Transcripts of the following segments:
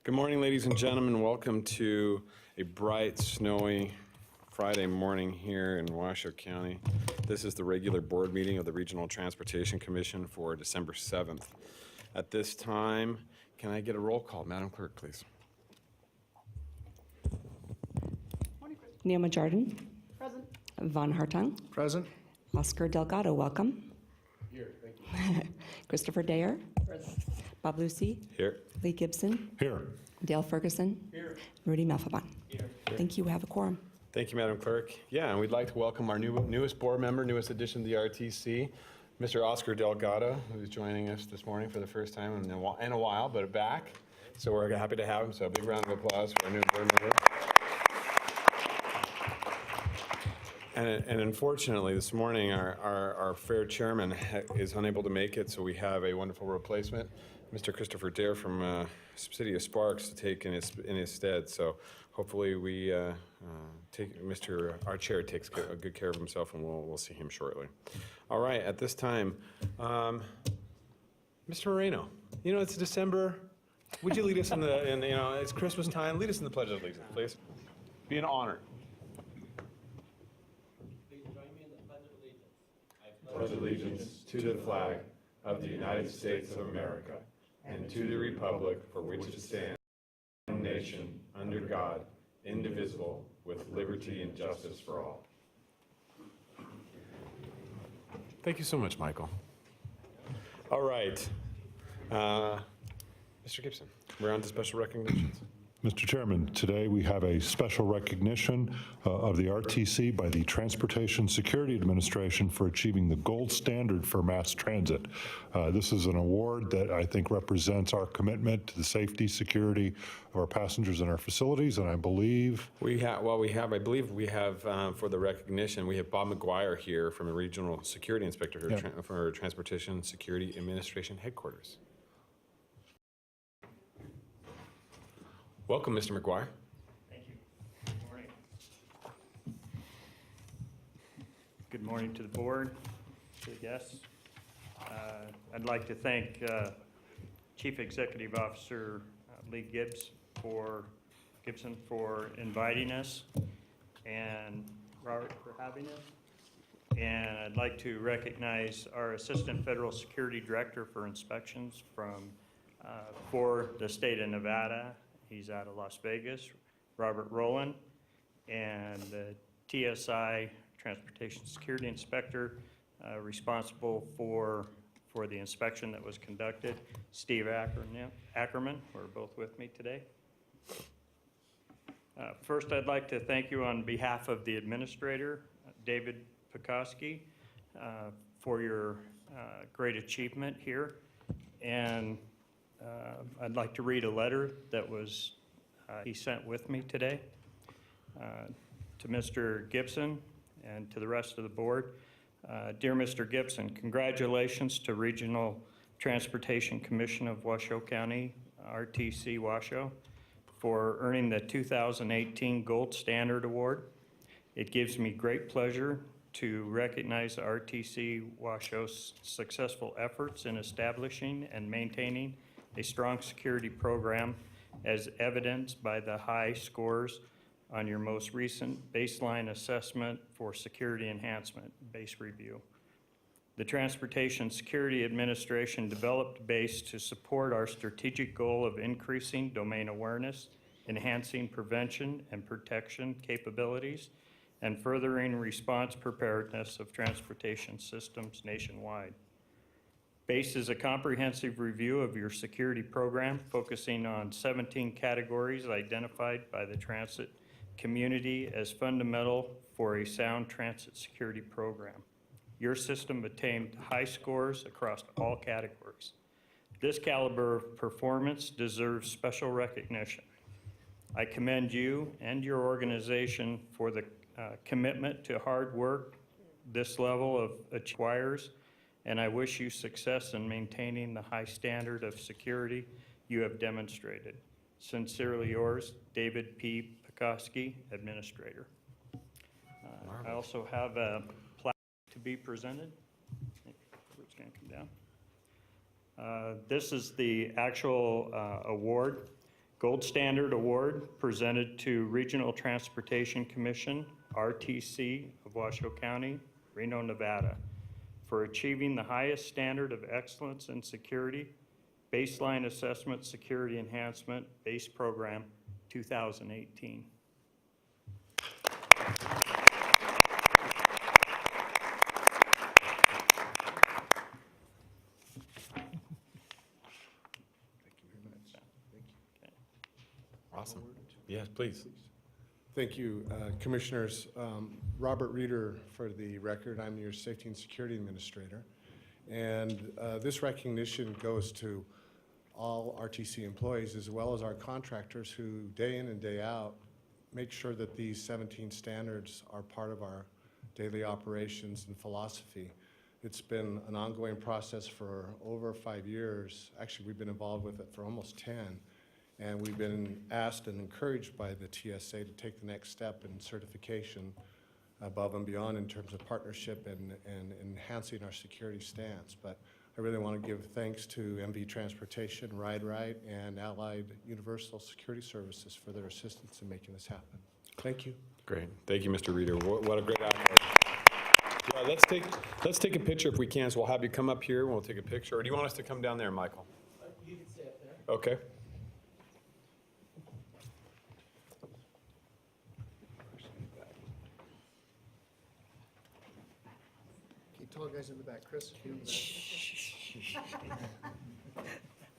Good morning, ladies and gentlemen. Welcome to a bright, snowy Friday morning here in Washoe County. This is the regular board meeting of the Regional Transportation Commission for December 7th. At this time, can I get a roll call? Madam Clerk, please. Neoma Jordan. Present. Von Hartung. Present. Oscar Delgado, welcome. Here, thank you. Christopher Dayer. Present. Bob Lucy. Here. Lee Gibson. Here. Dale Ferguson. Here. Rudy Melfabon. Here. Thank you. We have a quorum. Thank you, Madam Clerk. Yeah, and we'd like to welcome our newest board member, newest addition to the RTC, Mr. Oscar Delgado, who's joining us this morning for the first time in a while, but back. So we're happy to have him. So a big round of applause for our new board member. And unfortunately, this morning, our fair chairman is unable to make it, so we have a wonderful replacement, Mr. Christopher Dare from City of Sparks, to take in his stead. So hopefully our chair takes good care of himself, and we'll see him shortly. All right, at this time, Mr. Moreno, it's December. Would you lead us it's Christmas time. Lead us in the Pledge of Allegiance, please. Be an honor. Pledge allegiance to the flag of the United States of America and to the republic for which it stands, one nation, under God, indivisible, with liberty and justice for all. Thank you so much, Michael. All right. Mr. Gibson, we're on to special recognitions. Mr. Chairman, today we have a special recognition of the RTC by the Transportation Security Administration for achieving the gold standard for mass transit. This is an award that I think represents our commitment to the safety, security of our passengers and our facilities, and I believe... for the recognition, we have Bob McGuire here from the Regional Security Inspector for Transportation Security Administration Headquarters. Welcome, Mr. McGuire. Thank you. Good morning. Good morning to the board, to the guests. I'd like to thank Chief Executive Officer Lee Gibson for inviting us, and Robert for having us. And I'd like to recognize our Assistant Federal Security Director for Inspections for the state of Nevada. He's out of Las Vegas, Robert Rowland, and the TSI, Transportation Security Inspector, responsible for the inspection that was conducted, Steve Ackerman, who are both with me today. First, I'd like to thank you on behalf of the administrator, David Pekoski, for your great achievement here. And I'd like to read a letter that was he sent with me today to Mr. Gibson and to the rest of the board. Dear Mr. Gibson, congratulations to Regional Transportation Commission of Washoe County, RTC Washoe, for earning the 2018 Gold Standard Award. It gives me great pleasure to recognize RTC Washoe's successful efforts in establishing and maintaining a strong security program, as evidenced by the high scores on your most recent baseline assessment for security enhancement base review. The Transportation Security Administration developed BASE to support our strategic goal of increasing domain awareness, enhancing prevention and protection capabilities, and furthering response preparedness of transportation systems nationwide. BASE is a comprehensive review of your security program, focusing on 17 categories identified by the transit community as fundamental for a sound transit security program. Your system attained high scores across all categories. This caliber of performance deserves special recognition. I commend you and your organization for the commitment to hard work this level of requires, and I wish you success in maintaining the high standard of security you have demonstrated. Sincerely yours, David P. Pekoski, Administrator. I also have a plaque to be presented. It's going to come down. This is the actual award. Gold Standard Award presented to Regional Transportation Commission, RTC of Washoe County, Reno, Nevada, for achieving the highest standard of excellence in security, Baseline Assessment Security Enhancement Base Program 2018. Awesome. Yes, please. Thank you, Commissioners. Robert Reeder, for the record, I'm your Safety and Security Administrator. And this recognition goes to all RTC employees as well as our contractors who day in and day out make sure that these 17 standards are part of our daily operations and philosophy. It's been an ongoing process for over 5 years. Actually, we've been involved with it for almost 10. And we've been asked and encouraged by the TSA to take the next step in certification above and beyond in terms of partnership and enhancing our security stance. But I really want to give thanks to MV Transportation, Ride Right, and Allied Universal Security Services for their assistance in making this happen. Thank you. Great. Thank you, Mr. Reeder. What a great accolade. Yeah, let's take a picture if we can. So we'll have you come up here and we'll take a picture. Or do you want us to come down there, Michael? You can stay up there. Okay. Okay, tall guys in the back. Chris, you in the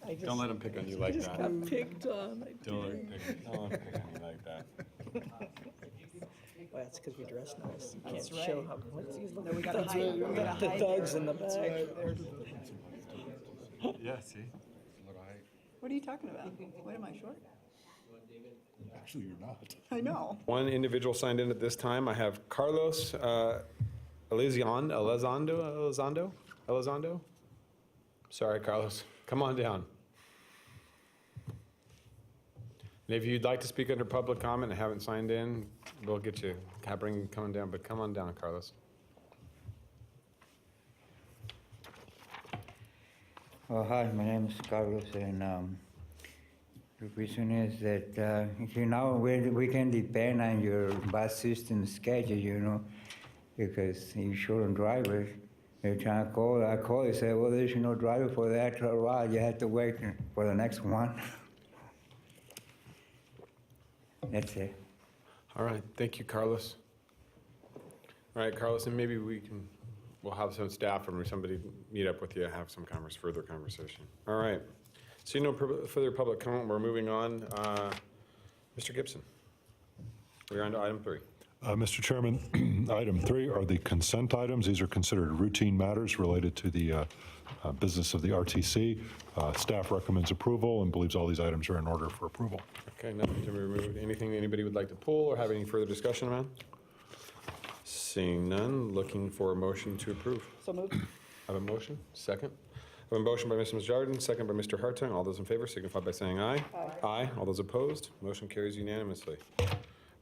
back. Don't let him pick on you like that. got picked on. Don't let him pick on you like that. Well, that's because we dress nice. You can't That's show right. how, what's these No, little we gotta thugs hide- are- we gotta the hide thugs there. in the back. Yeah, see? What are you talking about? What am I short? Actually, you're not. I know. One individual signed in at this time. I have Carlos Elizondo? Sorry, Carlos. Come on down. And if you'd like to speak under public comment and haven't signed in, we'll get you. Coming down, but come on down, Carlos. Hi, my name is Carlos, and the reason is that we can depend on your bus system schedule, because insurance drivers, they're trying to call. I call, they say, well, there's no driver for that ride. You have to wait for the next one. That's it. All right, thank you, Carlos. All right, Carlos, and maybe we'll have some staff or somebody meet up with you, have some further conversation. All right, seeing no further public comment, we're moving on. Mr. Gibson, we're on to item 3. Mr. Chairman, item 3 are the consent items. These are considered routine matters related to the business of the RTC. Staff recommends approval and believes all these items are in order for approval. Okay, nothing to be removed. Anything anybody would like to pull or have any further discussion about? Seeing none, looking for a motion to approve. So moved. Have a motion? Second. I have a motion by Mrs. Jardine, second by Mr. Hartung. All those in favor signify by saying aye. Aye. All those opposed? Motion carries unanimously.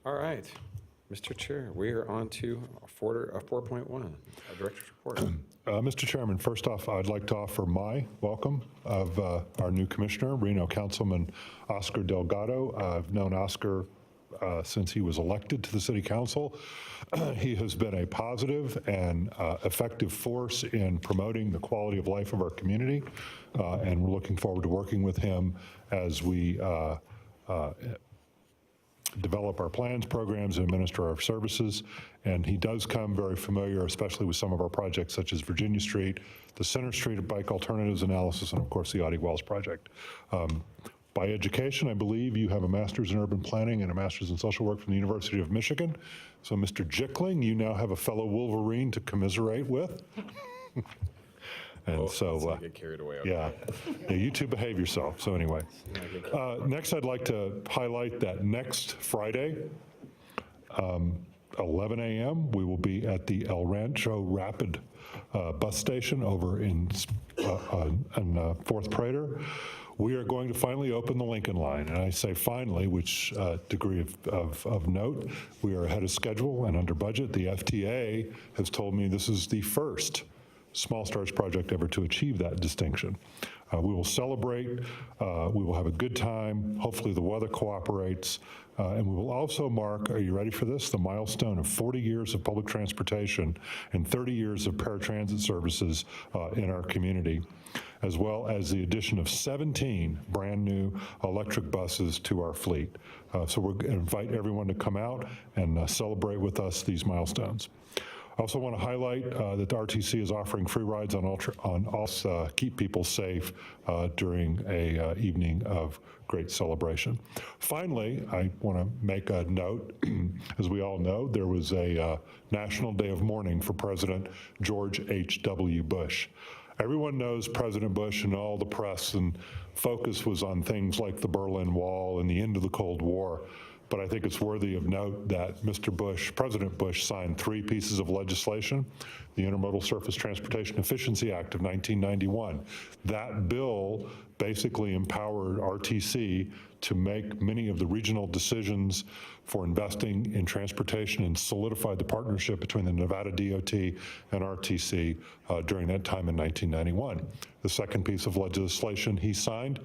All right, Mr. Chair, we are on to 4.1, Director's Report. Mr. Chairman, first off, I'd like to offer my welcome of our new commissioner, Reno Councilman Oscar Delgado. I've known Oscar since he was elected to the City Council. He has been a positive and effective force in promoting the quality of life of our community, and we're looking forward to working with him as we develop our plans, programs, and administer our services. And he does come very familiar, especially with some of our projects such as Virginia Street, the Center Street Bike Alternatives Analysis, and of course the Audie Wells Project. By education, I believe you have a master's in urban planning and a master's in social work from the University of Michigan. So Mr. Jickling, you now have a fellow Wolverine to commiserate with. And Let's not get carried away. Okay. yeah, you two behave yourself. So anyway, next I'd like to highlight that next Friday, 11 a.m., we will be at the El Rancho Rapid bus station over in 4th Prater. We are going to finally open the Lincoln Line, and I say finally, which degree of note. We are ahead of schedule and under budget. The FTA has told me this is the first small stars project ever to achieve that distinction. We will celebrate, we will have a good time, hopefully the weather cooperates, and we will also mark, are you ready for this, the milestone of 40 years of public transportation and 30 years of paratransit services in our community, as well as the addition of 17 brand new electric buses to our fleet. So we're going to invite everyone to come out and celebrate with us these milestones. I also want to highlight that the RTC is offering free rides on all keep people safe during a evening of great celebration. Finally, I want to make a note. As we all know, there was a National Day of Mourning for President George H.W. Bush. Everyone knows President Bush, and all the press and focus was on things like the Berlin Wall and the end of the Cold War. But I think it's worthy of note that President Bush signed 3 pieces of legislation: the Intermodal Surface Transportation Efficiency Act of 1991. That bill basically empowered RTC to make many of the regional decisions for investing in transportation and solidified the partnership between the Nevada DOT and RTC during that time in 1991. The second piece of legislation he signed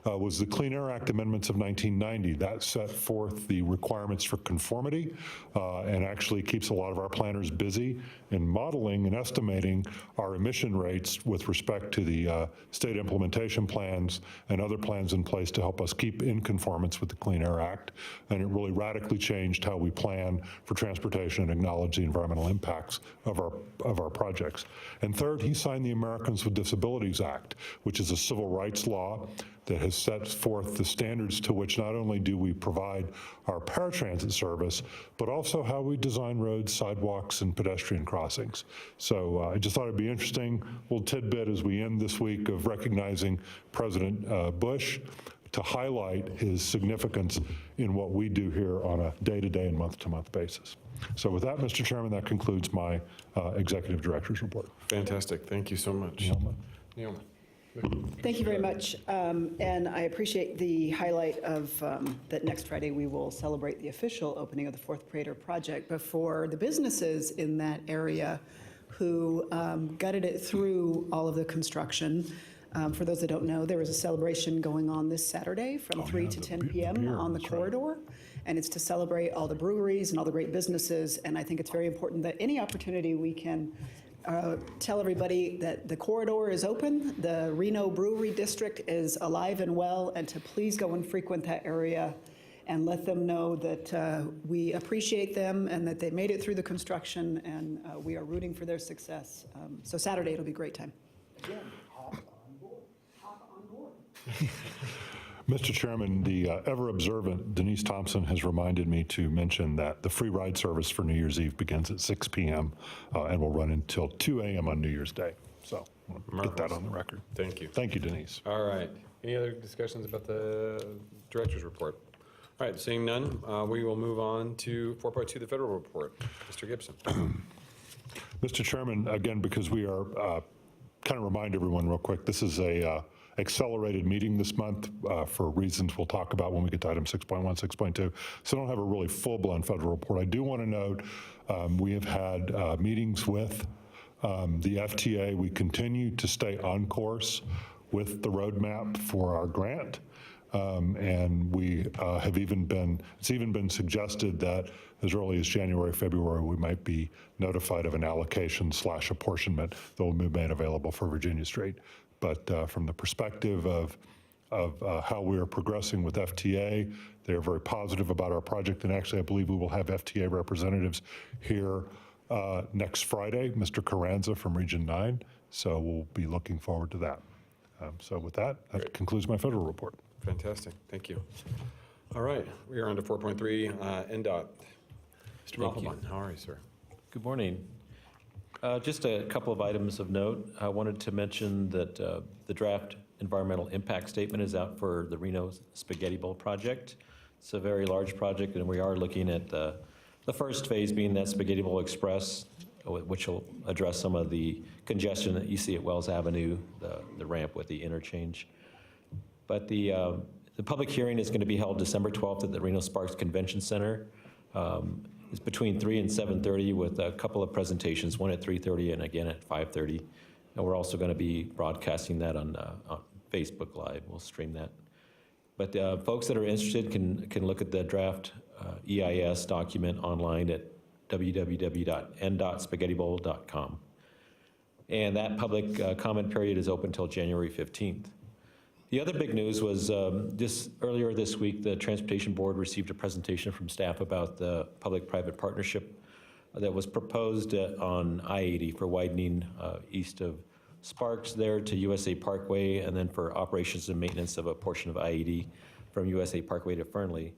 was the Clean Air Act amendments of 1990. That set forth the requirements for conformity and actually keeps a lot of our planners busy in modeling and estimating our emission rates with respect to the state implementation plans and other plans in place to help us keep in conformance with the Clean Air Act. And it really radically changed how we plan for transportation and acknowledge the environmental impacts of our projects. And third, he signed the Americans with Disabilities Act, which is a civil rights law that has set forth the standards to which not only do we provide our paratransit service, but also how we design roads, sidewalks, and pedestrian crossings. So I just thought it'd be interesting, little tidbit as we end this week of recognizing President Bush, to highlight his significance in what we do here on a day-to-day and month-to-month basis. So with that, Mr. Chairman, that concludes my Executive Director's report. Fantastic. Thank you so much. Neoma. Thank you very much. And I appreciate the highlight of that next Friday we will celebrate the official opening of the 4th Prater project. But for the businesses in that area who gutted it through all of the construction, for those that don't know, there is a celebration going on this Saturday from 3 to 10 p.m. on the corridor. And it's to celebrate all the breweries and all the great businesses. And I think it's very important that any opportunity we can tell everybody that the corridor is open, the Reno Brewery District is alive and well, and to please go and frequent that area and let them know that we appreciate them and that they made it through the construction, and we are rooting for their success. So Saturday, it'll be a great time. Again, hop on board. Hop on board. Mr. Chairman, the ever-observant Denise Thompson has reminded me to mention that the free ride service for New Year's Eve begins at 6 p.m. And will run until 2 a.m. on New Year's Day. So we'll get that on the record. Thank you. Thank you, Denise. All right. Any other discussions about the Director's report? All right, seeing none, we will move on to 4.2, the federal report. Mr. Gibson. Mr. Chairman, again, because we are, kind of remind everyone real quick, this is a accelerated meeting this month for reasons we'll talk about when we get to item 6.1, 6.2. So I don't have a really full-blown federal report. I do want to note we have had meetings with the FTA. We continue to stay on course with the roadmap for our grant. And we have it's even been suggested that as early as January, February, we might be notified of an allocation/apportionment that will be made available for Virginia Street. But from the perspective of how we are progressing with FTA, they're very positive about our project. And actually, I believe we will have FTA representatives here next Friday, Mr. Carranza from Region 9. So we'll be looking forward to that. So with that, that concludes my federal report. Fantastic. Thank you. All right. We are on to 4.3, NDOT. Mr. Malpaban, how are you, sir? Good morning. Just a couple of items of note. I wanted to mention that the draft environmental impact statement is out for the Reno Spaghetti Bowl project. It's a very large project, and we are looking at the first phase being that Spaghetti Bowl Express, which will address some of the congestion that you see at Wells Avenue, the ramp with the interchange. But the public hearing is going to be held December 12th at the Reno Sparks Convention Center. It's between 3 and 7:30 with a couple of presentations, one at 3:30 and again at 5:30. And we're also going to be broadcasting that on Facebook Live. We'll stream that. But folks that are interested can look at the draft EIS document online at www.n.spaghettibowl.com. And that public comment period is open until January 15th. The other big news was earlier this week, the Transportation Board received a presentation from staff about the public-private partnership that was proposed on I-80 for widening east of Sparks there to USA Parkway, and then for operations and maintenance of a portion of I-80 from USA Parkway to Fernley.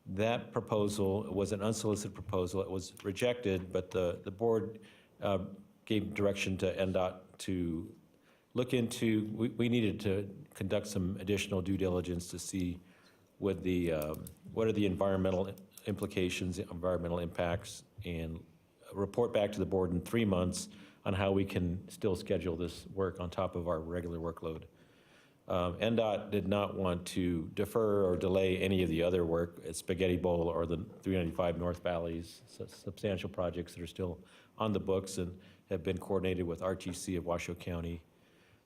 That proposal was an unsolicited proposal. It was rejected, but the board gave direction to NDOT to look into, we needed to conduct some additional due diligence to see what are the environmental implications, environmental impacts, and report back to the board in 3 months on how we can still schedule this work on top of our regular workload. NDOT did not want to defer or delay any of the other work at Spaghetti Bowl or the 395 North Valleys, substantial projects that are still on the books and have been coordinated with RTC of Washoe County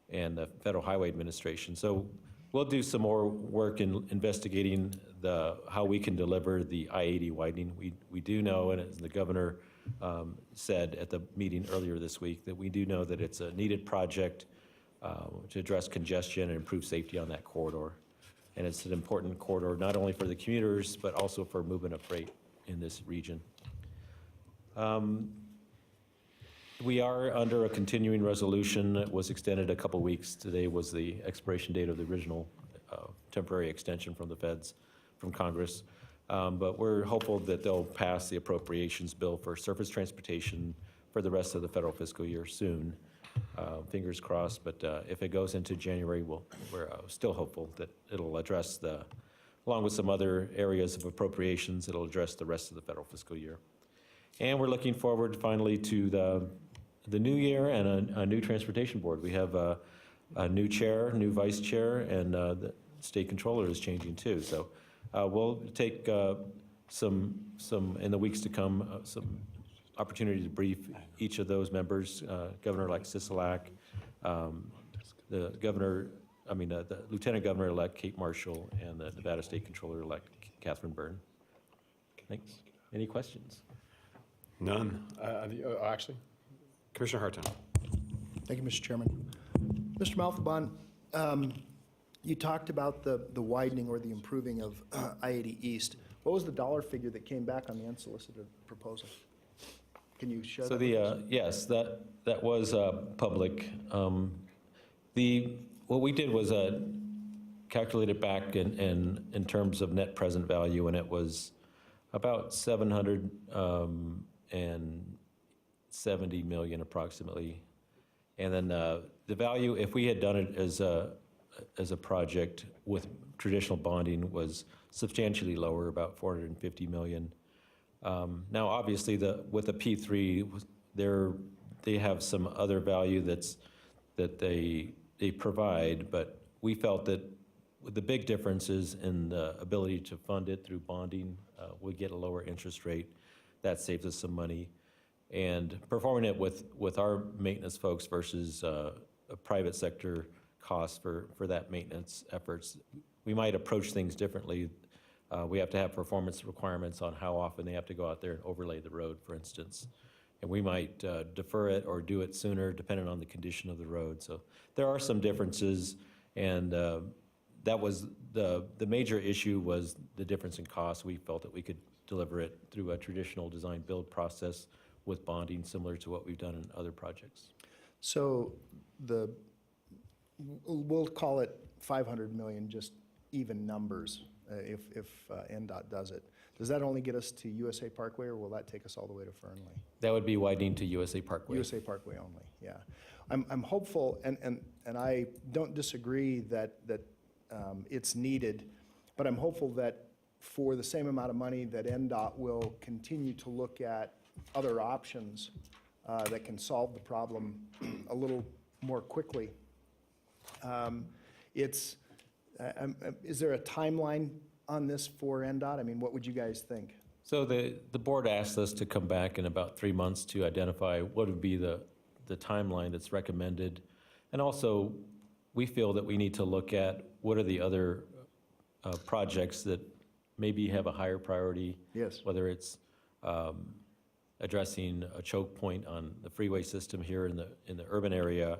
and the Federal Highway Administration. So we'll do some more work in investigating how we can deliver the I-80 widening. We do know, and as the governor said at the meeting earlier this week, that we do know that it's a needed project to address congestion and improve safety on that corridor. And it's an important corridor, not only for the commuters, but also for movement of freight in this region. We are under a continuing resolution that was extended a couple weeks. Today was the expiration date of the original temporary extension from the feds, from Congress. But we're hopeful that they'll pass the appropriations bill for surface transportation for the rest of the federal fiscal year soon. Fingers crossed, but if it goes into January, we're still hopeful that it'll address along with some other areas of appropriations, it'll address the rest of the federal fiscal year. And we're looking forward finally to the new year and a new transportation board. We have a new chair, new vice chair, and the state controller is changing too. So we'll take some in the weeks to come, some opportunity to brief each of those members, Governor-elect Sisolak, the Lieutenant Governor-elect Kate Marshall, and the Nevada State Controller-elect Catherine Byrne. Thanks. Any questions? None. Actually, Commissioner Harton. Thank you, Mr. Chairman. Mr. Malfabon, you talked about the widening or the improving of I-80 East. What was the dollar figure that came back on the unsolicited proposal? Can you share that? So yes, that was public. What we did was calculate it back in terms of net present value, and it was about $770 million approximately. And then the value, if we had done it as a project with traditional bonding, was substantially lower, about $450 million. Now, obviously, with the P3, they have some other value that they provide, but we felt that the big difference is in the ability to fund it through bonding. We get a lower interest rate. That saves us some money. And performing it with our maintenance folks versus a private sector cost for that maintenance efforts, we might approach things differently. We have to have performance requirements on how often they have to go out there and overlay the road, for instance. And we might defer it or do it sooner, depending on the condition of the road. So there are some differences, and that was the major issue was the difference in cost. We felt that we could deliver it through a traditional design build process with bonding, similar to what we've done in other projects. So we'll call it 500 million, just even numbers, if NDOT does it. Does that only get us to USA Parkway, or will that take us all the way to Fernley? That would be widening to USA Parkway. USA Parkway only, yeah. I'm hopeful, and I don't disagree that it's needed, but I'm hopeful that for the same amount of money that NDOT will continue to look at other options that can solve the problem a little more quickly. Is there a timeline on this for NDOT? I mean, what would you guys think? So the board asked us to come back in about 3 months to identify what would be the the timeline that's recommended. And also, we feel that we need to look at what are the other projects that maybe have a higher priority. Yes. Whether it's addressing a choke point on the freeway system here in the urban area,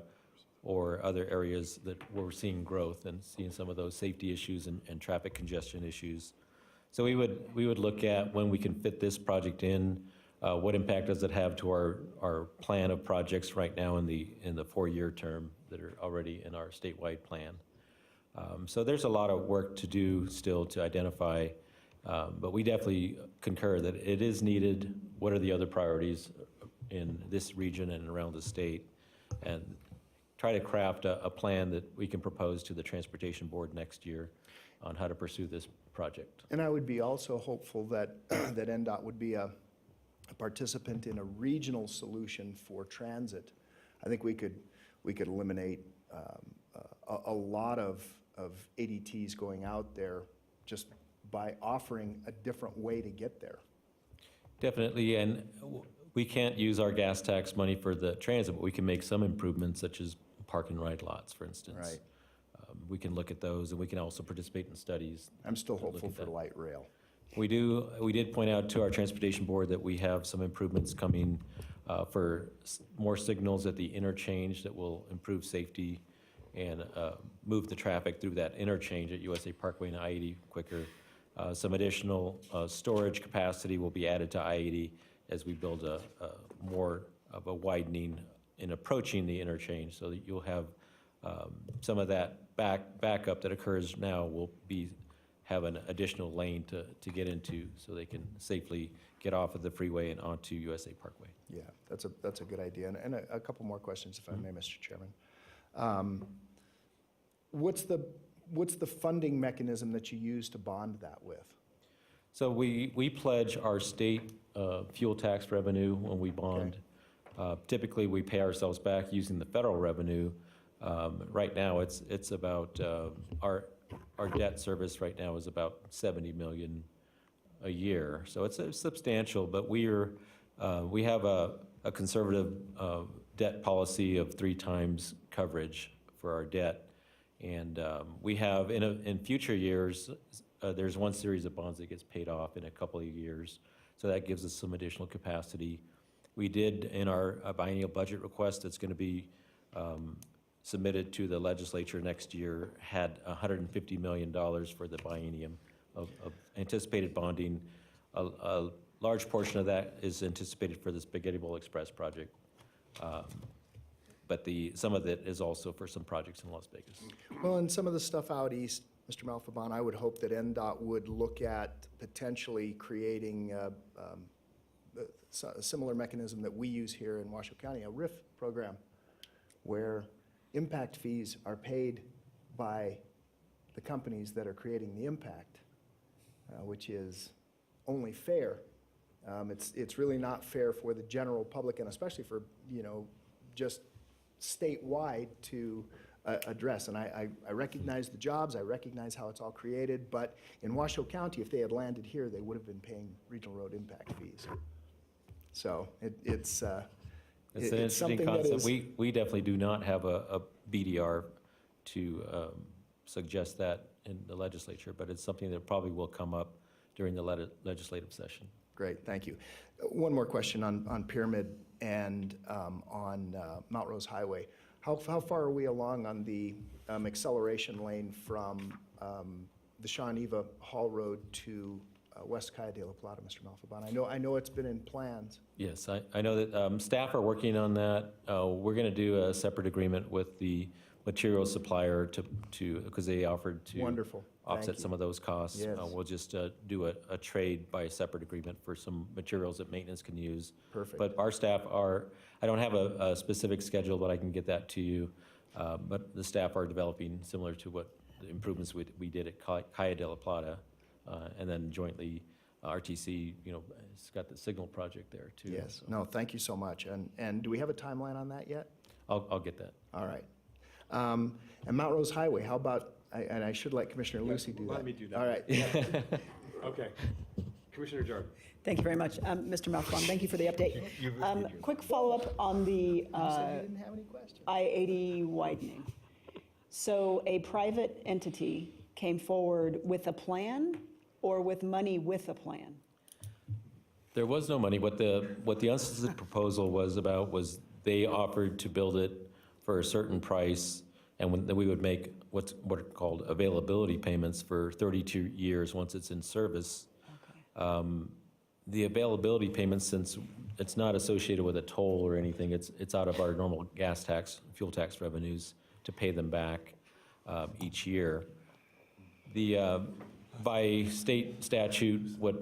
or other areas that we're seeing growth and seeing some of those safety issues and traffic congestion issues. So we would look at when we can fit this project in, what impact does it have to our plan of projects right now in the 4-year term that are already in our statewide plan. So there's a lot of work to do still to identify, but we definitely concur that it is needed. What are the other priorities in this region and around the state? And try to craft a plan that we can propose to the Transportation Board next year on how to pursue this project. And I would be also hopeful that, that NDOT would be a participant in a regional solution for transit. I think we could eliminate a lot of ADTs going out there just by offering a different way to get there. Definitely, and we can't use our gas tax money for the transit, but we can make some improvements, such as park and ride lots, for instance. Right. We can look at those, and we can also participate in studies. I'm still Look hopeful at for that. light rail. We did point out to our Transportation Board that we have some improvements coming for more signals at the interchange that will improve safety and move the traffic through that interchange at USA Parkway and I-80 quicker. Some additional storage capacity will be added to I-80 as we build a more of a widening in approaching the interchange, so that you'll have some of that backup that occurs now will have an additional lane to get into, so they can safely get off of the freeway and onto USA Parkway. Yeah, that's a good idea. And a couple more questions, if I may, Mr. Chairman. What's the funding mechanism that you use to bond that with? So we pledge our state fuel tax revenue when we bond. Typically, we pay ourselves back using the federal revenue. Right now, it's about, our debt service right now is about $70 million a year. So it's substantial, but we have a conservative debt policy of 3 times coverage for our debt. And we have, in future years, there's one series of bonds that gets paid off in a couple of years. So that gives us some additional capacity. We did, in our biennial budget request that's going to be submitted to the legislature next year, had $150 million for the biennium of anticipated bonding. A large portion of that is anticipated for the Spaghetti Bowl Express project. But some of it is also for some projects in Las Vegas. Well, and some of the stuff out east, Mr. Malfabon, I would hope that NDOT would look at potentially creating a similar mechanism that we use here in Washoe County, a RIF program, where impact fees are paid by the companies that are creating the impact, which is only fair. It's really not fair for the general public, and especially for, just statewide to address. And I recognize the jobs, I recognize how it's all created, but in Washoe County, if they had landed here, they would have been paying regional road impact fees. So It's an it's interesting something that concept. is, We definitely do not have a BDR to suggest that in the legislature, but it's something that probably will come up during the legislative session. great, thank you. One more question on Pyramid and on Mount Rose Highway. How far are we along on the acceleration lane from the Shawn Eva Hall Road to West Calle de la Plata, Mr. Malfabon? I know it's been in plans. Yes, I know that staff are working on that. We're going to do a separate agreement with the material supplier because they offered to Wonderful. Thank offset you. some of those costs. Yes. We'll just do a trade by a separate agreement for some materials that maintenance can use. Perfect. But our staff I don't have a specific schedule, but I can get that to you. But the staff are developing similar to what the improvements we did at Calle de la Plata. And then jointly, RTC, it's got the signal project there too. Yes, so. no, thank you so much. And do we have a timeline on that yet? I'll get that. All right. And Mount Rose Highway, how about, and I should let Commissioner Lucy do that. Let me do that. All right. Okay. Commissioner Jarb. Thank you very much. Mr. Malfron, thank you for the update. Quick follow-up on the You said you didn't have any questions. I-80 widening. So a private entity came forward with a plan or with money with a plan? There was no money. What the unsolicited proposal was about was they offered to build it for a certain price, and then we would make what are called availability payments for 32 years once it's in service. The availability payments, since it's not associated with a toll or anything, it's out of our normal gas tax, fuel tax revenues to pay them back each year. By state statute, what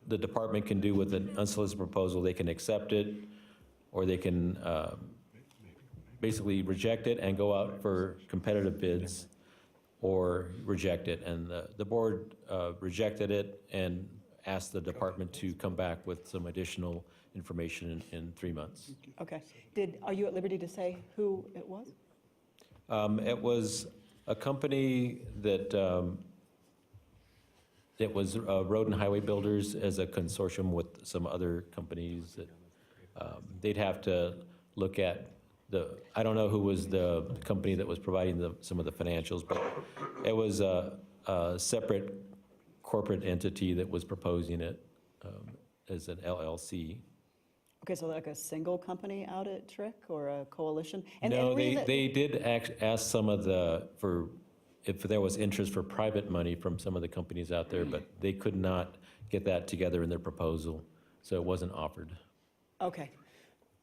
the department can do with an unsolicited proposal, they can accept it, or they can basically reject it and go out for competitive bids, or reject it. And the board rejected it and asked the department to come back with some additional information in 3 months. Okay. Are you at liberty to say who it was? It was a company that it was Road and Highway Builders as a consortium with some other companies that they'd have to look at I don't know who was the company that was providing some of the financials, but it was a separate corporate entity that was proposing it as an LLC. Okay, so like a single company out at Trick or a coalition? No, they did ask some of if there was interest for private money from some of the companies out there, but they could not get that together in their proposal, so it wasn't offered. Okay.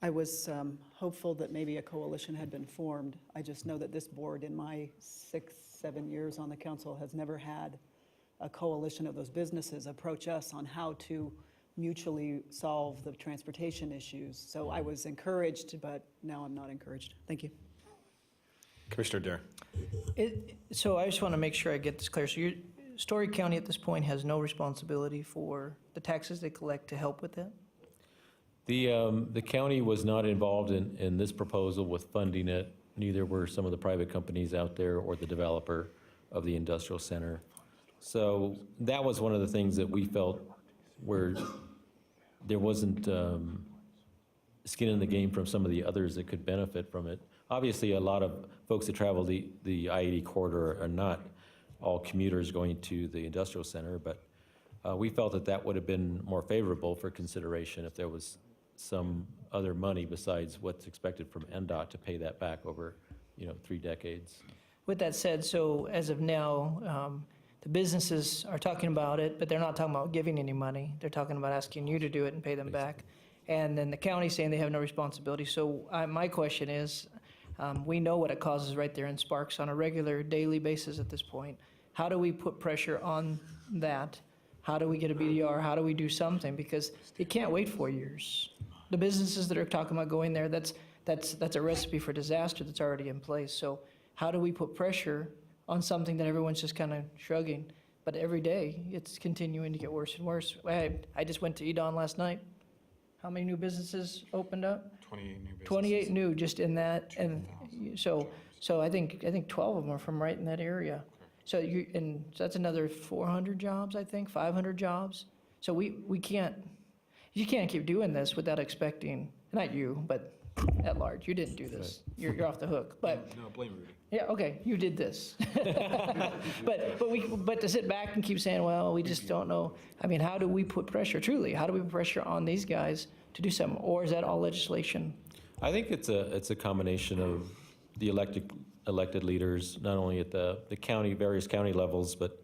I was hopeful that maybe a coalition had been formed. I just know that this board, in my 6-7 years on the council, has never had a coalition of those businesses approach us on how to mutually solve the transportation issues. So I was encouraged, but now I'm not encouraged. Thank you. Commissioner Dare. So I just want to make sure I get this clear. So Story County at this point has no responsibility for the taxes they collect to help with that? The county was not involved in this proposal with funding it. Neither were some of the private companies out there or the developer of the industrial center. So that was one of the things that we felt where there wasn't skin in the game from some of the others that could benefit from it. Obviously, a lot of folks that travel the I-80 corridor are not all commuters going to the industrial center, but we felt that would have been more favorable for consideration if there was some other money besides what's expected from NDOT to pay that back over, 3 decades. With that said, so as of now, the businesses are talking about it, but they're not talking about giving any money. They're talking about asking you to do it and pay them back. And then the county's saying they have no responsibility. So my question is, we know what it causes right there in Sparks on a regular, daily basis at this point. How do we put pressure on that? How do we get a BDR? How do we do something? Because it can't wait 4 years. The businesses that are talking about going there, that's a recipe for disaster that's already in place. So how do we put pressure on something that everyone's just kind of shrugging? But every day, it's continuing to get worse and worse. I just went to Edon last night. How many new businesses opened up? 28 new businesses. 28 new just in that. And so I think 12 of them are from right in that area. So that's another 400 jobs, I think, 500 jobs. So you can't keep doing this without expecting, not you, but at large, you didn't do this. You're off the hook. But No, blame Rudy. yeah, okay, you did this. but to sit back and keep saying, well, we just don't know. I mean, how do we put pressure, truly? How do we put pressure on these guys to do something? Or is that all legislation? I think it's a combination of the elected leaders, not only at the county, various county levels, but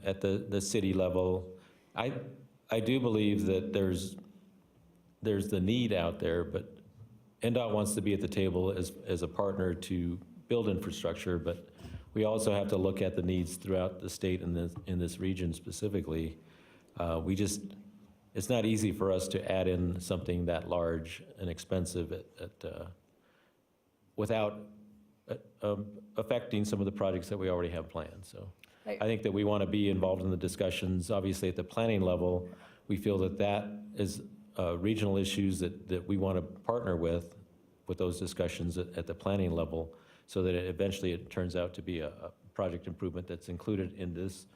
at the city level. I do believe that there's the need out there, but NDOT wants to be at the table as a partner to build infrastructure, but we also have to look at the needs throughout the state and in this region specifically. It's not easy for us to add in something that large and expensive without affecting some of the projects that we already have planned. So I think that we want to be involved in the discussions. Obviously, at the planning level, we feel that is regional issues that we want to partner with those discussions at the planning level, so that eventually it turns out to be a project improvement that's included in this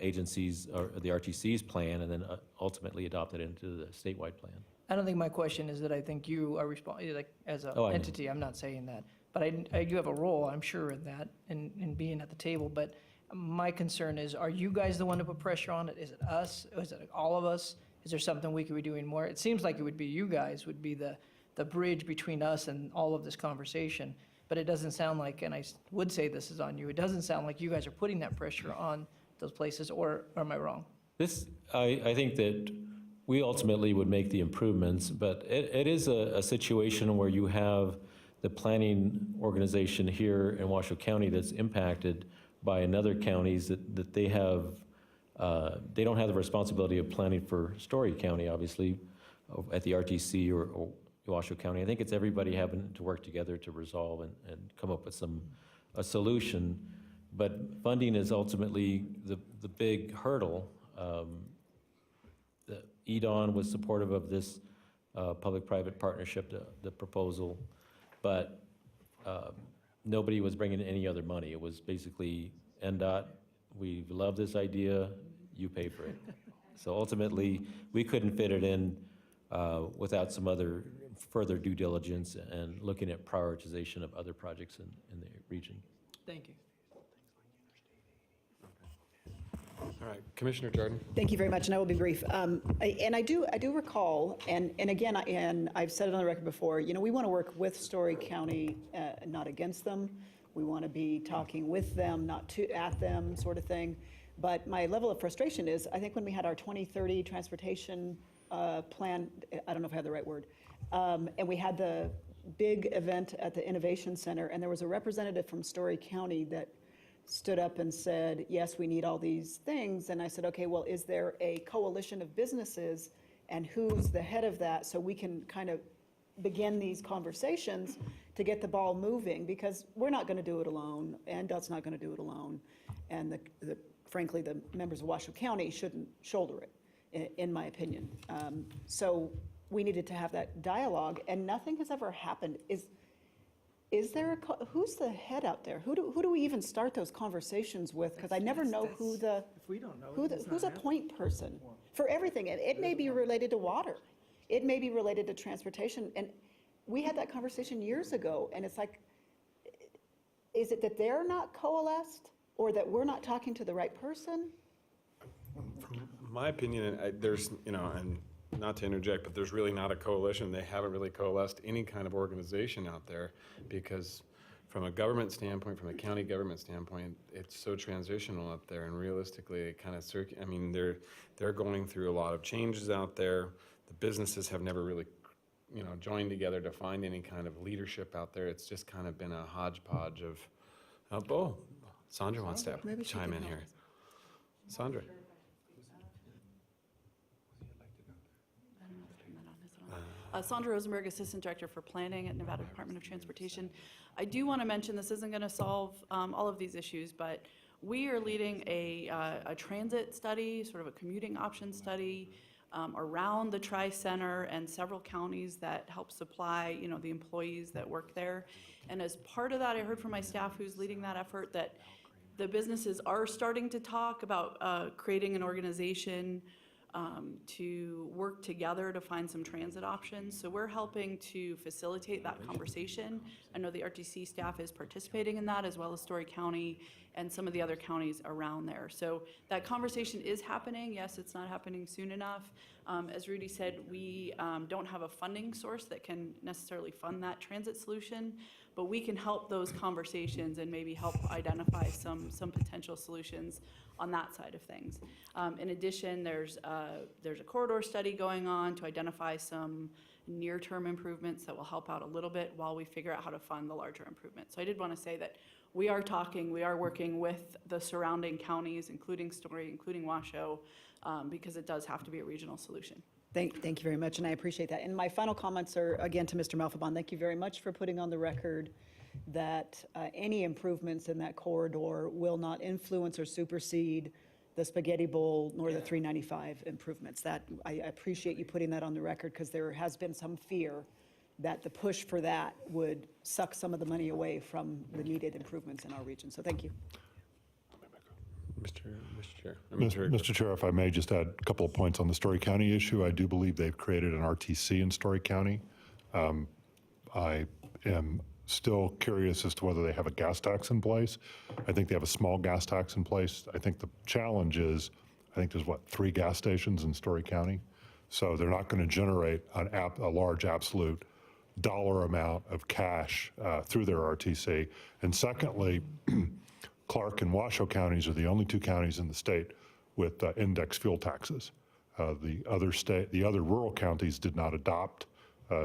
agencies or the RTC's plan, and then ultimately adopt it into the statewide plan. I don't think my question is that I think you are responsible, like, as an Oh, I know. entity, I'm not saying that. But I do have a role, I'm sure, in that, in being at the table. But my concern is, are you guys the one to put pressure on it? Is it us? Is it all of us? Is there something we could be doing more? It seems like it would be you guys would be the bridge between us and all of this conversation. But it doesn't sound like, and I would say this is on you, it doesn't sound like you guys are putting that pressure on those places, or am I wrong? I think that we ultimately would make the improvements, but it is a situation where you have the planning organization here in Washoe County that's impacted by another counties that they have, they don't have the responsibility of planning for Story County, obviously, at the RTC or Washoe County. I think it's everybody having to work together to resolve and come up with a solution. But funding is ultimately the big hurdle. The EDON was supportive of this public-private partnership, the proposal, but nobody was bringing in any other money. It was basically, NDOT, we love this idea, you pay for it. So ultimately, we couldn't fit it in without some other further due diligence and looking at prioritization of other projects in the region. Thank you. All right, Commissioner Jordan. Thank you very much, and I will be brief. And I do recall, and again, and I've said it on the record before, we want to work with Story County, not against them. We want to be talking with them, not at them, sort of thing. But my level of frustration is, I think when we had our 2030 transportation plan, I don't know if I have the right word, and we had the big event at the Innovation Center, and there was a representative from Story County that stood up and said, yes, we need all these things. And I said, okay, well, is there a coalition of businesses, and who's the head of that, so we can kind of begin these conversations to get the ball moving, because we're not going to do it alone, and DOT's not going to do it alone, and frankly, the members of Washoe County shouldn't shoulder it, in my opinion. So we needed to have that dialogue, and nothing has ever happened. Is there who's the head out there? Who do we even start those conversations with? Because I never know who the, If we don't know, who's a point person for everything. And it may be related to water. It may be related to transportation. And we had that conversation years ago, and it's like, is it that they're not coalesced, or that we're not talking to the right person? From my opinion, there's, and not to interject, but there's really not a coalition. They haven't really coalesced any kind of organization out there, because from a government standpoint, from a county government standpoint, it's so transitional out there, and realistically, it kind of they're going through a lot of changes out there. The businesses have never really, joined together to find any kind of leadership out there. It's just kind of been a hodgepodge of, Sondra wants to chime in here. Sondra. Sondra Rosenberg, Assistant Director for Planning at Nevada Department of Transportation. I do want to mention, this isn't going to solve all of these issues, but we are leading a transit study, sort of a commuting option study around the Tri-Center and several counties that help supply, the employees that work there. And as part of that, I heard from my staff who's leading that effort that the businesses are starting to talk about creating an organization to work together to find some transit options. So we're helping to facilitate that conversation. I know the RTC staff is participating in that, as well as Story County and some of the other counties around there. So that conversation is happening. Yes, it's not happening soon enough. As Rudy said, we don't have a funding source that can necessarily fund that transit solution, but we can help those conversations and maybe help identify some potential solutions on that side of things. In addition, there's a corridor study going on to identify some near-term improvements that will help out a little bit while we figure out how to fund the larger improvements. So I did want to say that we are working with the surrounding counties, including Story, including Washoe, because it does have to be a regional solution. Thank you very much, and I appreciate that. And my final comments are, again, to Mr. Malfabon. Thank you very much for putting on the record that any improvements in that corridor will not influence or supersede the Spaghetti Bowl nor the 395 improvements. That I appreciate you putting that on the record, because there has been some fear that the push for that would suck some of the money away from the needed improvements in our region. So thank you. Mr. Chair, if I may just add a couple of points on the Story County issue. I do believe they've created an RTC in Story County. I am still curious as to whether they have a gas tax in place. I think they have a small gas tax in place. I think the challenge is, I think there's, 3 gas stations in Story County? So they're not going to generate a large absolute dollar amount of cash through their RTC. And secondly, Clark and Washoe counties are the only 2 counties in the state with index fuel taxes. The other rural counties did not adopt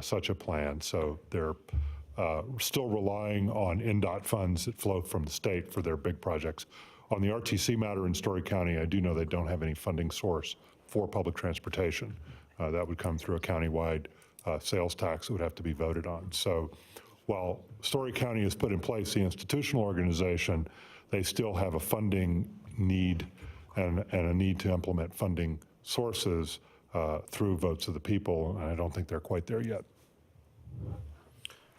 such a plan, so they're still relying on NDOT funds that flow from the state for their big projects. On the RTC matter in Story County, I do know they don't have any funding source for public transportation. That would come through a countywide sales tax that would have to be voted on. So while Story County has put in place the institutional organization, they still have a funding need and a need to implement funding sources through votes of the people, and I don't think they're quite there yet.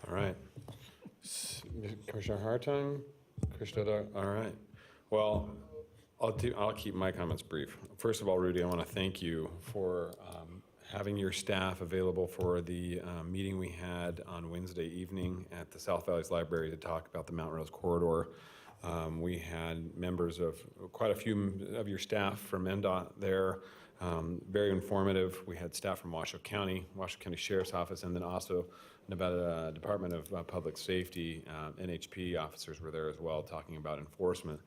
All right. Commissioner Hartung, Commissioner, all right. Well, I'll keep my comments brief. First of all, Rudy, I want to thank you for having your staff available for the meeting we had on Wednesday evening at the South Valleys Library to talk about the Mountain Rose Corridor. We had members of quite a few of your staff from NDOT there, very informative. We had staff from Washoe County Sheriff's Office, and then also Nevada Department of Public Safety, NHP officers were there as well, talking about enforcement.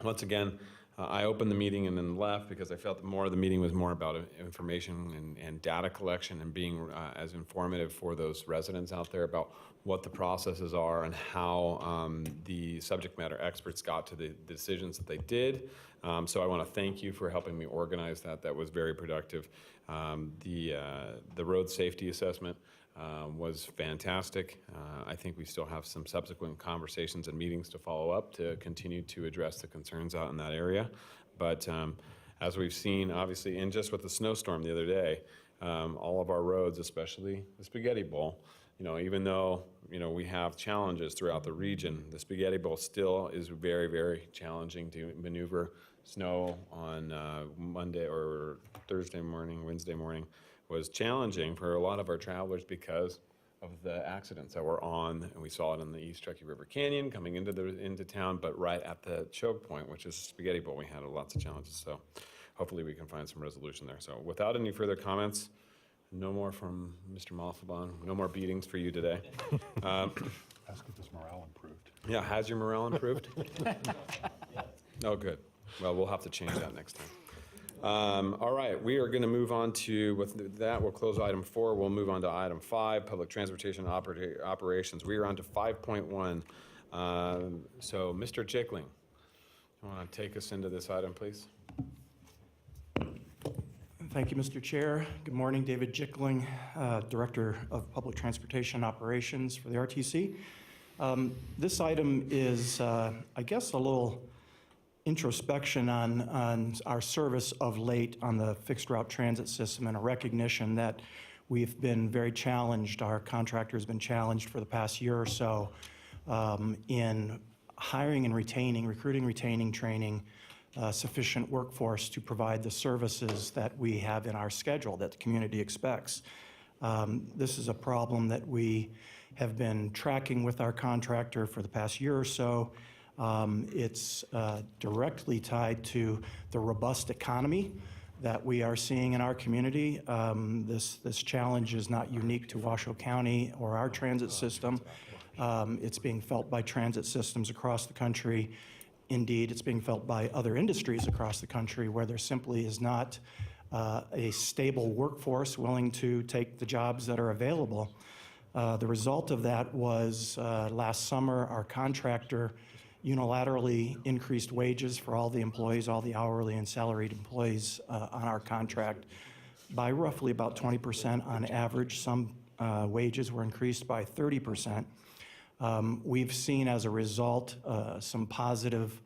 Once again, I opened the meeting and then left because I felt that more of the meeting was more about information and data collection and being as informative for those residents out there about what the processes are and how the subject matter experts got to the decisions that they did. So I want to thank you for helping me organize that. That was very productive. The road safety assessment was fantastic. I think we still have some subsequent conversations and meetings to follow up to continue to address the concerns out in that area. But as we've seen, obviously, and just with the snowstorm the other day, all of our roads, especially the Spaghetti Bowl, even though, we have challenges throughout the region, the Spaghetti Bowl still is very, very challenging to maneuver. Snow on Monday or Wednesday morning was challenging for a lot of our travelers because of the accidents that were on, and we saw it in the East Truckee River Canyon coming into town, but right at the choke point, which is Spaghetti Bowl, we had lots of challenges. So hopefully we can find some resolution there. So without any further comments, no more from Mr. Malfabon, no more beatings for you today. Ask if his morale improved. Yeah, has your morale improved? Oh, good. Well, we'll have to change that next time. All right, we are going to move on to, with that, we'll close item 4. We'll move on to item 5, public transportation operations. We are on to 5.1. So, Mr. Jickling, you want to take us into this item, please? Thank you, Mr. Chair. Good morning, David Jickling, Director of Public Transportation Operations for the RTC. This item is, I guess, a little introspection on our service of late on the fixed route transit system and a recognition that we've been very challenged. Our contractor has been challenged for the past year or so in hiring and recruiting, retaining, training sufficient workforce to provide the services that we have in our schedule that the community expects. This is a problem that we have been tracking with our contractor for the past year or so. It's directly tied to the robust economy that we are seeing in our community. This challenge is not unique to Washoe County or our transit system. It's being felt by transit systems across the country. Indeed, it's being felt by other industries across the country where there simply is not a stable workforce willing to take the jobs that are available. The result of that was last summer, our contractor unilaterally increased wages for all the employees, all the hourly and salaried employees on our contract by roughly about 20% on average. Some wages were increased by 30%. We've seen as a result some positive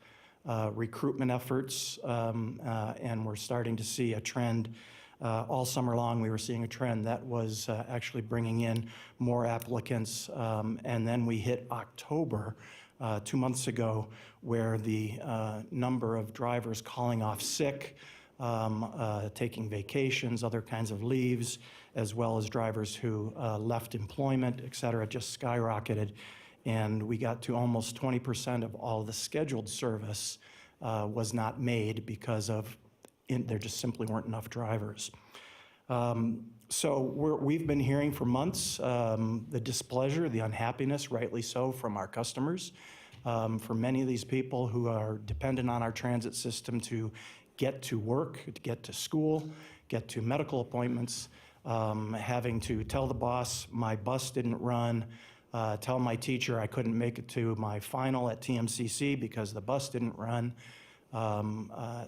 recruitment efforts, and we're starting to see a trend. All summer long, we were seeing a trend that was actually bringing in more applicants, and then we hit October 2 months ago, where the number of drivers calling off sick, taking vacations, other kinds of leaves, as well as drivers who left employment, et cetera, just skyrocketed. And we got to almost 20% of all the scheduled service was not made because of there just simply weren't enough drivers. So we've been hearing for months the displeasure, the unhappiness, rightly so, from our customers. For many of these people who are dependent on our transit system to get to work, to get to school, get to medical appointments, having to tell the boss my bus didn't run, tell my teacher I couldn't make it to my final at TMCC because the bus didn't run.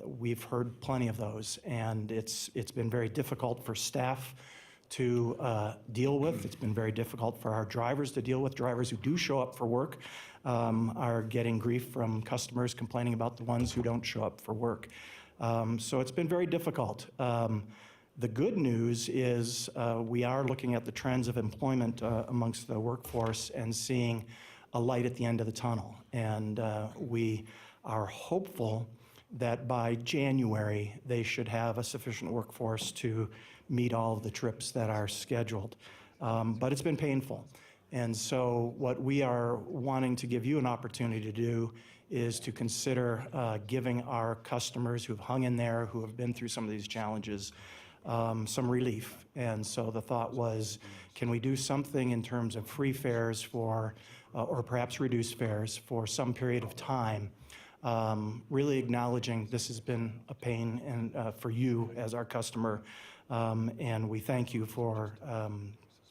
We've heard plenty of those, and it's been very difficult for staff to deal with. It's been very difficult for our drivers to deal with. Drivers who do show up for work are getting grief from customers complaining about the ones who don't show up for work. So it's been very difficult. The good news is we are looking at the trends of employment amongst the workforce and seeing a light at the end of the tunnel. And we are hopeful that by January, they should have a sufficient workforce to meet all of the trips that are scheduled. But it's been painful. And so what we are wanting to give you an opportunity to do is to consider giving our customers who've hung in there, who have been through some of these challenges, some relief. And so the thought was, can we do something in terms of free fares for, or perhaps reduced fares for some period of time, really acknowledging this has been a pain and for you as our customer, and we thank you for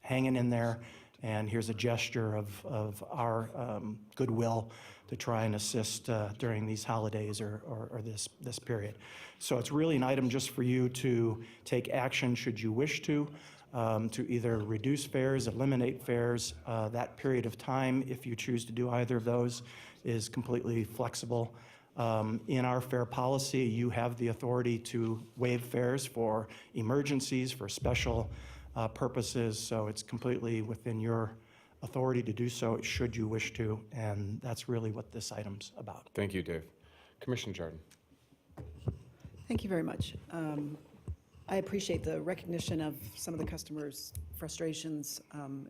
hanging in there, and here's a gesture of our goodwill to try and assist during these holidays or this period. So it's really an item just for you to take action should you wish to either reduce fares, eliminate fares. That period of time, if you choose to do either of those, is completely flexible. In our fare policy, you have the authority to waive fares for emergencies, for special purposes, so it's completely within your authority to do so should you wish to, and that's really what this item's about. Thank you, Dave. Commissioner Jordan. Thank you very much. I appreciate the recognition of some of the customers' frustrations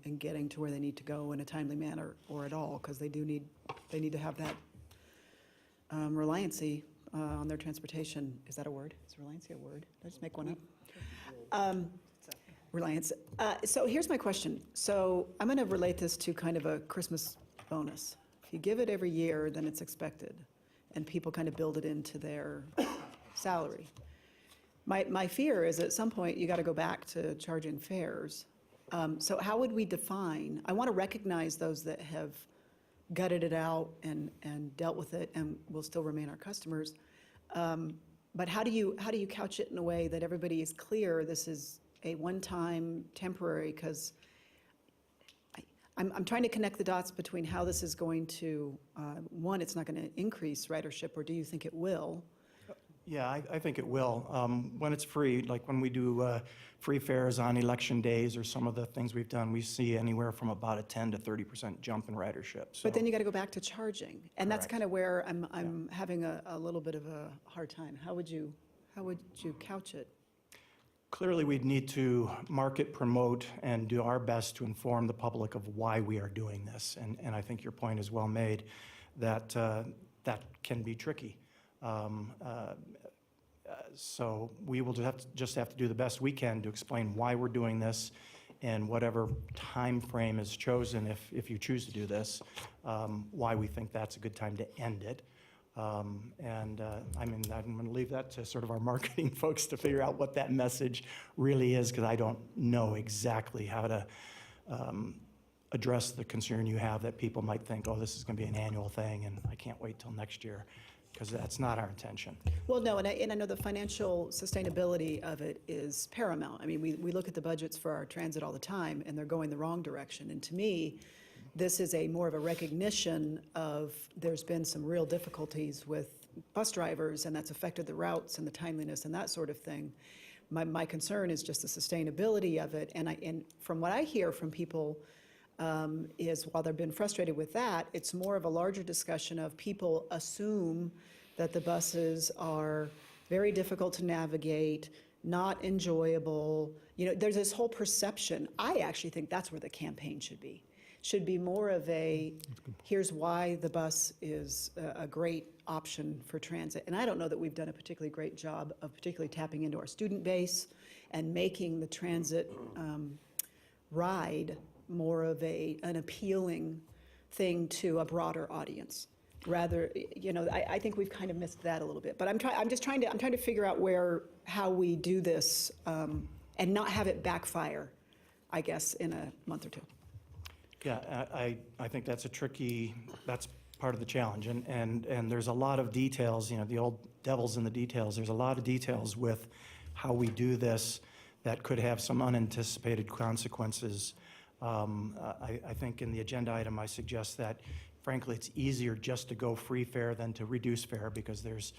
in getting to where they need to go in a timely manner or at all, because they need to have that reliancy on their transportation. Is that a word? Is reliancy a word? Did I just make one up? Reliance. So here's my question. So I'm going to relate this to kind of a Christmas bonus. If you give it every year, then it's expected, and people kind of build it into their salary. My fear is at some point you got to go back to charging fares. So how would we define? I want to recognize those that have gutted it out and dealt with it and will still remain our customers. But how do you couch it in a way that everybody is clear this is a one-time temporary? Because I'm trying to connect the dots between how this is going to, one, it's not going to increase ridership, or do you think it will? Yeah, I think it will. When it's free, like when we do free fares on election days or some of the things we've done, we see anywhere from about a 10 to 30% jump in ridership. So, but then you got to go back to charging, and that's correct. kind of where I'm having a little bit of a hard time. How would you couch it? Clearly, we'd need to market, promote, and do our best to inform the public of why we are doing this. And I think your point is well made, that that can be tricky. So we will just have to do the best we can to explain why we're doing this, and whatever time frame is chosen, if you choose to do this, why we think that's a good time to end it. I mean, I'm going to leave that to sort of our marketing folks to figure out what that message really is, because I don't know exactly how to address the concern you have that people might think, oh, this is going to be an annual thing, and I can't wait till next year, because that's not our intention. Well, no, and I know the financial sustainability of it is paramount. I mean, we look at the budgets for our transit all the time, and they're going the wrong direction. And to me, this is more of a recognition of there's been some real difficulties with bus drivers, and that's affected the routes and the timeliness and that sort of thing. My concern is just the sustainability of it. And from what I hear from people, is while they've been frustrated with that, it's more of a larger discussion of people assume that the buses are very difficult to navigate, not enjoyable. You know, there's this whole perception. I actually think that's where the campaign should be. Should be more of a, here's why the bus is a great option for transit. And I don't know that we've done a particularly great job of particularly tapping into our student base and making the transit ride more of an appealing thing to a broader audience. Rather, you know, I think we've kind of missed that a little bit. But I'm trying to figure out how we do this and not have it backfire, I guess, in a month or two. Yeah, I think that's that's part of the challenge. And there's a lot of details, you know, the old devil's in the details. There's a lot of details with how we do this that could have some unanticipated consequences. I think in the agenda item, I suggest that, frankly, it's easier just to go free fare than to reduce fare because there's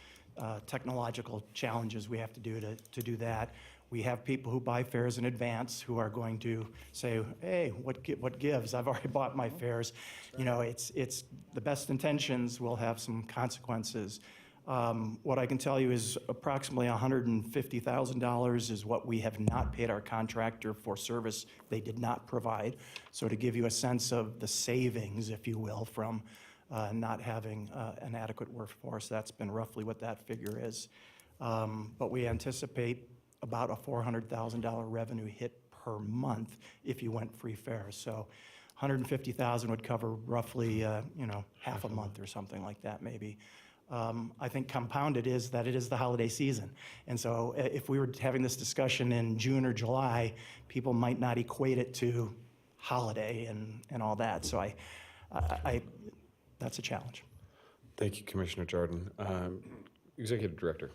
technological challenges we have to do to do that. We have people who buy fares in advance who are going to say, hey, what gives? I've already bought my fares. You know, it's the best intentions will have some consequences. What I can tell you is approximately $150,000 is what we have not paid our contractor for service they did not provide. So to give you a sense of the savings, if you will, from not having an adequate workforce, that's been roughly what that figure is. But we anticipate about a $400,000 revenue hit per month if you went free fare. So 150,000 would cover roughly, you know, half a month or something like that maybe. I think compounded is that it is the holiday season. And so if we were having this discussion in June or July, people might not equate it to holiday and all that. So that's a challenge. Thank you, Commissioner Jordan. Executive Director.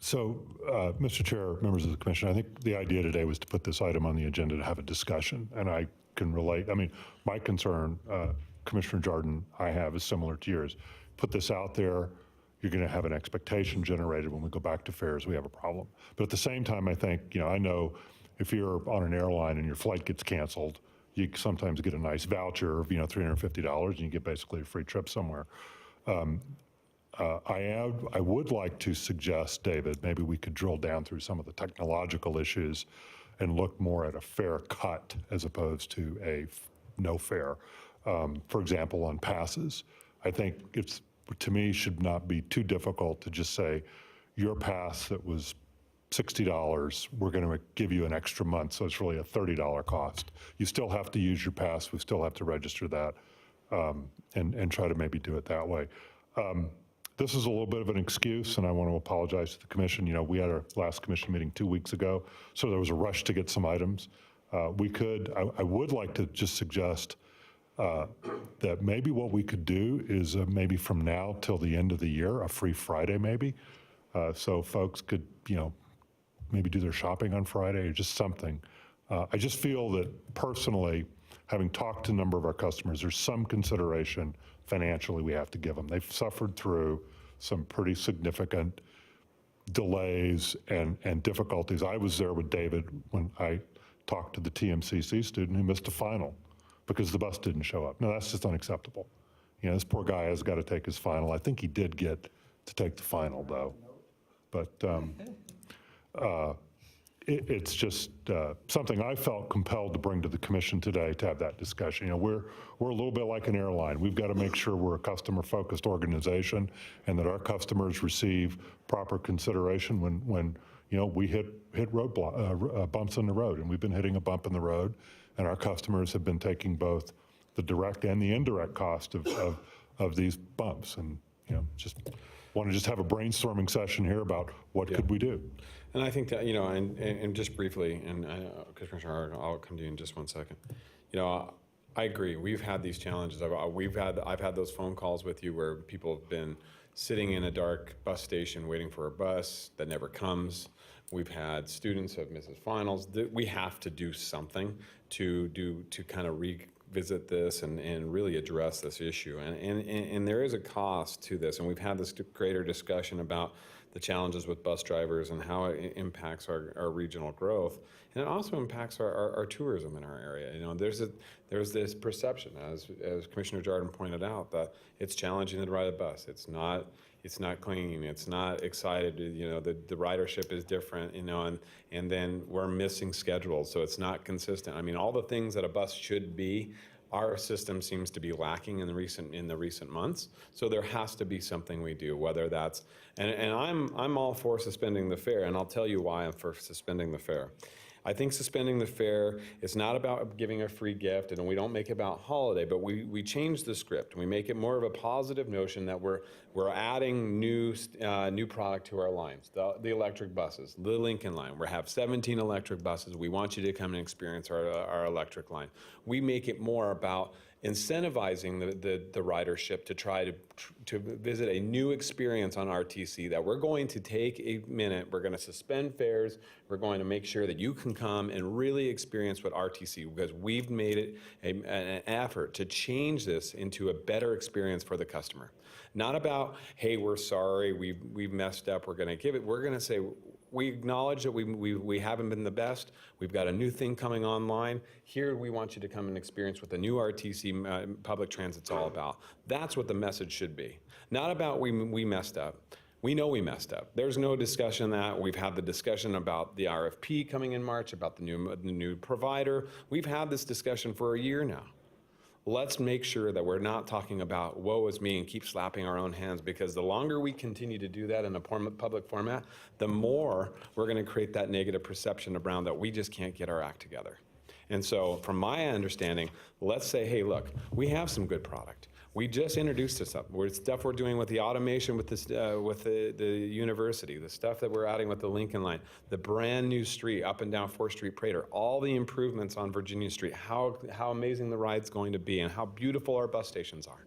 Mr. Chair, members of the commission, I think the idea today was to put this item on the agenda to have a discussion, and I can relate. I mean, my concern, Commissioner Jordan, I have is similar to yours. Put this out there, you're going to have an expectation generated. When we go back to fares, we have a problem. But at the same time, I think, you know, I know if you're on an airline and your flight gets canceled, you sometimes get a nice voucher of, you know, $350, and you get basically a free trip somewhere. I would like to suggest, David, maybe we could drill down through some of the technological issues and look more at a fare cut as opposed to a no fare. For example, on passes, I think it's, to me, should not be too difficult to just say, your pass that was $60, we're going to give you an extra month, so it's really a $30 cost. You still have to use your pass, we still have to register that, and try to maybe do it that way. This is a little bit of an excuse, and I want to apologize to the commission. You know, we had our last commission meeting 2 weeks ago, so there was a rush to get some items. I would like to just suggest that maybe what we could do is maybe from now till the end of the year, a free Friday maybe, so folks could, you know, maybe do their shopping on Friday or just something. I just feel that personally, having talked to a number of our customers, there's some consideration financially we have to give them. They've suffered through some pretty significant delays and difficulties. I was there with David when I talked to the TMCC student who missed a final because the bus didn't show up. No, that's just unacceptable. You know, this poor guy has got to take his final. I think he did get to take the final though. But it's just something I felt compelled to bring to the commission today to have that discussion. You know, we're a little bit like an airline. We've got to make sure we're a customer-focused organization and that our customers receive proper consideration when you know, we hit bumps in the road, and we've been hitting a bump in the road, and our customers have been taking both the direct and the indirect cost of these bumps. And you know, just want to just have a brainstorming session here about what could we do. And I think that, you know, and just briefly, and Commissioner Hart, I'll come to you in just 1 second. You know, I agree. We've had these challenges. I've had those phone calls with you where people have been sitting in a dark bus station waiting for a bus that never comes. We've had students who have missed finals. We have to do something to kind of revisit this and really address this issue. And there is a cost to this. And we've had this greater discussion about the challenges with bus drivers and how it impacts our regional growth. And it also impacts our tourism in our area. You know, there's this perception, as Commissioner Jardin pointed out, that it's challenging to ride a bus. It's not clean, it's not excited, you know, the ridership is different, you know, and then we're missing schedules, so it's not consistent. I mean, all the things that a bus should be, our system seems to be lacking in the recent months. So there has to be something we do, whether that's, and I'm all for suspending the fare, and I'll tell you why I'm for suspending the fare. I think suspending the fare is not about giving a free gift, and we don't make it about holiday, but we change the script. We make it more of a positive notion that we're adding new product to our lines, the electric buses, the Lincoln line. We have 17 electric buses. We want you to come and experience our electric line. We make it more about incentivizing the ridership to try to visit a new experience on RTC, that we're going to take a minute, we're going to suspend fares, we're going to make sure that you can come and really experience what RTC, because we've made it an effort to change this into a better experience for the customer. Not about, hey, we're sorry, we've messed up, we're going to give it. We're going to say, we acknowledge that we haven't been the best. We've got a new thing coming online. Here, we want you to come and experience what the new RTC public transit's all about. That's what the message should be. Not about we messed up. We know we messed up. There's no discussion that. We've had the discussion about the RFP coming in March, about the new provider. We've had this discussion for a year now. Let's make sure that we're not talking about woe is me and keep slapping our own hands, because the longer we continue to do that in a public format, the more we're going to create that negative perception around that we just can't get our act together. And so from my understanding, let's say, hey, look, we have some good product. We just introduced this stuff. Stuff we're doing with the automation with the university, the stuff that we're adding with the Lincoln line, the brand new street up and down 4th Street Prater, all the improvements on Virginia Street, how amazing the ride's going to be, and how beautiful our bus stations are.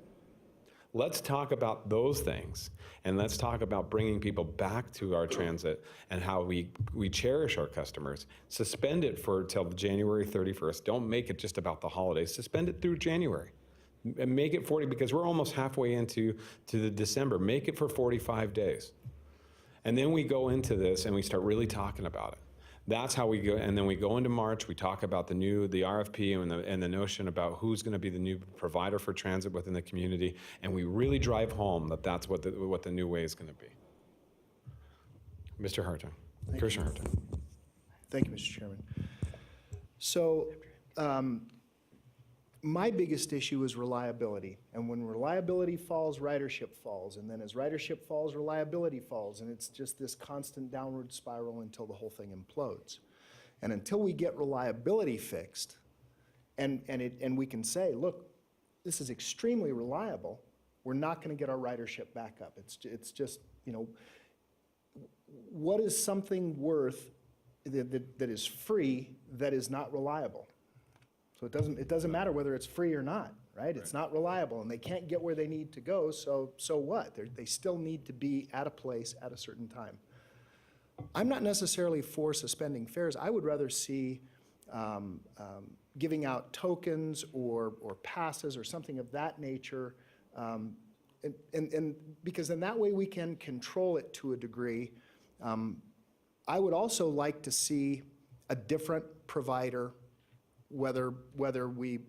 Let's talk about those things, and let's talk about bringing people back to our transit and how we cherish our customers. Suspend it till January 31st. Don't make it just about the holidays. Suspend it through January. And make it 40, because we're almost halfway into the December. Make it for 45 days. And then we go into this and we start really talking about it. That's how we go, and then we go into March, we talk about the RFP and the notion about who's going to be the new provider for transit within the community, and we really drive home that that's what the new way is going to be. Mr. Hartung, Commissioner Hartung. Thank you, Mr. Chairman. So, my biggest issue is reliability, and when reliability falls, ridership falls, and then as ridership falls, reliability falls, and it's just this constant downward spiral until the whole thing implodes. And until we get reliability fixed, and we can say, look, this is extremely reliable, we're not going to get our ridership back up. It's just, you know, what is something worth that is free that is not reliable? So it doesn't matter whether it's free or not, right? It's not reliable, and they can't get where they need to go, so what? They still need to be at a place at a certain time. I'm not necessarily for suspending fares. I would rather see giving out tokens or passes or something of that nature, and because in that way we can control it to a degree. I would also like to see a different provider, whether we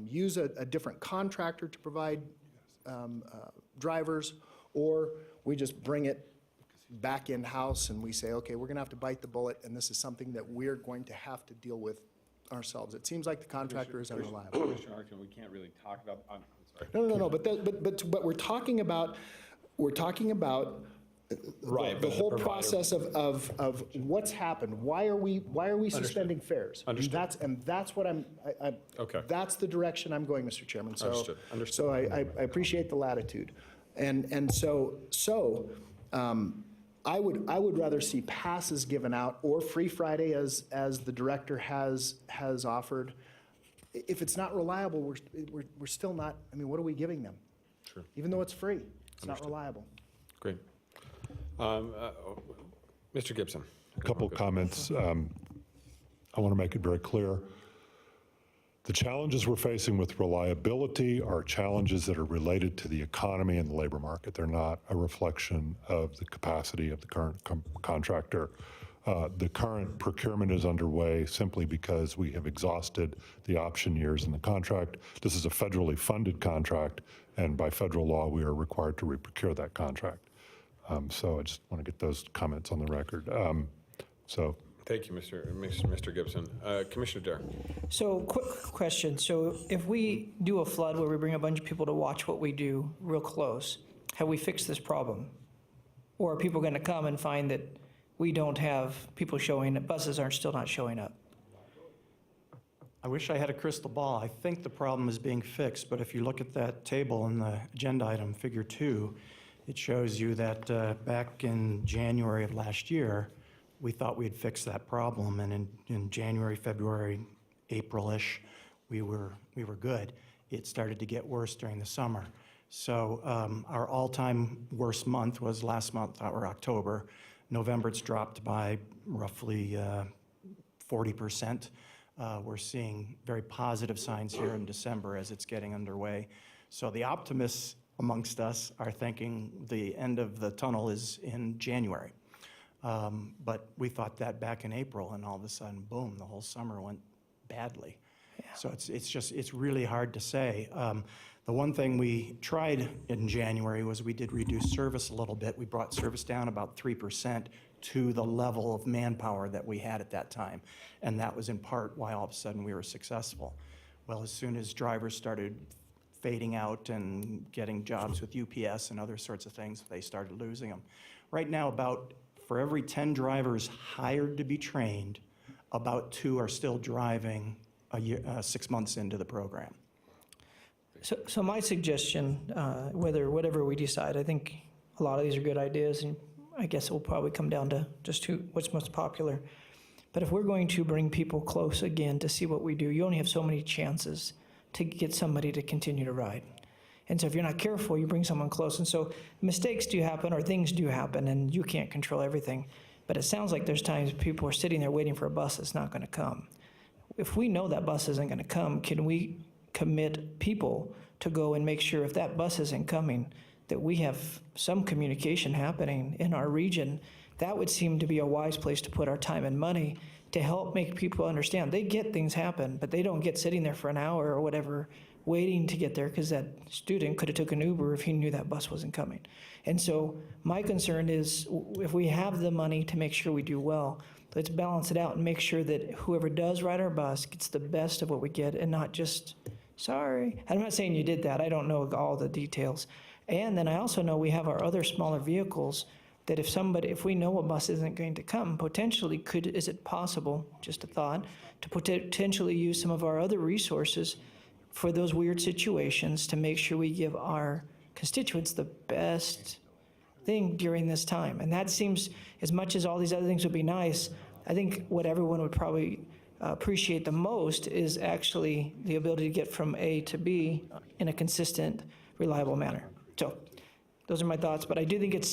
use a different contractor to provide drivers, or we just bring it back in-house and we say, okay, we're going to have to bite the bullet, and this is something that we're going to have to deal with ourselves. It seems like the contractor is unreliable. Commissioner Hartung, we can't really talk about. I'm sorry. No. But we're talking about right, the whole process of what's happened. Why are we suspending fares? Understood. And that's what I'm Okay. That's the direction I'm going, Mr. Chairman. So, Understood. So I appreciate the latitude, and so I would rather see passes given out or Free Friday as the director has offered. If it's not reliable, we're still not. I mean, what are we giving them? Sure. Even though it's free, it's not Understood. reliable. Great. Mr. Gibson. A couple comments. I want to make it very clear. The challenges we're facing with reliability are challenges that are related to the economy and the labor market. They're not a reflection of the capacity of the current contractor. The current procurement is underway simply because we have exhausted the option years in the contract. This is a federally funded contract, and by federal law, we are required to reprocure that contract. So I just want to get those comments on the record. Thank you, Mr. Gibson. Commissioner Dare. So quick question. So if we do a flood where we bring a bunch of people to watch what we do real close, have we fixed this problem? Or are people going to come and find that we don't have people showing, that buses are still not showing up? I wish I had a crystal ball. I think the problem is being fixed, but if you look at that table in the agenda item, figure 2, it shows you that back in January of last year, we thought we'd fix that problem, and in January, February, April-ish, we were good. It started to get worse during the summer. So our all-time worst month was last month, or October. November, it's dropped by roughly 40%. We're seeing very positive signs here in December as it's getting underway. So the optimists amongst us are thinking the end of the tunnel is in January. But we thought that back in April, and all of a sudden, boom, the whole summer went badly. Yeah. So it's really hard to say. The one thing we tried in January was we did reduce service a little bit. We brought service down about 3% to the level of manpower that we had at that time. And that was in part why all of a sudden we were successful. Well, as soon as drivers started fading out and getting jobs with UPS and other sorts of things, they started losing them. Right now, for every 10 drivers hired to be trained, about 2 are still driving 6 months into the program. So my suggestion, whatever we decide, I think a lot of these are good ideas, and I guess it will probably come down to just what's most popular. But if we're going to bring people close again to see what we do, you only have so many chances to get somebody to continue to ride. And so if you're not careful, you bring someone close. And so mistakes do happen, or things do happen, and you can't control everything. But it sounds like there's times people are sitting there waiting for a bus that's not going to come. If we know that bus isn't going to come, can we commit people to go and make sure if that bus isn't coming, that we have some communication happening in our region? That would seem to be a wise place to put our time and money to help make people understand. They get things happen, but they don't get sitting there for an hour or whatever waiting to get there, because that student could have took an Uber if he knew that bus wasn't coming. And so my concern is, if we have the money to make sure we do well, let's balance it out and make sure that whoever does ride our bus gets the best of what we get, and not just, sorry. I'm not saying you did that. I don't know all the details. And then I also know we have our other smaller vehicles that if we know a bus isn't going to come, potentially is it possible, just a thought, to potentially use some of our other resources for those weird situations to make sure we give our constituents the best thing during this time. And that seems, as much as all these other things would be nice, I think what everyone would probably appreciate the most is actually the ability to get from A to B in a consistent, reliable manner. So those are my thoughts, but I do think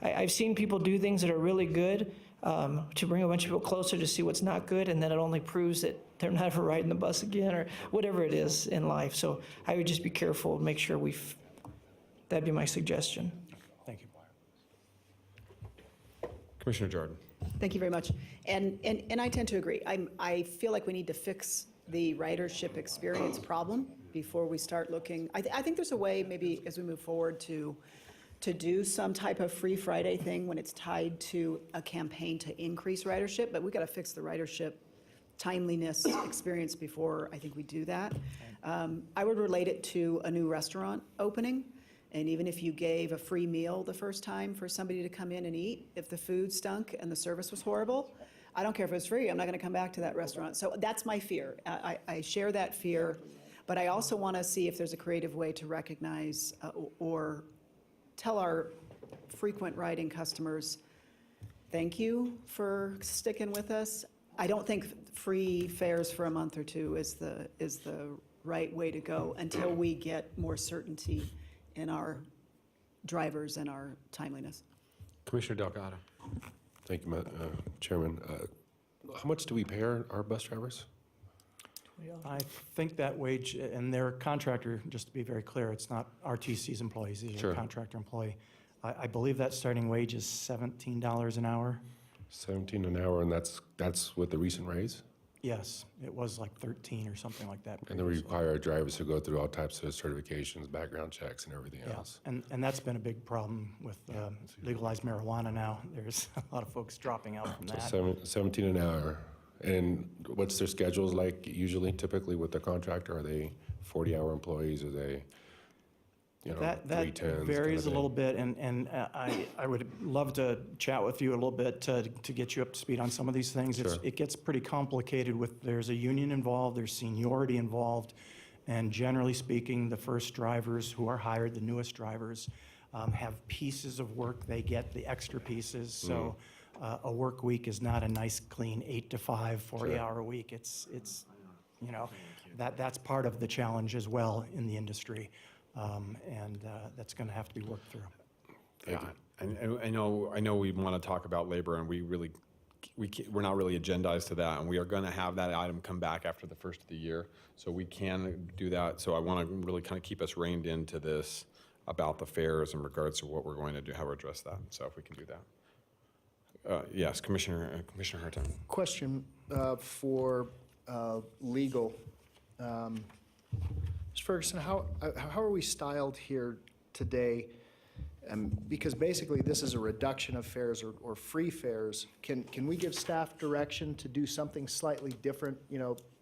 I've seen people do things that are really good to bring a bunch of people closer to see what's not good, and then it only proves that they're never riding the bus again, or whatever it is in life. So I would just be careful and make sure that'd be my suggestion. Thank you. Commissioner Jordan. Thank you very much. And I tend to agree. I feel like we need to fix the ridership experience problem before we start looking. I think there's a way, maybe as we move forward, to do some type of Free Friday thing when it's tied to a campaign to increase ridership, but we've got to fix the ridership timeliness experience before I think we do that. I would relate it to a new restaurant opening. And even if you gave a free meal the first time for somebody to come in and eat, if the food stunk and the service was horrible, I don't care if it was free, I'm not going to come back to that restaurant. So that's my fear. I share that fear, but I also want to see if there's a creative way to recognize or tell our frequent riding customers, thank you for sticking with us. I don't think free fares for a month or two is the right way to go until we get more certainty in our drivers and our timeliness. Commissioner Delgado. Thank you, Chairman. How much do we pay our bus drivers? I think that wage, and their contractor, just to be very clear, it's not RTC's employees, these are Sure. contractor employee. I believe that starting wage is $17 an hour. 17 an hour, and that's with the recent raise? Yes, it was like 13 or something like that. And they previously. require our drivers to go through all types of certifications, background checks, and everything Yeah, else. and that's been a big problem with legalized marijuana now. There's a lot of folks dropping out from So that. 17 an hour. And what's their schedules like usually, typically with the contractor? Are they 40-hour employees? Are they, That 310s? kind of varies a thing? little bit, and I would love to chat with you a little bit to get you up to speed on some of these things. Sure. It gets pretty complicated there's a union involved, there's seniority involved, and generally speaking, the first drivers who are hired, the newest drivers, have pieces of work they get, the extra pieces. So a work week is not a nice, clean 8 to 5, 40-hour week. It's that's part of the challenge as well in the industry. And that's going to have to be worked through. Yeah, and I know we want to talk about labor, and we're not really agendized to that, and we are going to have that item come back after the first of the year, so we can do that. So I want to really kind of keep us reined into this about the fares in regards to what we're going to do, how we address that. So if we can do that. Yes, Commissioner Hartung. Question for legal. Ms. Ferguson, how are we styled here today? Because basically this is a reduction of fares or free fares. Can we give staff direction to do something slightly different,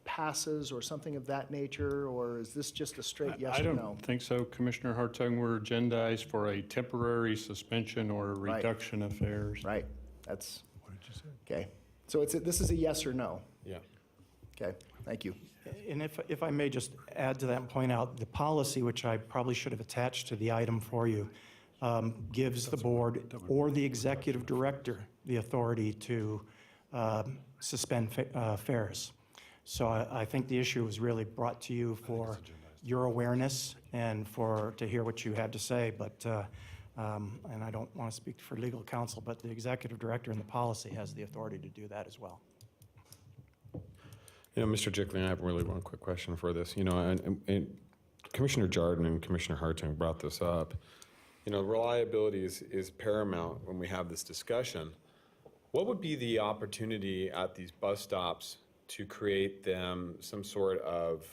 passes or something of that nature, or is this just a straight yes I or don't no? think so, Commissioner Hartung. We're agendized for a temporary suspension or Right. reduction of fares. Right, that's. What did you say? Okay, so this is a yes or no? Yeah. Okay, thank you. And if I may just add to that and point out, the policy, which I probably should have attached to the item for you, gives the board or the executive director the authority to suspend fares. So I think the issue was really brought to you for your awareness and to hear what you had to say, but, and I don't want to speak for legal counsel, but the executive director and the policy has the authority to do that as well. Mr. Jickling, I have really one quick question for this. And Commissioner Jardin and Commissioner Hartung brought this up. Reliability is paramount when we have this discussion. What would be the opportunity at these bus stops to create them some sort of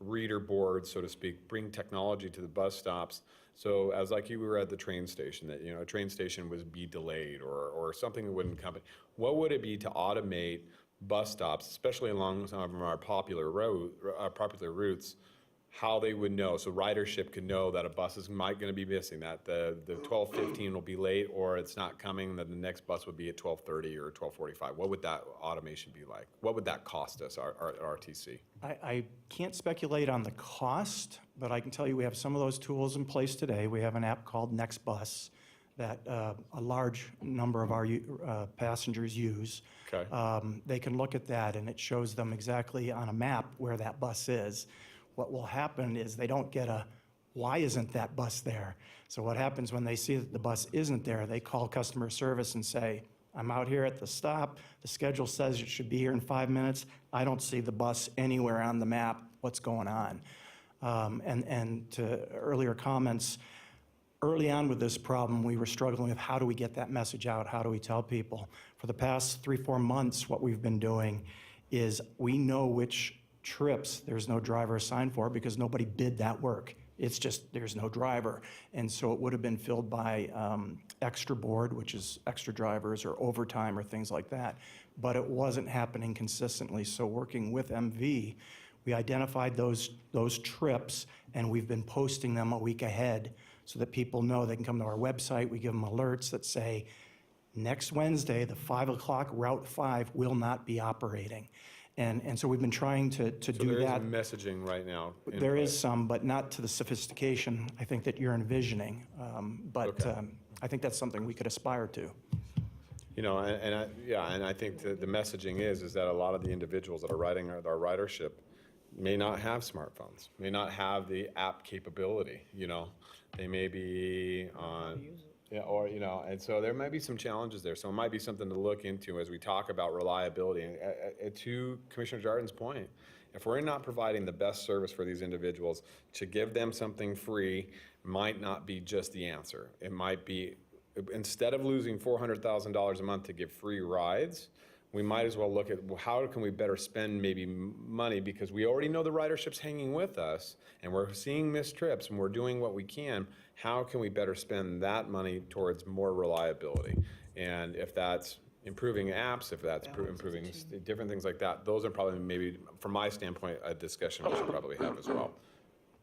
reader board, so to speak, bring technology to the bus stops? So as like you were at the train station, that a train station would be delayed or something that wouldn't come. What would it be to automate bus stops, especially along some of our popular routes, how they would know, so ridership could know that a bus is going to be missing, that the 12:15 will be late, or it's not coming, that the next bus would be at 12:30 or 12:45. What would that automation be like? What would that cost us, our RTC? I can't speculate on the cost, but I can tell you we have some of those tools in place today. We have an app called Next Bus that a large number of our passengers use. Okay. They can look at that, and it shows them exactly on a map where that bus is. What will happen is they don't get why isn't that bus there? So what happens when they see that the bus isn't there, they call customer service and say, I'm out here at the stop. The schedule says it should be here in 5 minutes. I don't see the bus anywhere on the map. What's going on? And to earlier comments, early on with this problem, we were struggling with how do we get that message out? How do we tell people? For the past 3-4 months, what we've been doing is we know which trips there's no driver assigned for because nobody bid that work. It's just there's no driver. And so it would have been filled by extra board, which is extra drivers or overtime or things like that. But it wasn't happening consistently. So working with MV, we identified those trips and we've been posting them a week ahead so that people know they can come to our website. We give them alerts that say, next Wednesday, the 5 o'clock Route 5 will not be operating. And so we've been trying to do that. There is messaging right now. There is some, but not to the sophistication I think that you're envisioning. But I think that's something we could aspire to. And I think the messaging is that a lot of the individuals that are riding our ridership may not have smartphones, may not have the app capability. They may be on. Yeah, or, and so there might be some challenges there. So it might be something to look into as we talk about reliability. And to Commissioner Jardin's point, if we're not providing the best service for these individuals, to give them something free might not be just the answer. It might be, instead of losing $400,000 a month to give free rides, we might as well look at how can we better spend maybe money, because we already know the ridership's hanging with us and we're seeing missed trips and we're doing what we can. How can we better spend that money towards more reliability? And if that's improving apps, if that's improving different things like that, those are probably maybe, from my standpoint, a discussion we should probably have as well.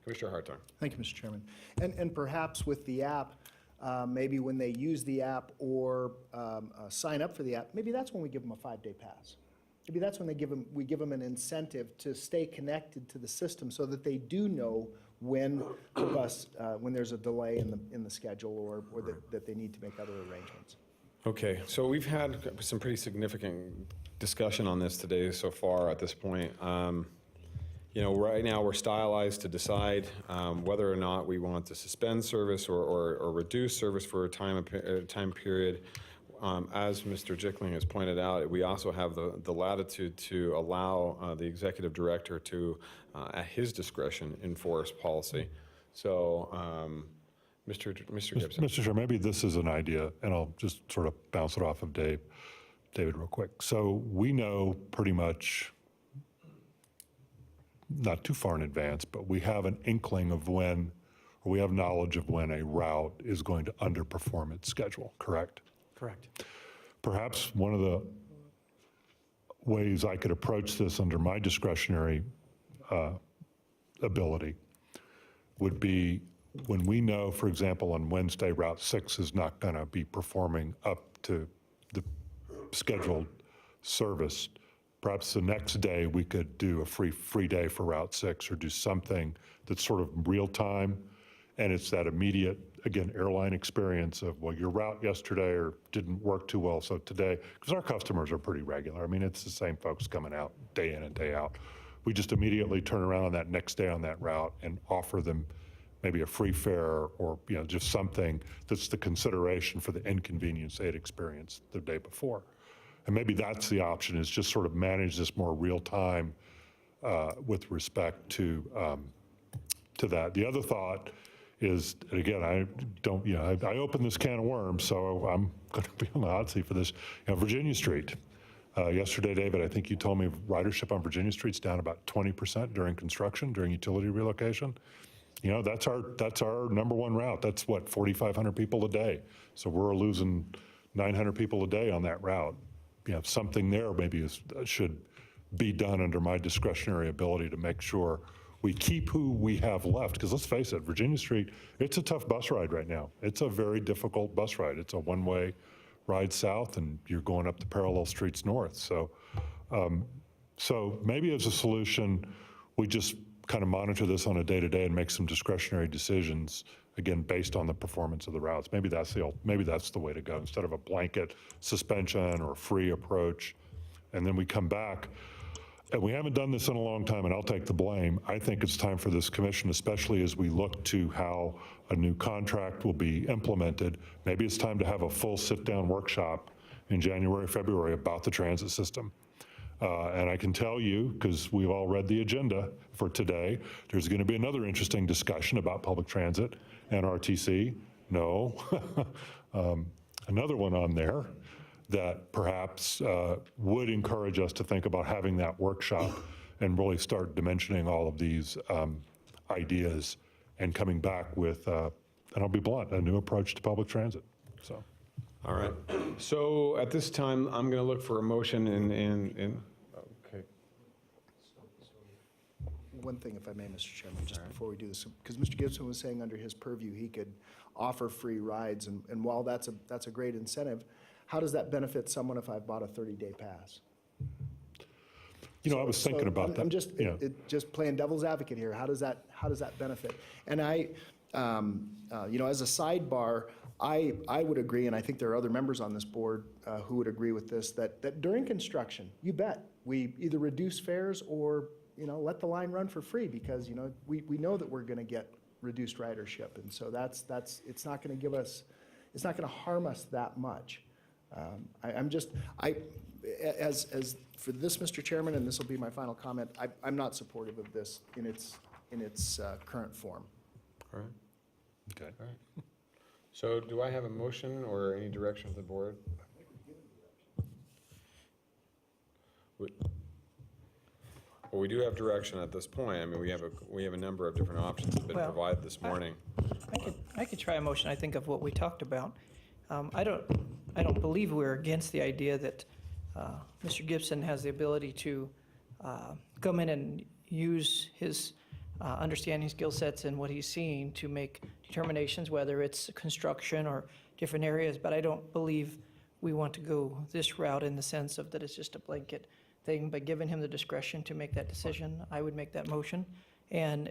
Commissioner Hartung. Thank you, Mr. Chairman. And perhaps with the app, maybe when they use the app or sign up for the app, maybe that's when we give them a 5-day pass. Maybe that's when we give them an incentive to stay connected to the system so that they do know when the bus, when there's a delay in the schedule or that they need to make other arrangements. Okay, so we've had some pretty significant discussion on this today so far at this point. Right now we're stylized to decide whether or not we want to suspend service or reduce service for a time period. As Mr. Jickling has pointed out, we also have the latitude to allow the executive director to, at his discretion, enforce policy. So, Mr. Gibson. Mr. Chair, maybe this is an idea, and I'll just sort of bounce it off of David real quick. So we know pretty much, not too far in advance, but we have an inkling of when, or we have knowledge of when a route is going to underperform its schedule, correct? Correct. Perhaps one of the ways I could approach this under my discretionary ability would be when we know, for example, on Wednesday, Route 6 is not going to be performing up to the scheduled service. Perhaps the next day we could do a free day for Route 6 or do something that's sort of real time, and it's that immediate, again, airline experience of, well, your route yesterday or didn't work too well, so today, because our customers are pretty regular. I mean, it's the same folks coming out day in and day out. We just immediately turn around on that next day on that route and offer them maybe a free fare or just something that's the consideration for the inconvenience they had experienced the day before. And maybe that's the option, is just sort of manage this more real time with respect to that. The other thought is, and again, I opened this can of worms, so I'm going to be on the hot seat for this. Virginia Street. Yesterday, David, I think you told me ridership on Virginia Street's down about 20% during construction, during utility relocation. That's our number one route. That's what, 4,500 people a day. So we're losing 900 people a day on that route. Something there maybe should be done under my discretionary ability to make sure we keep who we have left. Because let's face it, Virginia Street, it's a tough bus ride right now. It's a very difficult bus ride. It's a one-way ride south, and you're going up the parallel streets north. So, so maybe as a solution, we just kind of monitor this on a day-to-day and make some discretionary decisions, again, based on the performance of the routes. Maybe that's the way to go, instead of a blanket suspension or a free approach. And then we come back, and we haven't done this in a long time, and I'll take the blame. I think it's time for this commission, especially as we look to how a new contract will be implemented. Maybe it's time to have a full sit-down workshop in January, February about the transit system. And I can tell you, because we've all read the agenda for today, there's going to be another interesting discussion about public transit and RTC. No, another one on there that perhaps would encourage us to think about having that workshop and really start dimensioning all of these ideas and coming back with, and I'll be blunt, a new approach to public transit. So. All right. So at this time, I'm going to look for a motion okay. One thing, if I may, Mr. Chairman, just before we do this, because Mr. Gibson was saying under his purview, he could offer free rides, and while that's a great incentive, how does that benefit someone if I've bought a 30-day pass? I was thinking about that. I'm just, just playing devil's advocate here. How does that benefit? And I, as a sidebar, I would agree, and I think there are other members on this board who would agree with this, that during construction, you bet, we either reduce fares or, let the line run for free, because, we know that we're going to get reduced ridership. And so it's not going to give us, it's not going to harm us that much. As for this, Mr. Chairman, and this will be my final comment, I'm not supportive of this in its current form. All right. Okay. All right. So do I have a motion or any direction of the board? Well, we do have direction at this point. I mean, we have a number of different options that have been Well, provided this morning. I could try a motion, I think, of what we talked about. I don't believe we're against the idea that Mr. Gibson has the ability to come in and use his understanding skill sets and what he's seeing to make determinations, whether it's construction or different areas, but I don't believe we want to go this route in the sense of that it's just a blanket thing, but giving him the discretion to make that decision, I would make that motion. And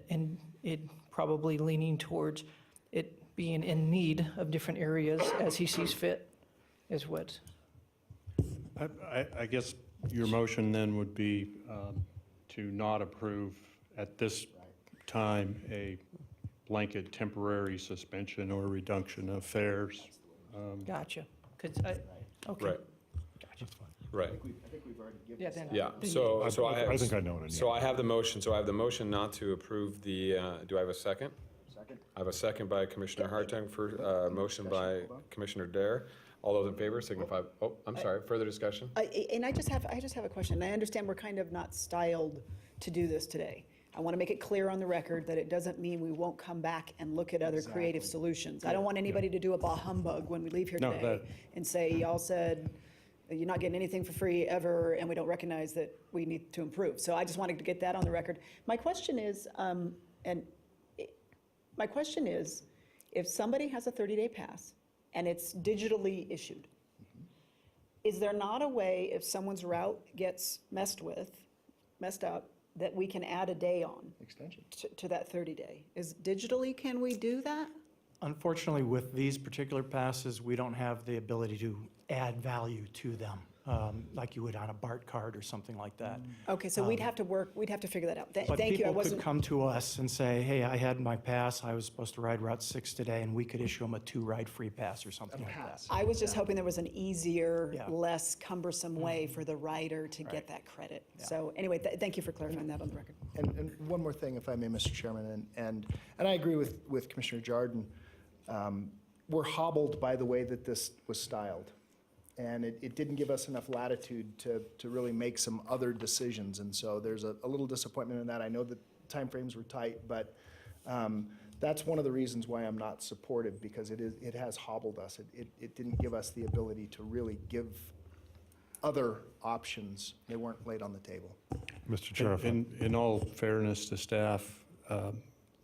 it probably leaning towards it being in need of different areas as he sees fit is what. I guess your motion then would be to not approve at this time a blanket temporary suspension or reduction of fares. Gotcha. Okay. Right. Gotcha. Right. I think we've already given Yeah, then. Yeah, so I have. I think I know what I need. So I have the motion, so I have the motion not to approve the, do I have a second? Second. I have a second by Commissioner Hartung, for motion by Commissioner Dare. All those in favor signify, oh, I'm sorry, further discussion? And I just have a question. I understand we're kind of not styled to do this today. I want to make it clear on the record that it doesn't mean we won't come back and look at other creative solutions. I don't want anybody to do a bah humbug when we leave here No, today and say, y'all said you're not getting anything for free ever, and we don't recognize that we need to improve. So I just wanted to get that on the record. My question is, if somebody has a 30-day pass and it's digitally issued, is there not a way, if someone's route gets messed up, that we can add a day on Extension. to that 30-day? Digitally, can we do that? Unfortunately, with these particular passes, we don't have the ability to add value to them, like you would on a BART card or something like that. Okay, so we'd have to figure that out. But Thank you, I people could wasn't, come to us and say, hey, I had my pass, I was supposed to ride Route 6 today, and we could issue them a 2-ride free pass or something like that. I was just hoping there was an easier, Yeah. less cumbersome way for the rider to get that credit. So anyway, thank you for clarifying that on the record. And one more thing, if I may, Mr. Chairman, and I agree with Commissioner Jordan. We're hobbled by the way that this was styled. And it didn't give us enough latitude to really make some other decisions. And so there's a little disappointment in that. I know the timeframes were tight, but that's one of the reasons why I'm not supportive, because it has hobbled us. It didn't give us the ability to really give other options. They weren't laid on the table. Mr. Chair, if I- In all fairness to staff,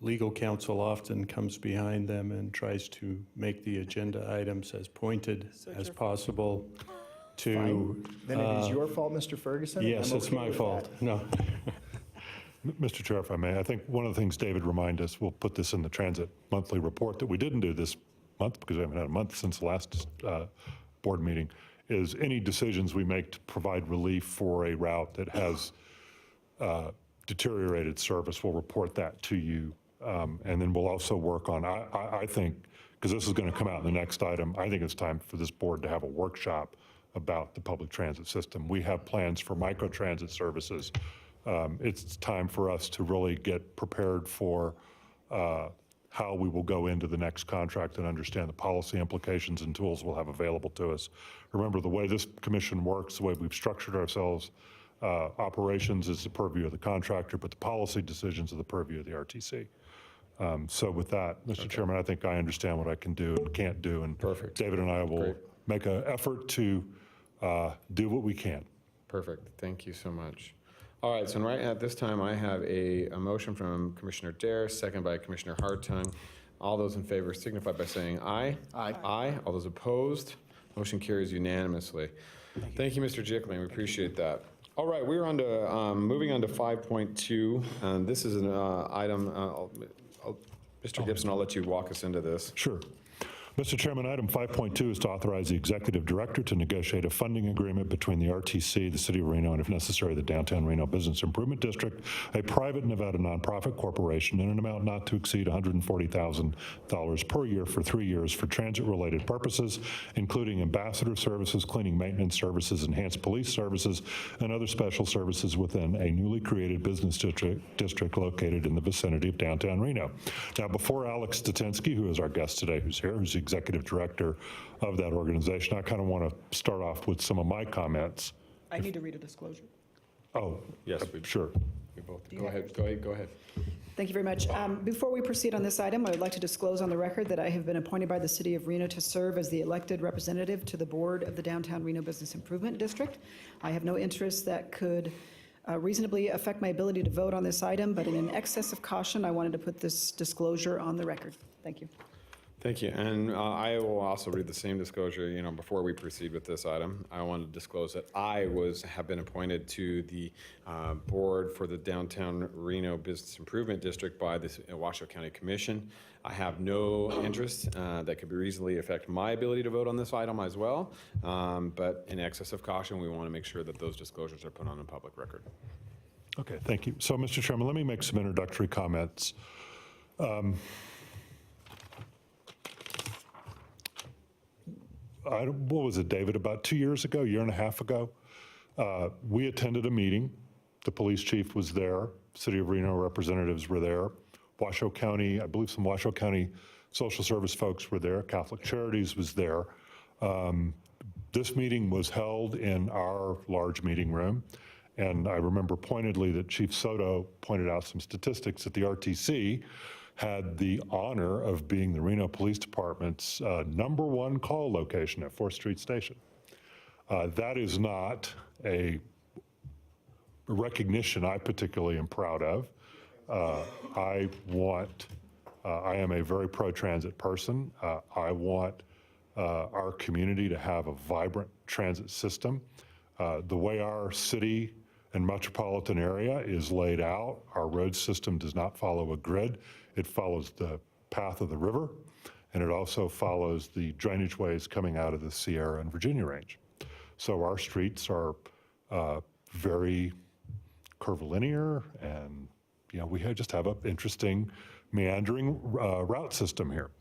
legal counsel often comes behind them and tries to make the agenda items as pointed as possible to. Fine. Then it is your fault, Mr. Ferguson? Yes, I'm it's okay my with fault. that. No. Mr. Chair, if I may, I think one of the things David reminded us, we'll put this in the transit monthly report that we didn't do this month because we haven't had a month since the last board meeting, is any decisions we make to provide relief for a route that has deteriorated service, we'll report that to you. And then we'll also work on, I think, because this is going to come out in the next item, I think it's time for this board to have a workshop about the public transit system. We have plans for microtransit services. It's time for us to really get prepared for how we will go into the next contract and understand the policy implications and tools we'll have available to us. Remember, the way this commission works, the way we've structured ourselves, operations is the purview of the contractor, but the policy decisions are the purview of the RTC. So with that, Mr. Chairman, I think I understand what I can do and can't do. And Perfect. David and I will Great. make an effort to do what we can. Perfect, thank you so much. All right, so right at this time, I have a motion from Commissioner Dare, second by Commissioner Hartung. All those in favor signify by saying aye. Aye. Aye. All those opposed, motion carries unanimously. Thank you, Mr. Jickling, we appreciate that. All right, we're on to, moving on to 5.2, and this is an item, Mr. Gibson, I'll let you walk us into this. Sure. Mr. Chairman, item 5.2 is to authorize the executive director to negotiate a funding agreement between the RTC, the City of Reno, and if necessary, the Downtown Reno Business Improvement District, a private Nevada nonprofit corporation, in an amount not to exceed $140,000 per year for 3 years for transit-related purposes, including ambassador services, cleaning maintenance services, enhanced police services, and other special services within a newly created business district located in the vicinity of downtown Reno. Now, before Alex Statinsky, who is our guest today, who's here, who's the executive director of that organization, I kind of want to start off with some of my comments. I need to read a disclosure. Oh, Yes, sure. we both, go ahead. Thank you very much. Before we proceed on this item, I would like to disclose on the record that I have been appointed by the City of Reno to serve as the elected representative to the board of the Downtown Reno Business Improvement District. I have no interest that could reasonably affect my ability to vote on this item, but in an excess of caution, I wanted to put this disclosure on the record. Thank you. Thank you, and I will also read the same disclosure, before we proceed with this item. I want to disclose that I have been appointed to the board for the Downtown Reno Business Improvement District by the Washoe County Commission. I have no interest that could reasonably affect my ability to vote on this item as well, but in excess of caution, we want to make sure that those disclosures are put on the public record. Okay, thank you. So, Mr. Chairman, let me make some introductory comments. What was it, David, about 2 years ago, year and a half ago, we attended a meeting. The police chief was there. City of Reno representatives were there. Washoe County, I believe some Washoe County social service folks were there. Catholic Charities was there. This meeting was held in our large meeting room, and I remember pointedly that Chief Soto pointed out some statistics that the RTC had the honor of being the Reno Police Department's #1 call location at 4th Street Station. That is not a recognition I particularly am proud of. I am a very pro-transit person. I want our community to have a vibrant transit system. The way our city and metropolitan area is laid out, our road system does not follow a grid. It follows the path of the river, and it also follows the drainage ways coming out of the Sierra and Virginia range. So our streets are very curvilinear, and we just have an interesting meandering route system here.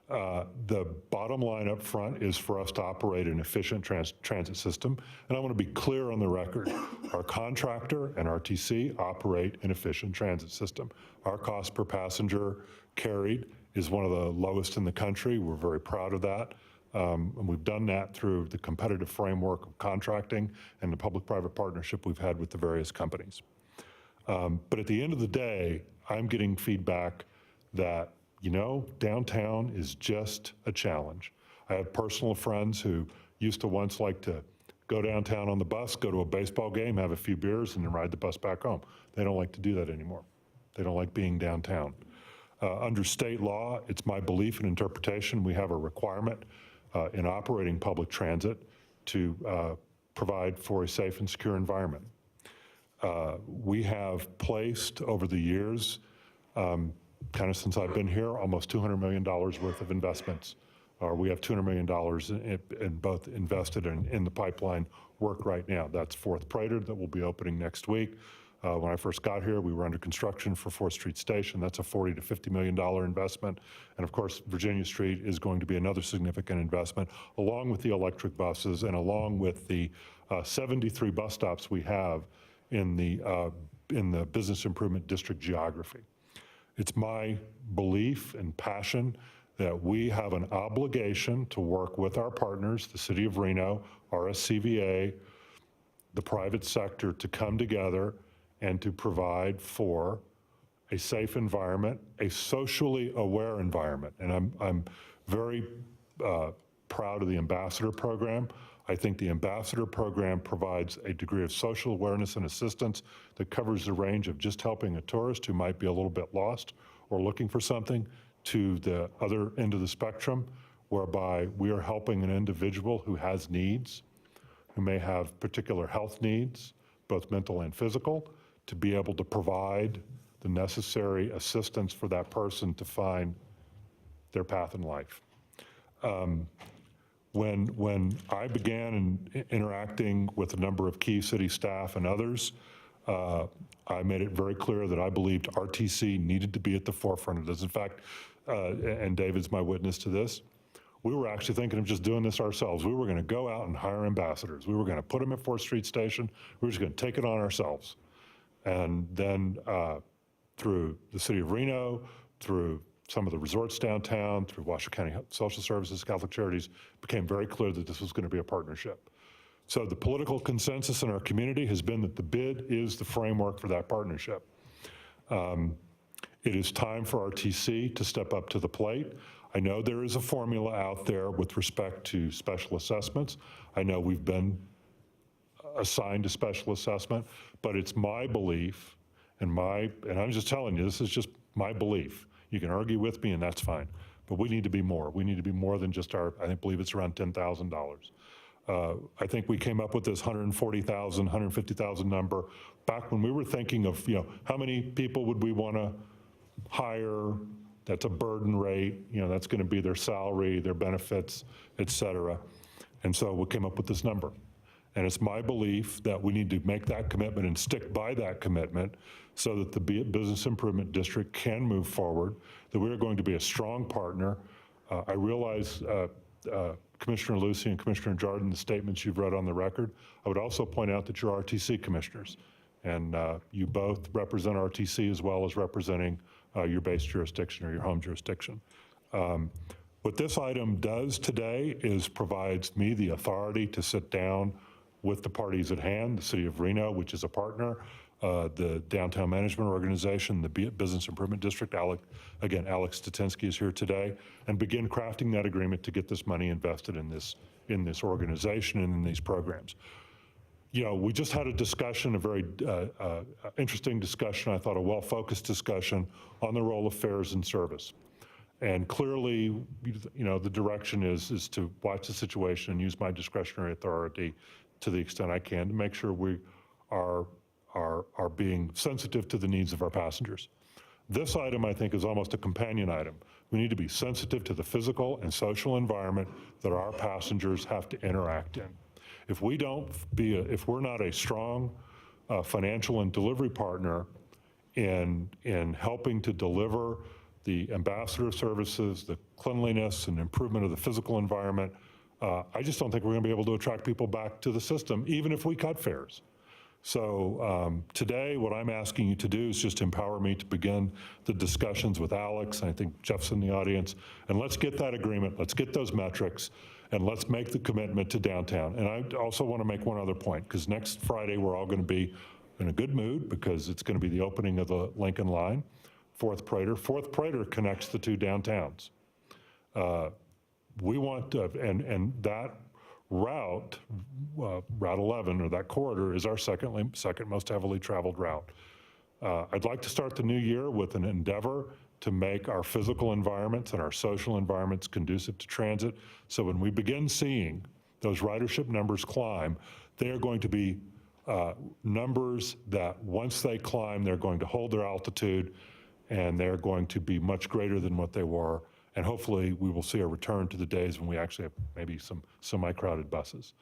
The bottom line up front is for us to operate an efficient transit system, and I want to be clear on the record. Our contractor and RTC operate an efficient transit system. Our cost per passenger carried is one of the lowest in the country. We're very proud of that. And we've done that through the competitive framework of contracting and the public-private partnership we've had with the various companies. But at the end of the day, I'm getting feedback that downtown is just a challenge. I have personal friends who used to once like to go downtown on the bus, go to a baseball game, have a few beers, and then ride the bus back home. They don't like to do that anymore. They don't like being downtown. Under state law, it's my belief and interpretation we have a requirement in operating public transit to provide for a safe and secure environment. We have placed over the years, kind of since I've been here, almost $200 million worth of investments. We have $200 million in both invested and in the pipeline work right now. That's 4th Prater that will be opening next week. When I first got here, we were under construction for 4th Street Station. That's a $40 to $50 million investment. And of course, Virginia Street is going to be another significant investment, along with the electric buses and along with the 73 bus stops we have in the Business Improvement District geography. It's my belief and passion that we have an obligation to work with our partners, the City of Reno, RSCVA, the private sector, to come together and to provide for a safe environment, a socially aware environment. And I'm very proud of the Ambassador Program. I think the Ambassador Program provides a degree of social awareness and assistance that covers the range of just helping a tourist who might be a little bit lost or looking for something, to the other end of the spectrum, whereby we are helping an individual who has needs, who may have particular health needs, both mental and physical, to be able to provide the necessary assistance for that person to find their path in life. When I began interacting with a number of key city staff and others, I made it very clear that I believed RTC needed to be at the forefront of this. In fact, and David's my witness to this, we were actually thinking of just doing this ourselves. We were going to go out and hire ambassadors. We were going to put them at 4th Street Station. We were just going to take it on ourselves. And then through the city of Reno, through some of the resorts downtown, through Washoe County Social Services, Catholic Charities, it became very clear that this was going to be a partnership. So the political consensus in our community has been that the bid is the framework for that partnership. It is time for RTC to step up to the plate. I know there is a formula out there with respect to special assessments. I know we've been assigned a special assessment, but it's my belief, and I'm just telling you, this is just my belief. You can argue with me, and that's fine. But we need to be more. We need to be more than just I believe it's around $10,000. I think we came up with this 140,000, 150,000 number back when we were thinking of, how many people would we want to hire? That's a burden rate. That's going to be their salary, their benefits, et cetera. And so we came up with this number. And it's my belief that we need to make that commitment and stick by that commitment so that the Business Improvement District can move forward, that we are going to be a strong partner. I realize, Commissioner Lucy and Commissioner Jordan, the statements you've read on the record. I would also point out that you're RTC commissioners, and you both represent RTC as well as representing your base jurisdiction or your home jurisdiction. What this item does today is provides me the authority to sit down with the parties at hand, the City of Reno, which is a partner, the Downtown Management Organization, the Business Improvement District, Alex Statinsky is here today, and begin crafting that agreement to get this money invested in this organization and in these programs. We just had a discussion, a very interesting discussion, I thought a well-focused discussion on the role of fares and service. And clearly, the direction is to watch the situation and use my discretionary authority to the extent I can to make sure we are being sensitive to the needs of our passengers. This item, I think, is almost a companion item. We need to be sensitive to the physical and social environment that our passengers have to interact in. If we're not a strong financial and delivery partner in helping to deliver the ambassador services, the cleanliness and improvement of the physical environment, I just don't think we're going to be able to attract people back to the system, even if we cut fares. So today, what I'm asking you to do is just empower me to begin the discussions with Alex, and I think Jeff's in the audience, and let's get that agreement, let's get those metrics, and let's make the commitment to downtown. And I also want to make one other point, because next Friday, we're all going to be in a good mood, because it's going to be the opening of the Lincoln Line, Fourth Prater. Fourth Prater connects the two downtowns. We want to, and that route, Route 11, or that corridor, is our second most heavily traveled route. I'd like to start the new year with an endeavor to make our physical environments and our social environments conducive to transit. So when we begin seeing those ridership numbers climb, they are going to be numbers that once they climb, they're going to hold their altitude, and they're going to be much greater than what they were. And hopefully we will see a return to the days when we actually have maybe some semi-crowded buses.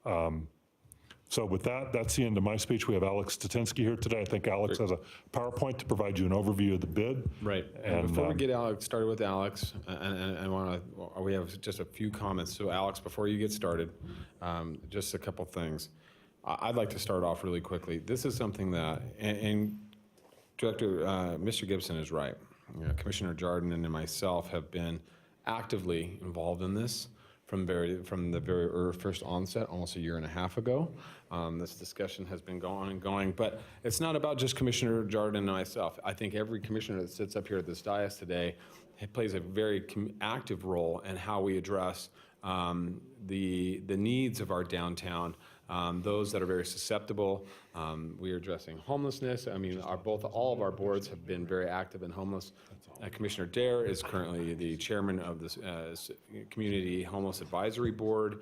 So with that, that's the end of my speech. We have Alex Statinsky here today. I think Alex has a PowerPoint to provide you an overview of the bid. Right. And before we get started with Alex, and we have just a few comments. So Alex, before you get started, just a couple things. I'd like to start off really quickly. This is something that, and Director, Mr. Gibson is right. Commissioner Jordan and myself have been actively involved in this from the very first onset, almost a year and a half ago. This discussion has been going and going, but it's not about just Commissioner Jordan and myself. I think every commissioner that sits up here at this dais today plays a very active role in how we address the needs of our downtown. Those that are very susceptible. We are addressing homelessness. I mean, all of our boards have been very active in homeless. Commissioner Dare is currently the chairman of the Community Homeless Advisory Board.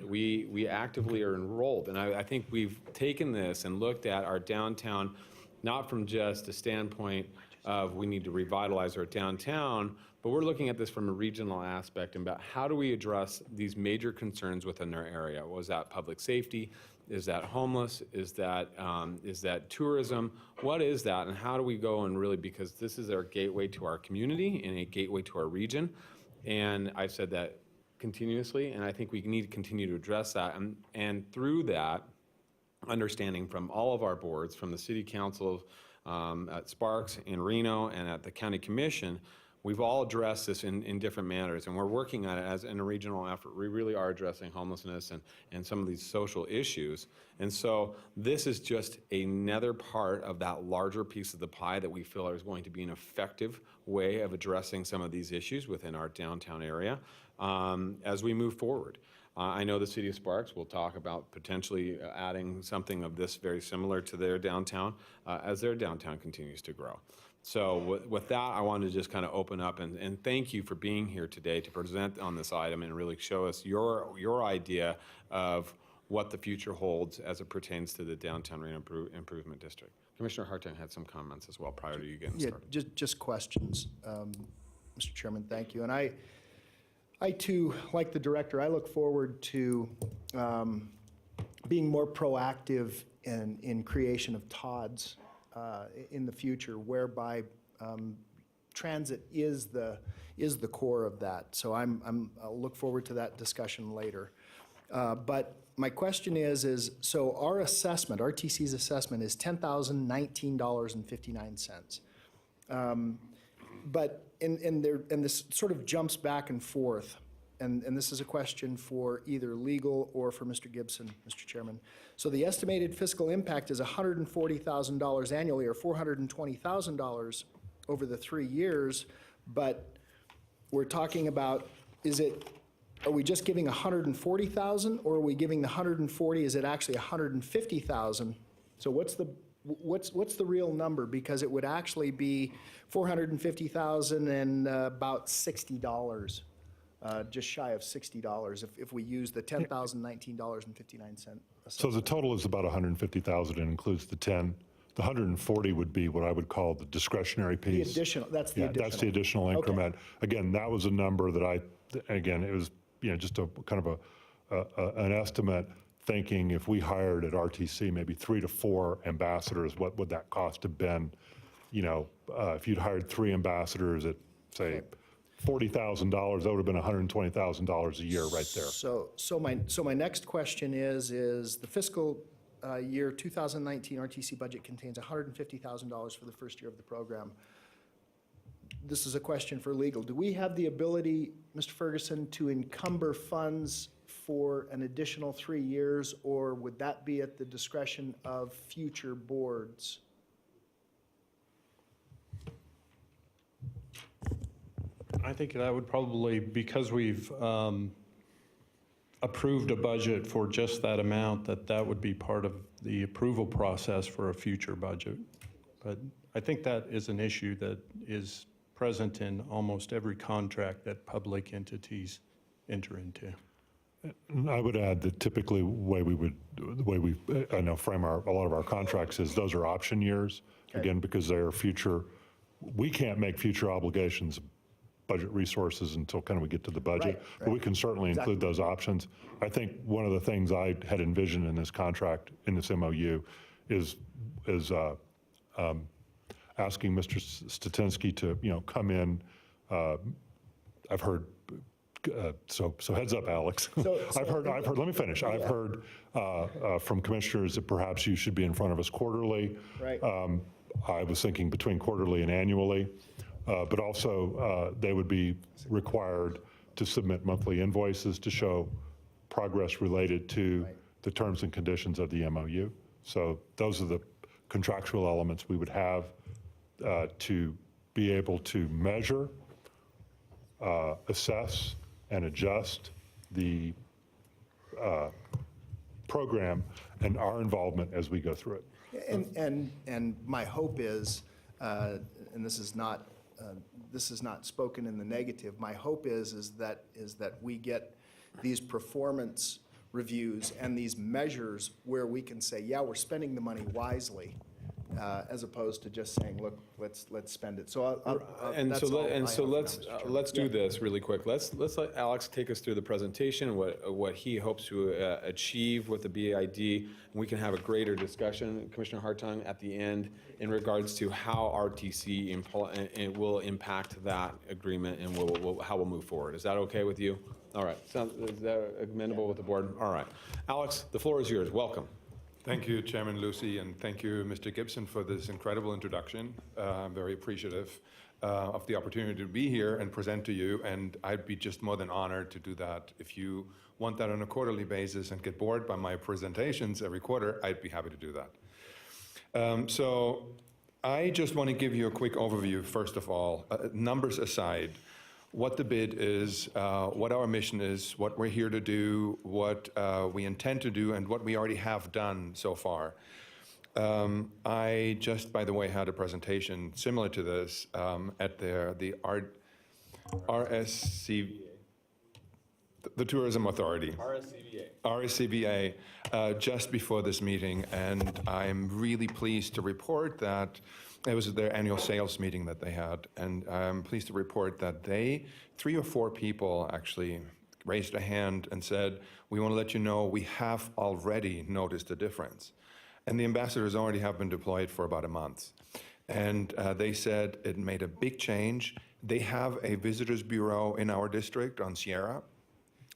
We actively are enrolled, and I think we've taken this and looked at our downtown, not from just a standpoint of we need to revitalize our downtown, But we're looking at this from a regional aspect about how do we address these major concerns within our area? Was that public safety? Is that homeless? Is that tourism? What is that, and how do we go and really, because this is our gateway to our community and a gateway to our region, and I've said that continuously, and I think we need to continue to address that, and through that, understanding from all of our boards, from the city council, at Sparks, in Reno, and at the county commission, we've all addressed this in different manners, and we're working on it as in a regional effort. We really are addressing homelessness and some of these social issues. And so this is just another part of that larger piece of the pie that we feel is going to be an effective way of addressing some of these issues within our downtown area as we move forward. I know the city of Sparks will talk about potentially adding something of this very similar to their downtown as their downtown continues to grow. So with that, I wanted to just kind of open up and thank you for being here today to present on this item and really show us your idea of what the future holds as it pertains to the Downtown Reno Improvement District. Commissioner Hartung had some comments as well prior to you getting started. Yeah, just questions, Mr. Chairman, thank you. And I too, like the director, I look forward to being more proactive in creation of TODs in the future, whereby transit is the core of that. So I'll look forward to that discussion later. But my question is so our assessment, RTC's assessment is $10,019.59. But and this sort of jumps back and forth, and this is a question for either legal or for Mr. Gibson, Mr. Chairman. So the estimated fiscal impact is $140,000 annually, or $420,000 over the 3 years, but we're talking about, are we just giving $140,000, or are we giving the 140? Is it actually $150,000? So what's the real number? Because it would actually be $450,000 and about $60, just shy of $60, if we use the $10,019.59. So the total is about 150,000 and includes the 10. The 140 would be what I would call the discretionary piece. The additional, that's the additional. That's the additional increment. Okay. Again, that was a number that it was just a kind of an estimate, thinking if we hired at RTC maybe 3 to 4 ambassadors, what would that cost have been? If you'd hired 3 ambassadors at, say, $40,000, that would have been $120,000 a year right there. So my next question is the fiscal year 2019 RTC budget contains $150,000 for the first year of the program. This is a question for legal. Do we have the ability, Mr. Ferguson, to encumber funds for an additional 3 years, or would that be at the discretion of future boards? I think that would probably, because we've approved a budget for just that amount, that would be part of the approval process for a future budget. But I think that is an issue that is present in almost every contract that public entities enter into. I would add that typically the way we frame a lot of our contracts is those are option years, again, because they are future. We can't make future obligations budget resources until kind of we get to the budget, but we can certainly include those options. I think one of the things I had envisioned in this contract, in this MOU, is asking Mr. Statinsky to come in. I've heard. So heads up, Alex. I've heard. Let me finish. I've heard from commissioners that perhaps you should be in front of us quarterly. Right. I was thinking between quarterly and annually, but also they would be required to submit monthly invoices to show progress related to the terms and conditions of the MOU. So those are the contractual elements we would have to be able to measure, assess, and adjust the program and our involvement as we go through it. And my hope is, and this is not spoken in the negative. My hope is that we get these performance reviews and these measures where we can say, yeah, we're spending the money wisely. as opposed to just saying, look, let's spend it. So And that's so, all I have for now, let's Mr. Chairman. let's do this really quick. Let's let Alex take us through the presentation, what he hopes to achieve with the BID, and we can have a greater discussion, Commissioner Hartung, at the end in regards to how RTC will impact that agreement and how we'll move forward. Is that okay with you? All right. Is that amenable with the board? All right. Alex, the floor is yours. Welcome. Thank you, Chairman Lucy, and thank you, Mr. Gibson, for this incredible introduction. I'm very appreciative of the opportunity to be here and present to you, and I'd be just more than honored to do that. If you want that on a quarterly basis and get bored by my presentations every quarter, I'd be happy to do that. So I just want to give you a quick overview, first of all, numbers aside, what the bid is, what our mission is, what we're here to do, what we intend to do, and what we already have done so far. I just, by the way, had a presentation similar to this at the RSC, the Tourism Authority. RSCVA, just before this meeting, and I'm really pleased to report that it was their annual sales meeting that they had, and I'm pleased to report that 3 or 4 people actually raised a hand and said, we want to let you know we have already noticed a difference. And the ambassadors already have been deployed for about a month. And they said it made a big change. They have a visitors bureau in our district on Sierra.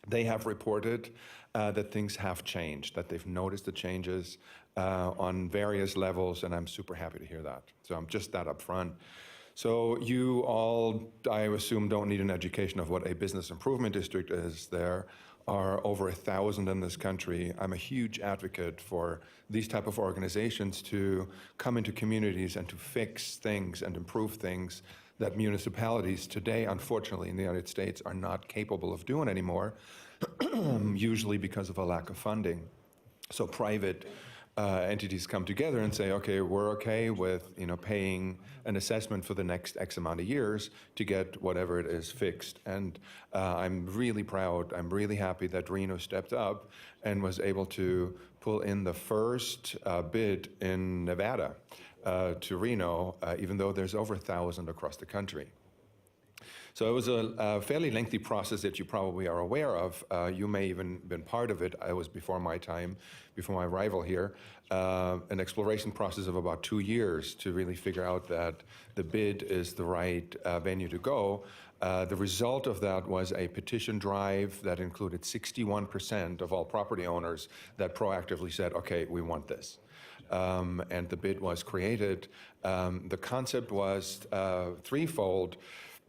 They have reported that things have changed, that they've noticed the changes on various levels, and I'm super happy to hear that. So I'm just that up front. So you all, I assume, don't need an education of what a business improvement district is. There are over 1,000 in this country. I'm a huge advocate for these type of organizations to come into communities and to fix things and improve things that municipalities today, unfortunately, in the United States are not capable of doing anymore, usually because of a lack of funding. So private entities come together and say, okay, we're okay with paying an assessment for the next X amount of years to get whatever it is fixed. And I'm really proud, I'm really happy that Reno stepped up and was able to pull in the first bid in Nevada to Reno, even though there's over 1,000 across the country. So it was a fairly lengthy process that you probably are aware of. You may even been part of it. I was before my time, before my arrival here, an exploration process of about 2 years to really figure out that the bid is the right venue to go. The result of that was a petition drive that included 61% of all property owners that proactively said, okay, we want this. And the bid was created. The concept was threefold.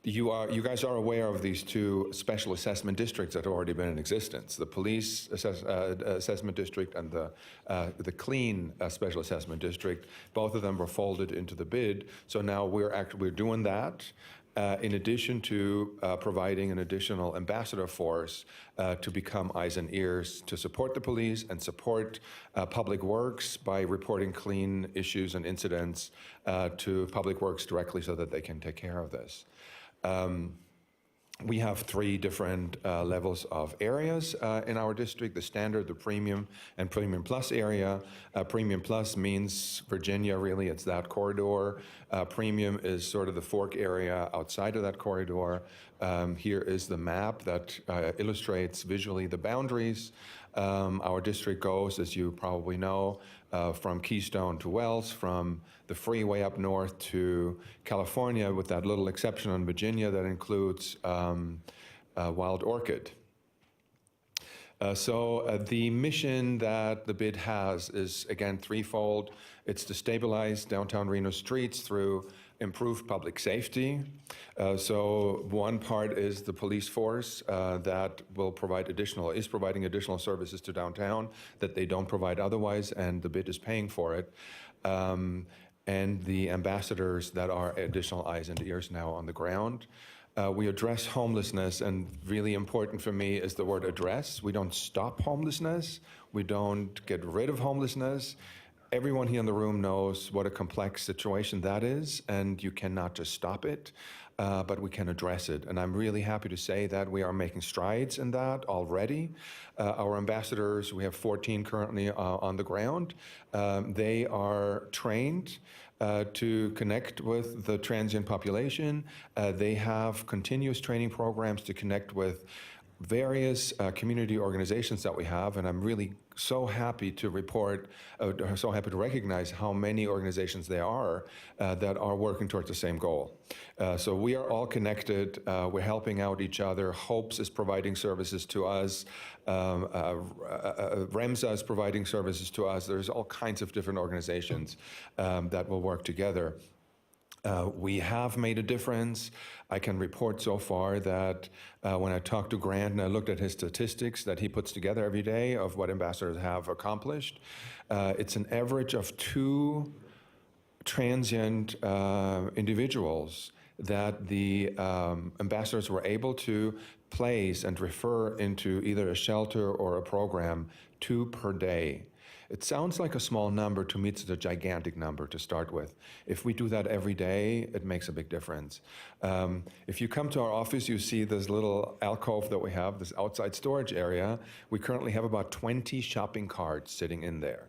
You guys are aware of these 2 special assessment districts that have already been in existence: the police assessment district and the clean special assessment district. Both of them were folded into the bid. So now we're doing that. In addition to providing an additional ambassador force to become eyes and ears to support the police and support Public Works by reporting clean issues and incidents to Public Works directly so that they can take care of this. We have 3 different levels of areas in our district: the standard, the premium, and premium plus area. Premium plus means Virginia, really, it's that corridor. Premium is sort of the fork area outside of that corridor. Here is the map that illustrates visually the boundaries. Our district goes, as you probably know, from Keystone to Wells, from the freeway up north to California, with that little exception on Virginia that includes Wild Orchid. So the mission that the bid has is, again, threefold. It's to stabilize downtown Reno streets through improved public safety. So one part is the police force that will is providing additional services to downtown that they don't provide otherwise, and the bid is paying for it. And the ambassadors that are additional eyes and ears now on the ground. We address homelessness, and really important for me is the word address. We don't stop homelessness. We don't get rid of homelessness. everyone here in the room knows what a complex situation that is, and you cannot just stop it, but we can address it. And I'm really happy to say that we are making strides in that already. Our ambassadors, we have 14 currently on the ground. They are trained to connect with the transient population. They have continuous training programs to connect with various community organizations that we have, and I'm really so happy to report, so happy to recognize how many organizations there are that are working towards the same goal. So we are all connected, we're helping out each other. HOPES is providing services to us, REMSA is providing services to us. There's all kinds of different organizations that will work together. We have made a difference. I can report so far that when I talked to Grant and I looked at his statistics that he puts together every day of what ambassadors have accomplished, it's an average of 2 transient individuals that the ambassadors were able to place and refer into either a shelter or a program, 2 per day. It sounds like a small number. To me, it's a gigantic number to start with. If we do that every day, it makes a big difference. If you come to our office, you see this little alcove that we have, this outside storage area. We currently have about 20 shopping carts sitting in there.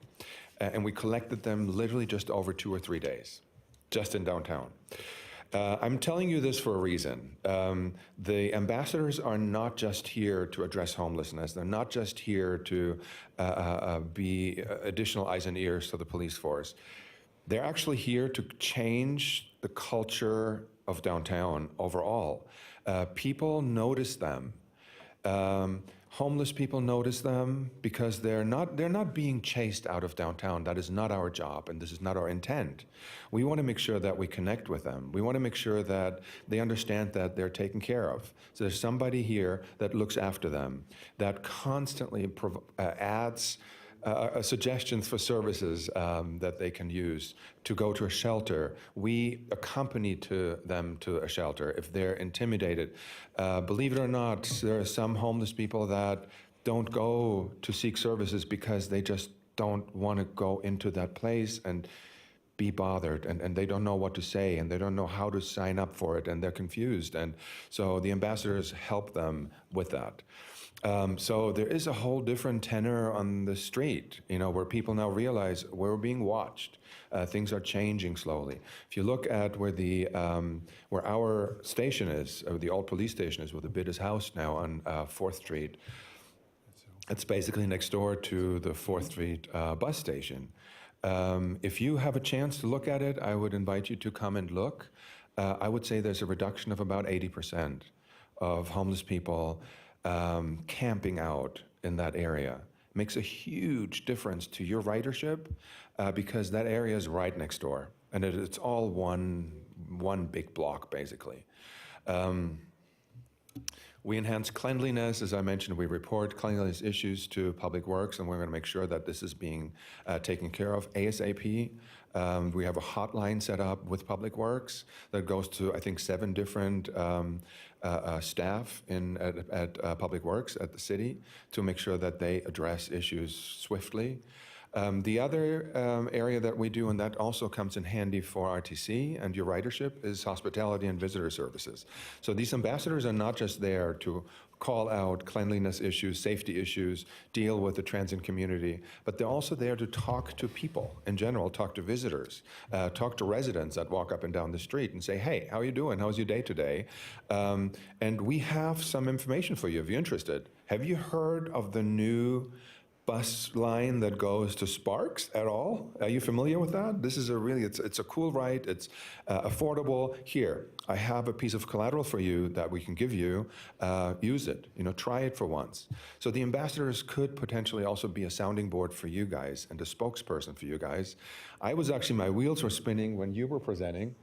And we collected them literally just over 2 or 3 days, just in downtown. I'm telling you this for a reason. The ambassadors are not just here to address homelessness. They're not just here to be additional eyes and ears to the police force. They're actually here to change the culture of downtown overall. People notice them. Homeless people notice them because they're not being chased out of downtown. That is not our job, and this is not our intent. We want to make sure that we connect with them. We want to make sure that they understand that they're taken care of. So there's somebody here that looks after them, that constantly adds suggestions for services that they can use to go to a shelter. We accompany them to a shelter if they're intimidated. Believe it or not, there are some homeless people that don't go to seek services because they just don't want to go into that place and be bothered, and they don't know what to say, and they don't know how to sign up for it, and they're confused. And so the ambassadors help them with that. So there is a whole different tenor on the street, where people now realize we're being watched. Things are changing slowly. If you look at where our station is, or the old police station is, where the BID is housed now on 4th Street, it's basically next door to the 4th Street bus station. If you have a chance to look at it, I would invite you to come and look. I would say there's a reduction of about 80% of homeless people camping out in that area. Makes a huge difference to your ridership because that area is right next door, and it's all one big block, basically. We enhance cleanliness. As I mentioned, we report cleanliness issues to Public Works, and we're going to make sure that this is being taken care of ASAP. We have a hotline set up with Public Works that goes to, I think, 7 different staff at Public Works at the city to make sure that they address issues swiftly. The other area that we do, and that also comes in handy for RTC and your ridership, is hospitality and visitor services. So these ambassadors are not just there to call out cleanliness issues, safety issues, deal with the transient community, but they're also there to talk to people in general, talk to visitors, talk to residents that walk up and down the street and say, hey, how are you doing? How's your day today? And we have some information for you if you're interested. Have you heard of the new bus line that goes to Sparks at all? Are you familiar with that? This is it's a cool ride. It's affordable. Here, I have a piece of collateral for you that we can give you. Use it. Try it for once. So the ambassadors could potentially also be a sounding board for you guys and a spokesperson for you guys. My wheels were spinning when you were presenting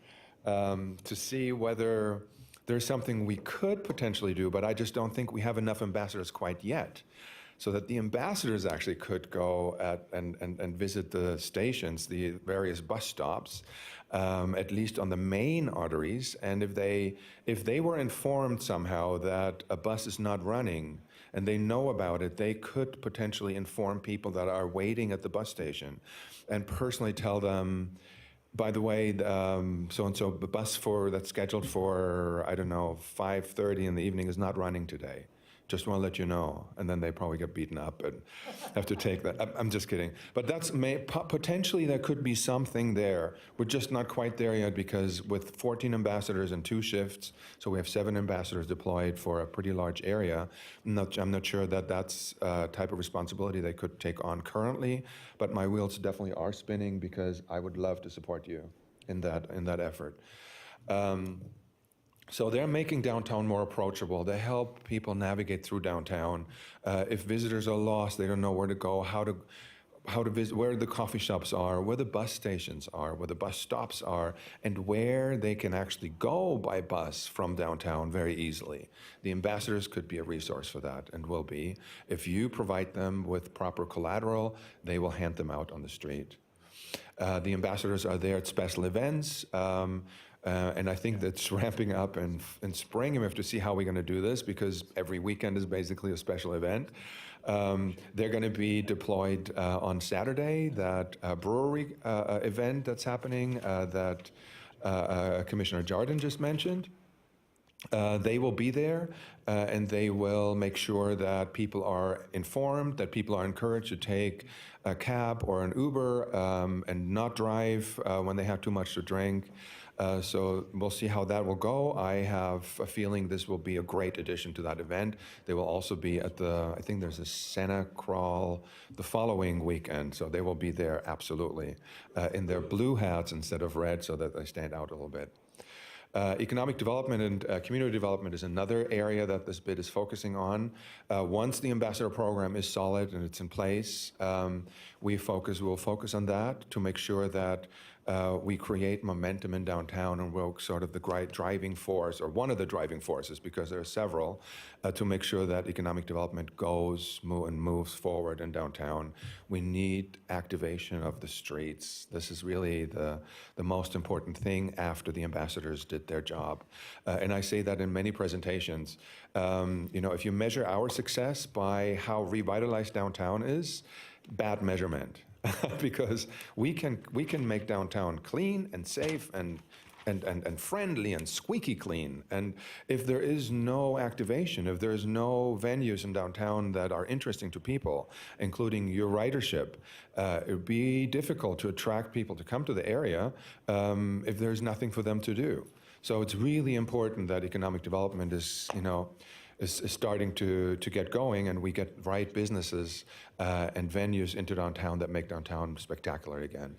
to see whether there's something we could potentially do, but I just don't think we have enough ambassadors quite yet, so that the ambassadors actually could go and visit the stations, the various bus stops, at least on the main arteries. And if they were informed somehow that a bus is not running, and they know about it, they could potentially inform people that are waiting at the bus station and personally tell them, by the way, so-and-so, the bus that's scheduled for, I don't know, 5:30 in the evening is not running today. Just want to let you know. And then they probably get beaten up and have to take that. I'm just kidding. But potentially there could be something there. We're just not quite there yet because with 14 ambassadors and 2 shifts, so we have 7 ambassadors deployed for a pretty large area. I'm not sure that that's a type of responsibility they could take on currently, but my wheels definitely are spinning because I would love to support you in that effort. So they're making downtown more approachable. They help people navigate through downtown. If visitors are lost, they don't know where to go, how to visit, where the coffee shops are, where the bus stations are, where the bus stops are, and where they can actually go by bus from downtown very easily. The ambassadors could be a resource for that and will be. If you provide them with proper collateral, they will hand them out on the street. The ambassadors are there at special events. And I think that's ramping up in spring, and we have to see how we're going to do this because every weekend is basically a special event. They're going to be deployed on Saturday, that brewery event that's happening that Commissioner Jardin just mentioned. They will be there, and they will make sure that people are informed, that people are encouraged to take a cab or an Uber and not drive when they have too much to drink. So we'll see how that will go. I have a feeling this will be a great addition to that event. They will also be at I think there's a Santa crawl the following weekend, so they will be there absolutely in their blue hats instead of red so that they stand out a little bit. Economic development and community development is another area that this bid is focusing on. Once the ambassador program is solid and it's in place, we'll focus on that to make sure that we create momentum in downtown, and we're sort of the driving force, or one of the driving forces, because there are several, to make sure that economic development moves forward in downtown. We need activation of the streets. This is really the most important thing after the ambassadors did their job. And I say that in many presentations. If you measure our success by how revitalized downtown is, bad measurement. Because we can make downtown clean and safe and friendly and squeaky clean. And if there is no activation, if there is no venues in downtown that are interesting to people, including your ridership, it would be difficult to attract people to come to the area if there's nothing for them to do. So it's really important that economic development is starting to get going, and we get right businesses and venues into downtown that make downtown spectacular again.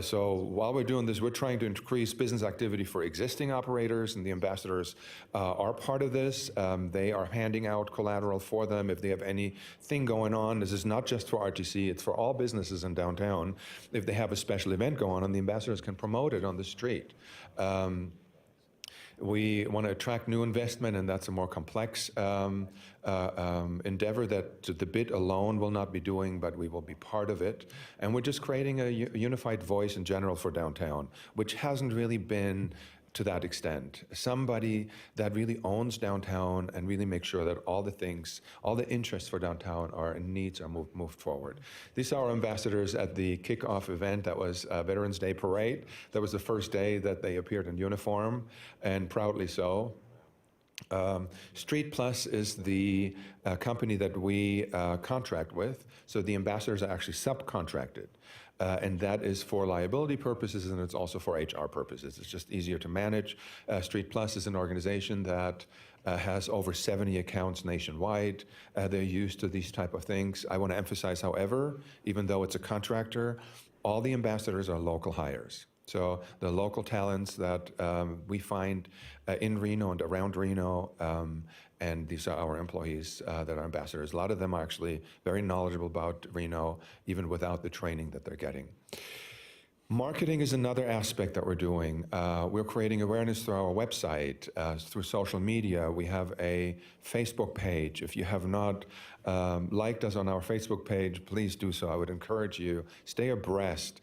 So while we're doing this, we're trying to increase business activity for existing operators, and the ambassadors are part of this. They are handing out collateral for them if they have anything going on. This is not just for RTC, it's for all businesses in downtown. If they have a special event going on, the ambassadors can promote it on the street. We want to attract new investment, and that's a more complex endeavor that the bid alone will not be doing, but we will be part of it. And we're just creating a unified voice in general for downtown, which hasn't really been to that extent. Somebody that really owns downtown and really makes sure that all the interests for downtown and needs are moved forward. These are our ambassadors at the kickoff event that was Veterans Day Parade. That was the first day that they appeared in uniform, and proudly so. Street Plus is the company that we contract with, so the ambassadors are actually subcontracted. And that is for liability purposes, and it's also for HR purposes. It's just easier to manage. Street Plus is an organization that has over 70 accounts nationwide. They're used to these type of things. I want to emphasize, however, even though it's a contractor, all the ambassadors are local hires. So the local talents that we find in Reno and around Reno, and these are our employees that are ambassadors. A lot of them are actually very knowledgeable about Reno, even without the training that they're getting. Marketing is another aspect that we're doing. We're creating awareness through our website, through social media. We have a Facebook page. If you have not liked us on our Facebook page, please do so. I would encourage you, stay abreast.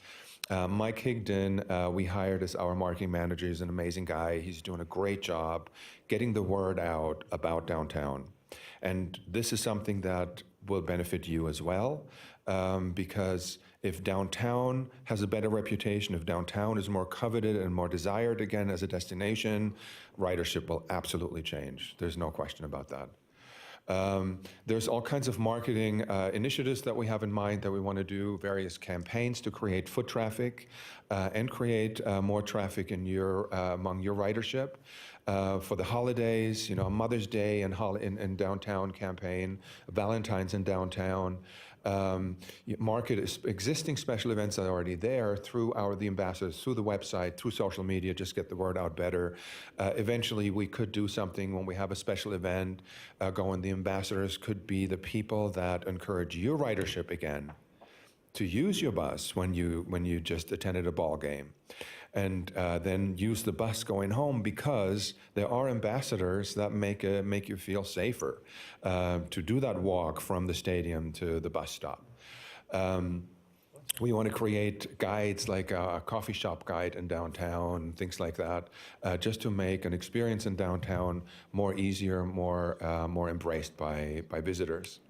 Mike Higdon, we hired as our marketing manager. He's an amazing guy. He's doing a great job getting the word out about downtown. And this is something that will benefit you as well, because if downtown has a better reputation, if downtown is more coveted and more desired again as a destination, ridership will absolutely change. There's no question about that. There's all kinds of marketing initiatives that we have in mind that we want to do, various campaigns to create foot traffic and create more traffic in among your ridership. For the holidays, Mother's Day in downtown campaign, Valentine's in downtown. Market existing special events that are already there through the ambassadors, through the website, through social media, just get the word out better. Eventually, we could do something when we have a special event going. The ambassadors could be the people that encourage your ridership again to use your bus when you just attended a ball game. And then use the bus going home, because there are ambassadors that make you feel safer to do that walk from the stadium to the bus stop. We want to create guides like a coffee shop guide in downtown, things like that, just to make an experience in downtown more easier, more embraced by visitors.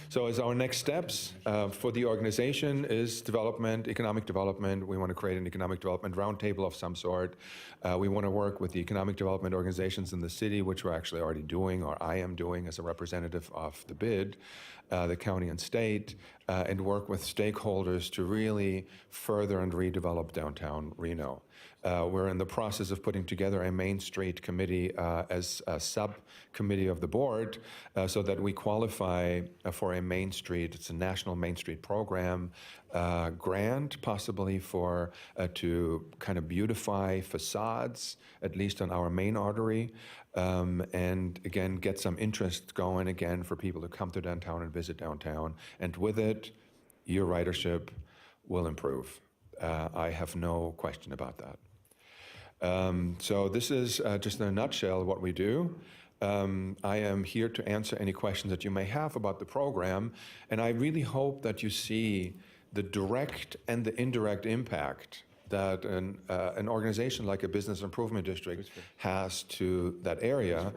So as our next steps for the organization is development, economic development. We want to create an economic development roundtable of some sort. We want to work with the economic development organizations in the city, which we're actually already doing, or I am doing as a representative of the BID, the county and state, and work with stakeholders to really further and redevelop downtown Reno. We're in the process of putting together a Main Street committee as a subcommittee of the board so that we qualify for a Main Street, it's a national Main Street program, grant possibly to kind of beautify facades, at least on our main artery, and again, get some interest going again for people to come to downtown and visit downtown. And with it, your ridership will improve. I have no question about that. So this is just in a nutshell what we do. I am here to answer any questions that you may have about the program, and I really hope that you see the direct and the indirect impact that an organization like a business improvement district has to that area,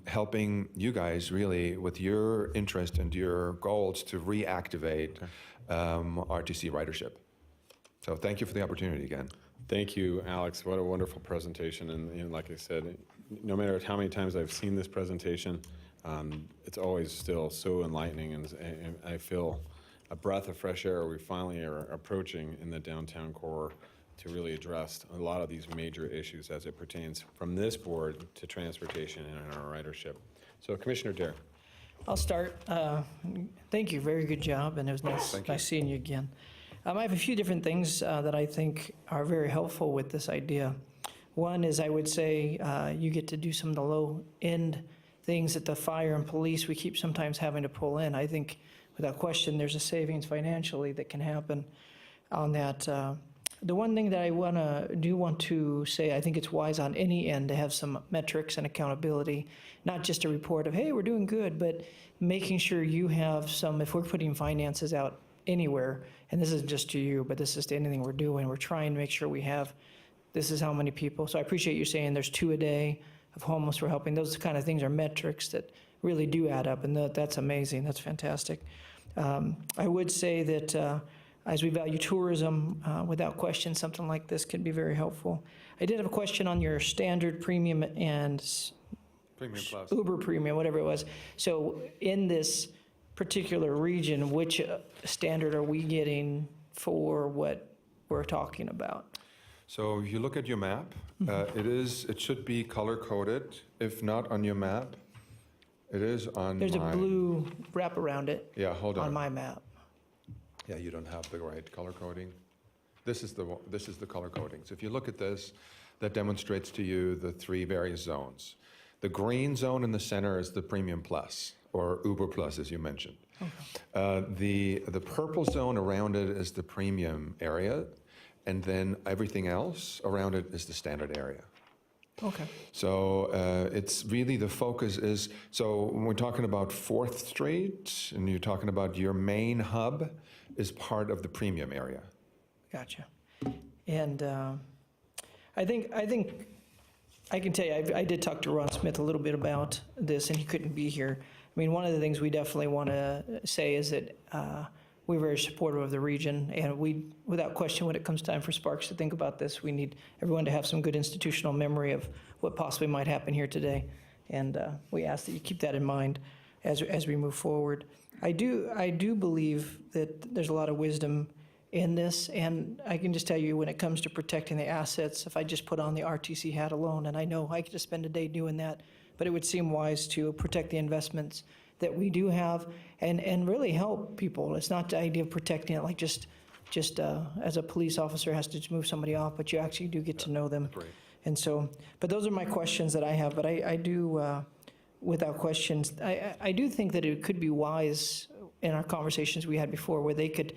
helping you guys really with your interest and your goals to reactivate RTC ridership. So thank you for the opportunity again. Thank you, Alex. What a wonderful presentation. And like I said, no matter how many times I've seen this presentation, it's always still so enlightening, and I feel a breath of fresh air we finally are approaching in the downtown core to really address a lot of these major issues as it pertains from this board to transportation and our ridership. So Commissioner Dare. I'll start. Thank you. Very good job, and it was nice seeing you again. I have a few different things that I think are very helpful with this idea. One is I would say you get to do some of the low-end things that the fire and police we keep sometimes having to pull in. I think without question there's a savings financially that can happen on that. The one thing that I do want to say, I think it's wise on any end to have some metrics and accountability, not just a report of, hey, we're doing good, but making sure you have some, if we're putting finances out anywhere, and this isn't just to you, but this is to anything we're doing, we're trying to make sure we have, this is how many people. So I appreciate you saying there's 2 a day of homeless we're helping. Those kind of things are metrics that really do add up, and that's amazing. That's fantastic. I would say that as we value tourism, without question, something like this can be very helpful. I did have a question on your standard premium and Premium Plus. Uber premium, whatever it was. So in this particular region, which standard are we getting for what we're talking about? So if you look at your map, it should be color-coded. If not on your map, it is on There's a blue wrap around it. Yeah, hold on. On my map. Yeah, you don't have the right color coding. This is the color coding. So if you look at this, that demonstrates to you the 3 various zones. The green zone in the center is the Premium Plus, or Uber Plus, as you mentioned. Okay. The purple zone around it is the premium area, and then everything else around it is the standard area. Okay. So it's really the focus is, so when we're talking about 4th Street, and you're talking about your main hub, is part of the premium area. Gotcha. And I think I can tell you, I did talk to Ron Smith a little bit about this, and he couldn't be here. I mean, one of the things we definitely want to say is that we're very supportive of the region, and we, without question, when it comes time for Sparks to think about this, we need everyone to have some good institutional memory of what possibly might happen here today. And we ask that you keep that in mind as we move forward. I do believe that there's a lot of wisdom in this, and I can just tell you when it comes to protecting the assets, if I just put on the RTC hat alone, and I know I could just spend a day doing that, but it would seem wise to protect the investments that we do have and really help people. It's not the idea of protecting it like just as a police officer has to just move somebody off, but you actually do get to know them. Great. And so, but those are my questions that I have, but I do, without questions, I do think that it could be wise in our conversations we had before where they could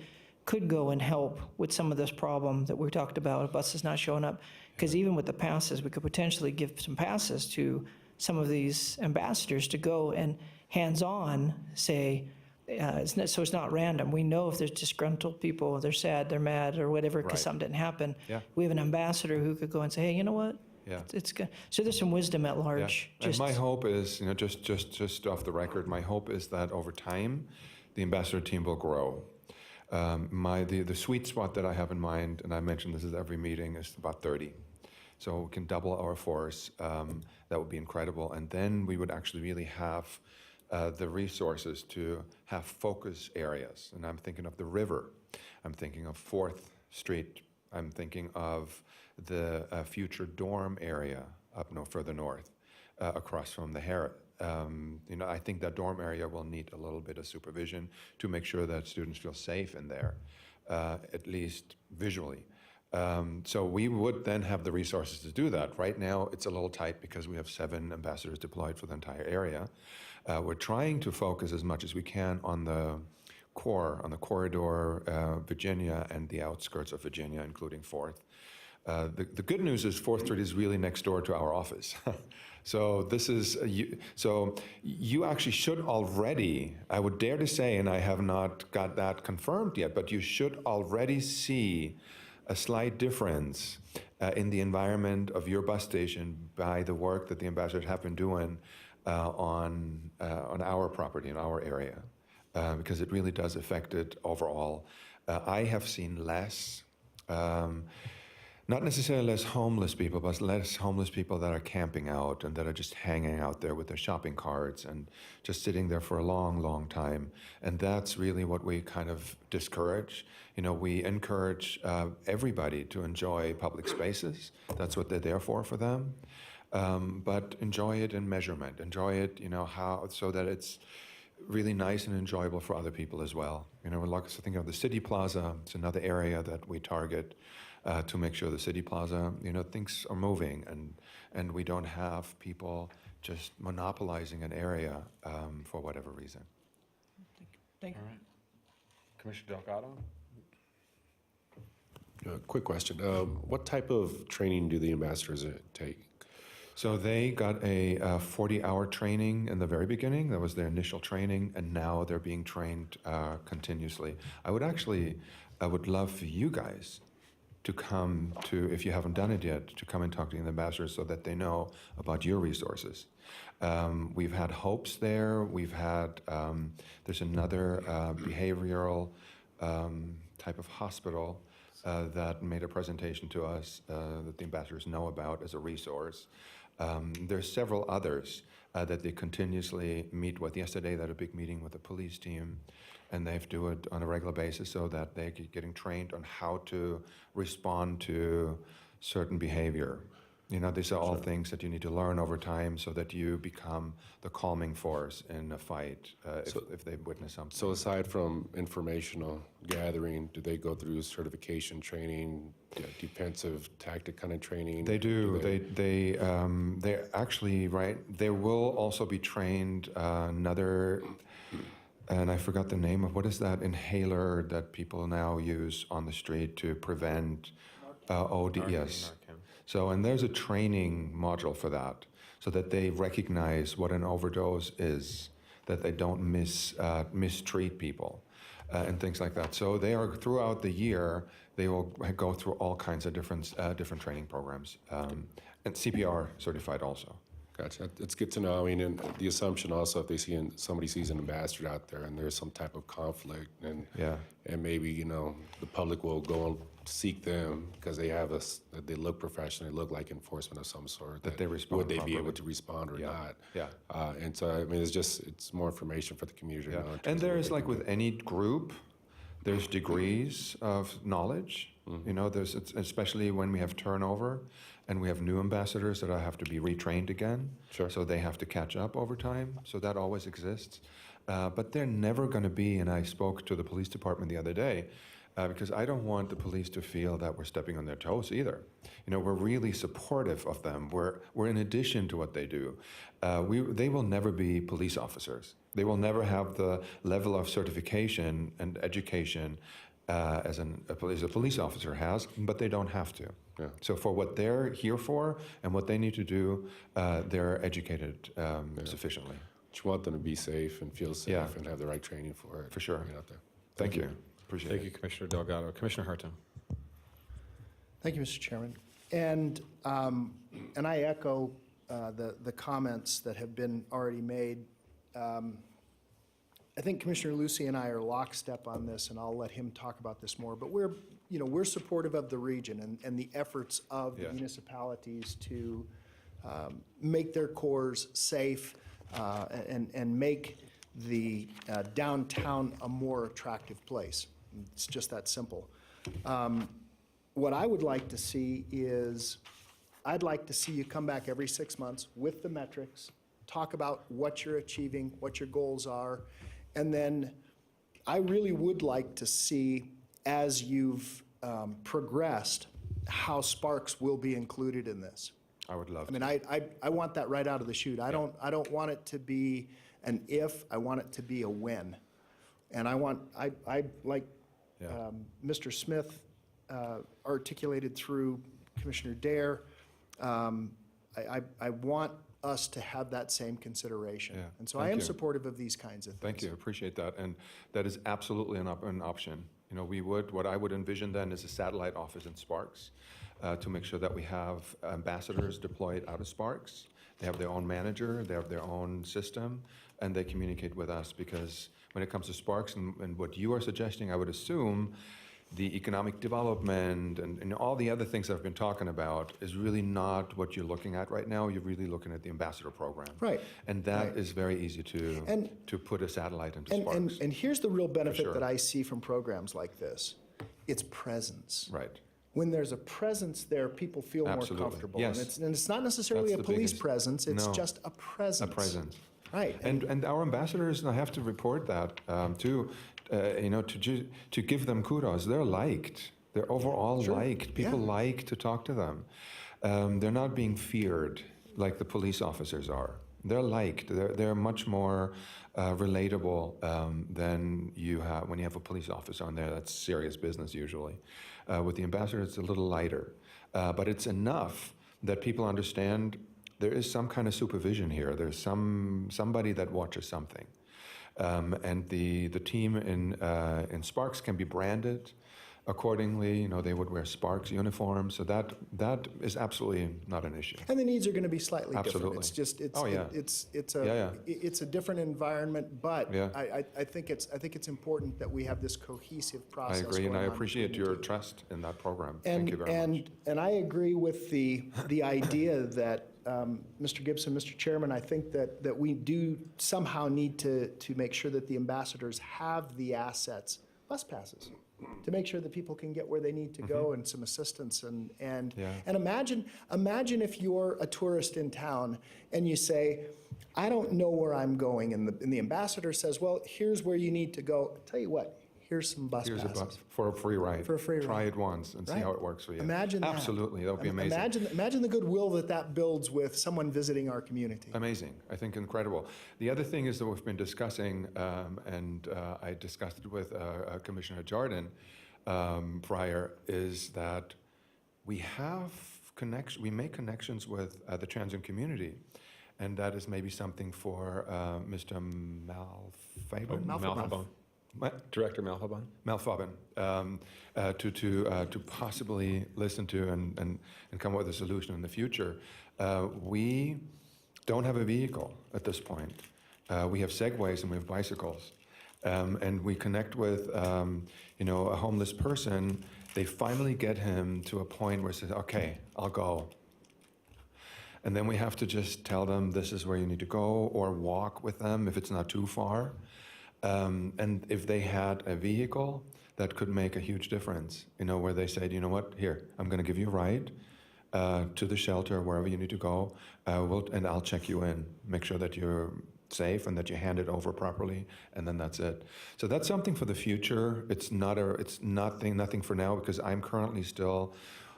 go and help with some of this problem that we talked about, buses not showing up. Because even with the passes, we could potentially give some passes to some of these ambassadors to go and hands-on say, so it's not random. We know if there's disgruntled people, they're sad, they're mad, or whatever, because Right. something didn't happen. Yeah. We have an ambassador who could go and say, hey, you know what? Yeah. It's good. So there's some wisdom at large. Yeah. And my hope is, just off the record, my hope is that over time, the ambassador team will grow. The sweet spot that I have in mind, and I mention this at every meeting, is about 30. So we can double our force. That would be incredible. And then we would actually really have the resources to have focus areas. And I'm thinking of the river. I'm thinking of 4th Street. I'm thinking of the future dorm area up further north, across from the Harrod. I think that dorm area will need a little bit of supervision to make sure that students feel safe in there, at least visually. So we would then have the resources to do that. Right now, it's a little tight because we have 7 ambassadors deployed for the entire area. We're trying to focus as much as we can on the core, on the corridor, Virginia, and the outskirts of Virginia, including 4th. The good news is 4th Street is really next door to our office. So this is, you actually should already, I would dare to say, and I have not got that confirmed yet, but you should already see a slight difference in the environment of your bus station by the work that the ambassadors have been doing on our property, in our area, because it really does affect it overall. I have seen less, not necessarily less homeless people, but less homeless people that are camping out and that are just hanging out there with their shopping carts and just sitting there for a long, long time. And that's really what we kind of discourage. We encourage everybody to enjoy public spaces. That's what they're there for them. But enjoy it in measurement. Enjoy it, so that it's really nice and enjoyable for other people as well. Like thinking of the City Plaza. It's another area that we target to make sure the City Plaza, things are moving and we don't have people just monopolizing an area for whatever reason. Thank you. All right. Commissioner Delgado? Quick question. What type of training do the ambassadors take? So they got a 40-hour training in the very beginning. That was their initial training, and now they're being trained continuously. I would love for you guys to come to, if you haven't done it yet, to come and talk to the ambassadors so that they know about your resources. We've had Hopes there. We've had, there's another behavioral type of hospital that made a presentation to us that the ambassadors know about as a resource. There's several others that they continuously meet with. Yesterday, they had a big meeting with the police team, and they have to do it on a regular basis so that they're getting trained on how to respond to certain behavior. These are all things that you need to learn over time so that you become the calming force in a fight if they witness something. So aside from informational gathering, do they go through certification training, defensive tactic kind of training? They do. They're actually, right, they will also be trained another, and I forgot the name of, what is that inhaler that people now use on the street to prevent OD? Yes. So, and there's a training module for that, so that they recognize what an overdose is, that they don't mistreat people, and things like that. So they are, throughout the year, they will go through all kinds of different training programs. And CPR certified also. Gotcha. It's good to know. I mean, and the assumption also, if they see somebody sees an ambassador out there and there's some type of conflict, and maybe the public will go and seek them because they have they look professional, they look like enforcement of some sort. That they respond Would they properly. be able to respond or not? Yeah. And so I mean, it's more information for the community. To know in terms And of there what is, they like can do. with any group, there's degrees of knowledge. There's especially when we have turnover and we have new ambassadors that have to be retrained again. Sure. So they have to catch up over time. So that always exists. But they're never going to be, and I spoke to the police department the other day, because I don't want the police to feel that we're stepping on their toes either. We're really supportive of them. We're in addition to what they do. They will never be police officers. They will never have the level of certification and education as a police officer has, but they don't have to. Yeah. So for what they're here for and what they need to do, they're educated sufficiently. Just want them to be safe and feel safe and have the right training for it. For sure. Get out there. Thank you. Appreciate Thank it. you, Commissioner Delgado. Commissioner Harton. Thank you, Mr. Chairman. And I echo the comments that have been already made. I think Commissioner Lucy and I are lockstep on this, and I'll let him talk about this more. But we're supportive of the region and the efforts of the municipalities to make their cores safe and make the downtown a more attractive place. It's just that simple. What I would like to see is, I'd like to see you come back every 6 months with the metrics, talk about what you're achieving, what your goals are, and then I really would like to see, as you've progressed, how Sparks will be included in this. I would love I mean, I want that right out of the chute. I don't want it to be an if, I want it to be a when. And I like Mr. Smith articulated through Commissioner Dare, I want us to have that same consideration. Yeah, And so thank I am you. supportive of these kinds of things. Thank you, appreciate that. And that is absolutely an option. What I would envision then is a satellite office in Sparks to make sure that we have ambassadors deployed out of Sparks. They have their own manager, they have their own system, and they communicate with us, because when it comes to Sparks and what you are suggesting, I would assume the economic development and all the other things I've been talking about is really not what you're looking at right now. You're really looking at the ambassador program. Right. And that is very easy to put a satellite into Sparks. And here's the real benefit sure. that I see from programs like this. It's presence. Right. When there's a presence there, people feel Absolutely. more comfortable. Yes. And it's not necessarily That's a the police biggest- presence, it's No. just a presence. A presence. Right. And our ambassadors, and I have to report that too, to give them kudos. They're liked. They're overall Sure. liked. People like to talk to them. They're not being feared like the police officers are. They're liked. They're much more relatable than you have when you have a police officer on there. That's serious business usually. With the ambassador, it's a little lighter, but it's enough that people understand there is some kind of supervision here. There's somebody that watches something. And the team in Sparks can be branded accordingly. They would wear Sparks uniforms, so that is absolutely not an issue. And the needs are going to be slightly Absolutely. different. It's a different environment, but Yeah. I think it's important that we have this cohesive I process. agree, and going I on appreciate between your the two. trust in that program. Thank you very much. And I agree with the idea that, Mr. Gibson, Mr. Chairman, I think that we do somehow need to make sure that the ambassadors have the assets, bus passes, to make sure that people can get where they need to go and some assistance. And imagine if you're a tourist in town and you say, I don't know where I'm going, and the ambassador says, well, here's where you need to go. I'll tell you what, here's some bus Here's a passes. bus for a free ride. For a free Try ride. it once and see Right. how it works for you. Imagine that. Absolutely, that would be amazing. Imagine the goodwill that builds with someone visiting our community. Amazing. I think incredible. The other thing is that we've been discussing, and I discussed it with Commissioner Jardin prior, is that we make connections with the transient community, and that is maybe something for Mr. Malfabon. Director Malfaban. Malfaban, to possibly listen to and come up with a solution in the future. We don't have a vehicle at this point. We have segways and we have bicycles. And we connect with, a homeless person. They finally get him to a point where he says, okay, I'll go. And then we have to just tell them this is where you need to go, or walk with them if it's not too far. And if they had a vehicle, that could make a huge difference, where they said, you know what, here, I'm going to give you a ride to the shelter, wherever you need to go, and I'll check you in, make sure that you're safe and that you hand it over properly, and then that's it. So that's something for the future. It's nothing for now, because I'm currently still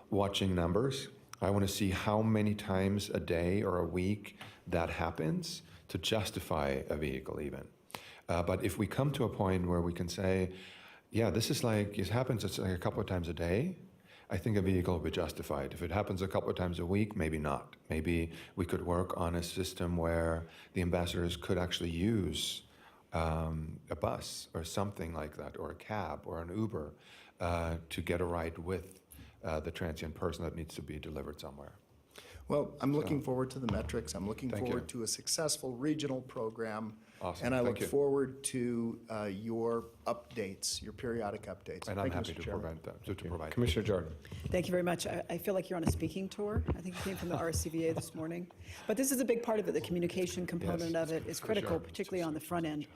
watching numbers. I want to see how many times a day or a week that happens to justify a vehicle even. But if we come to a point where we can say, yeah, this is like, it happens it's like a couple of times a day, I think a vehicle will be justified. If it happens a couple of times a week, maybe not. Maybe we could work on a system where the ambassadors could actually use a bus or something like that, or a cab or an Uber to get a ride with the transient person that needs to be delivered somewhere. Well, I'm looking forward to the metrics. I'm looking Thank forward you. to a successful regional program. Awesome. And I Thank look you. forward to your updates, your periodic updates. And I'm Thank you, happy Mr. to Chairman. provide that. To provide. Commissioner Jordan. Thank you very much. I feel like you're on a speaking tour. I think you came from the RCVA this morning. But this is a big part of it. The communication component of it is critical, particularly on the front end.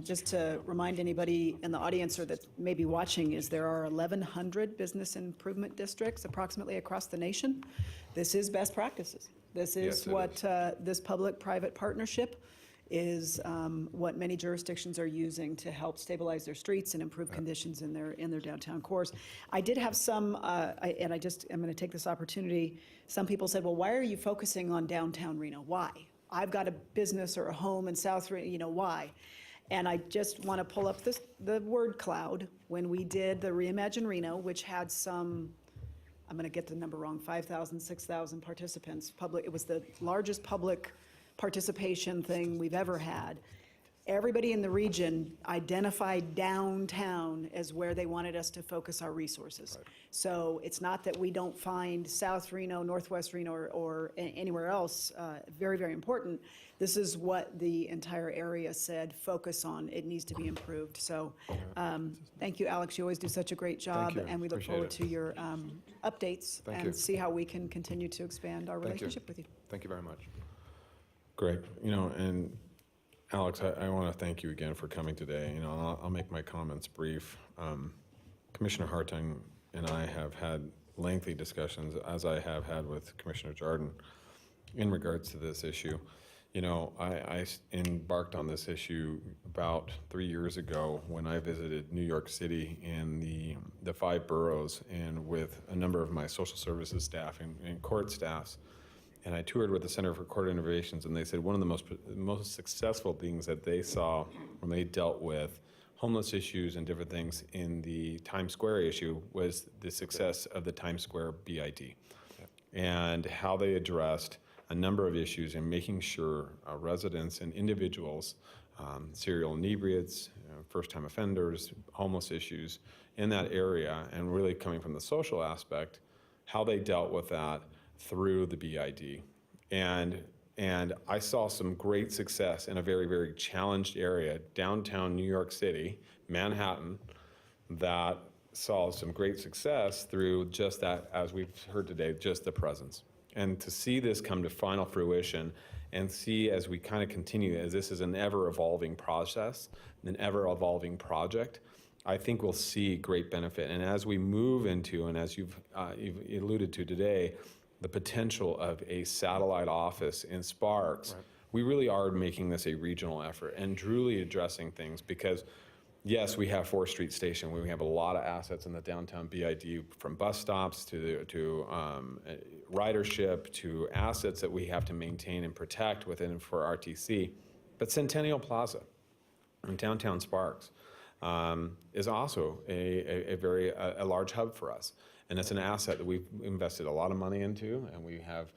Just to remind anybody in the audience or that may be watching, is there are 1,100 business improvement districts approximately across the nation. This is best practices. This is what this public-private partnership is what many jurisdictions are using to help stabilize their streets and improve conditions in their downtown cores. I did have some, and I'm going to take this opportunity. Some people said, well, why are you focusing on downtown Reno? Why? I've got a business or a home in South Reno, why? And I just want to pull up the word cloud. When we did the Reimagine Reno, which had some, I'm going to get the number wrong, 5,000, 6,000 participants. It was the largest public participation thing we've ever had. Everybody in the region identified downtown as where they wanted us to focus our resources. Right. So it's not that we don't find South Reno, Northwest Reno, or anywhere else very, very important. This is what the entire area said, focus on. It needs to be improved. So thank you, Alex. You always do such a great job, and we look forward to your updates and see how we can continue to expand our relationship with you. Thank you very much. Great. And Alex, I want to thank you again for coming today. I'll make my comments brief. Commissioner Hartung and I have had lengthy discussions, as I have had with Commissioner Jordan, in regards to this issue. I embarked on this issue about 3 years ago when I visited New York City and the 5 boroughs, and with a number of my social services staff and court staffs. And I toured with the Center for Court Innovations, and they said one of the most successful things that they saw when they dealt with homeless issues and different things in the Times Square issue was the success of the Times Square BID, and how they addressed a number of issues in making sure residents and individuals, serial inebriates, first-time offenders, homeless issues in that area, and really coming from the social aspect, how they dealt with that through the BID. And I saw some great success in a very, very challenged area, downtown New York City, Manhattan, that saw some great success through just that, as we've heard today, just the presence. And to see this come to final fruition and see as we kind of continue, as this is an ever-evolving process, an ever-evolving project, I think we'll see great benefit. And as we move into, and as you've alluded to today, the potential of a satellite office in Sparks, right. We really are making this a regional effort and truly addressing things, because yes, we have 4th Street Station, where we have a lot of assets in the downtown BID, from bus stops to ridership to assets that we have to maintain and protect within for RTC. But Centennial Plaza in downtown Sparks is also a very large hub for us. And it's an asset that we've invested a lot of money into, and we have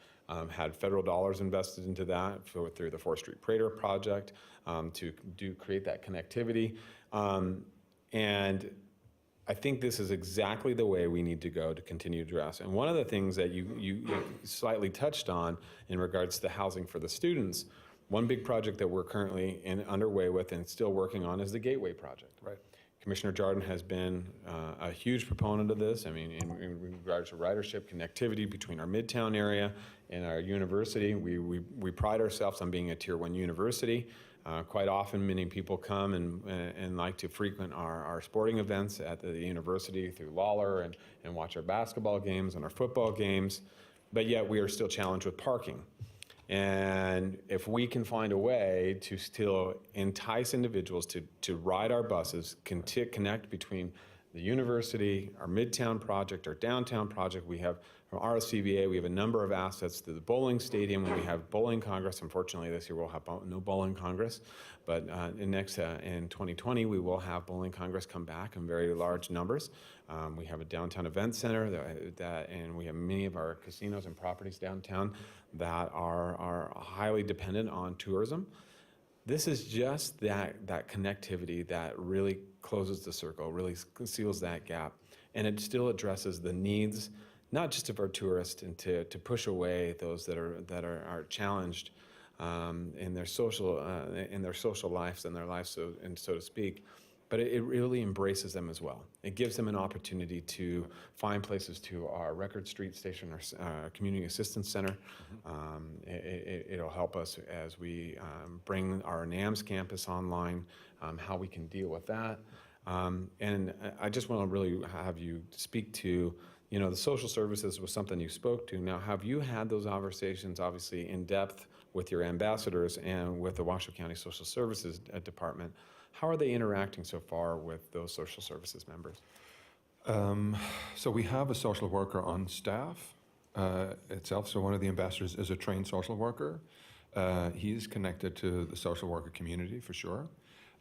had federal dollars invested into that through the 4th Street Prater project to create that connectivity. And I think this is exactly the way we need to go to continue to address. And one of the things that you slightly touched on in regards to housing for the students, one big project that we're currently underway with and still working on is the Gateway Project. Right. Commissioner Jardin has been a huge proponent of this. I mean, in regards to ridership, connectivity between our Midtown area and our university. We pride ourselves on being a Tier 1 university. Quite often, many people come and like to frequent our sporting events at the university through Lawler and watch our basketball games and our football games, but yet we are still challenged with parking. And if we can find a way to still entice individuals to ride our buses, connect between the university, our Midtown project, our downtown project, we have from RSCVA, we have a number of assets to the bowling stadium, we have bowling congress. Unfortunately, this year we'll have no bowling congress, but in 2020, we will have bowling congress come back in very large numbers. We have a downtown event center and we have many of our casinos and properties downtown that are highly dependent on tourism. This is just that connectivity that really closes the circle, really seals that gap, and it still addresses the needs, not just of our tourists, and to push away those that are challenged in their social lives and their lives, so to speak. But it really embraces them as well. It gives them an opportunity to find places to our Record Street Station, our Community Assistance Center. It'll help us as we bring our NAMS campus online, how we can deal with that. And I just want to really have you speak to, the social services was something you spoke to. Now, have you had those conversations, obviously, in depth with your ambassadors and with the Washoe County Social Services Department? How are they interacting so far with those social services members? So we have a social worker on staff itself. So one of the ambassadors is a trained social worker. He is connected to the social worker community for sure.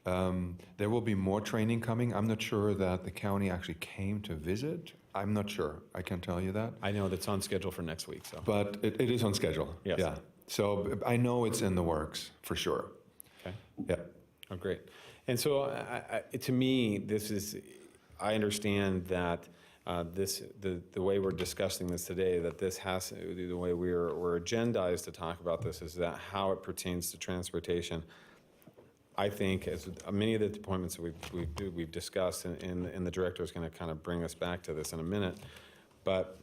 There will be more training coming. I'm not sure that the county actually came to visit. I'm not sure. I can tell you that. I know that's on schedule for next week. So, but it is on schedule. Yes. Yeah. So I know it's in the works for sure. Okay. Yeah. Oh, great. And so, to me, I understand that the way we're discussing this today, that the way we're agendized to talk about this is that how it pertains to transportation. I think, as many of the appointments that we've discussed, and the director is going to kind of bring us back to this in a minute, but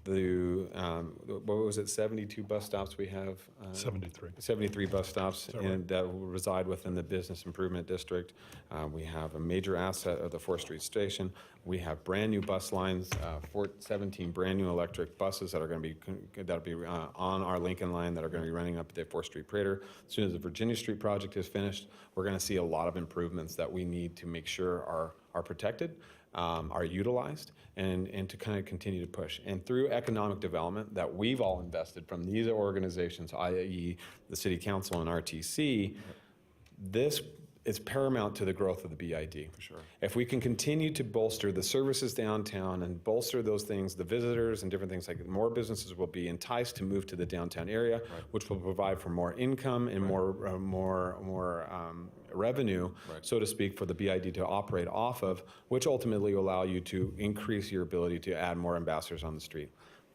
what was it, 72 bus stops we have? 73. 73 bus stops Right? that will reside within the Business Improvement District. We have a major asset of the 4th Street Station. We have brand new bus lines, 17 brand new electric buses that are going to be on our Lincoln line that are going to be running up the 4th Street Prater. As soon as the Virginia Street project is finished, we're going to see a lot of improvements that we need to make sure are protected, are utilized, and to kind of continue to push. And through economic development that we've all invested from these organizations, i.e. the City Council and RTC, this is paramount to the growth of the BID. For sure. If we can continue to bolster the services downtown and bolster those things, the visitors and different things, like more businesses will be enticed to move to the downtown area, which will provide for more income and more revenue, so to speak, for the BID to operate off of, which ultimately will allow you to increase your ability to add more ambassadors on the street.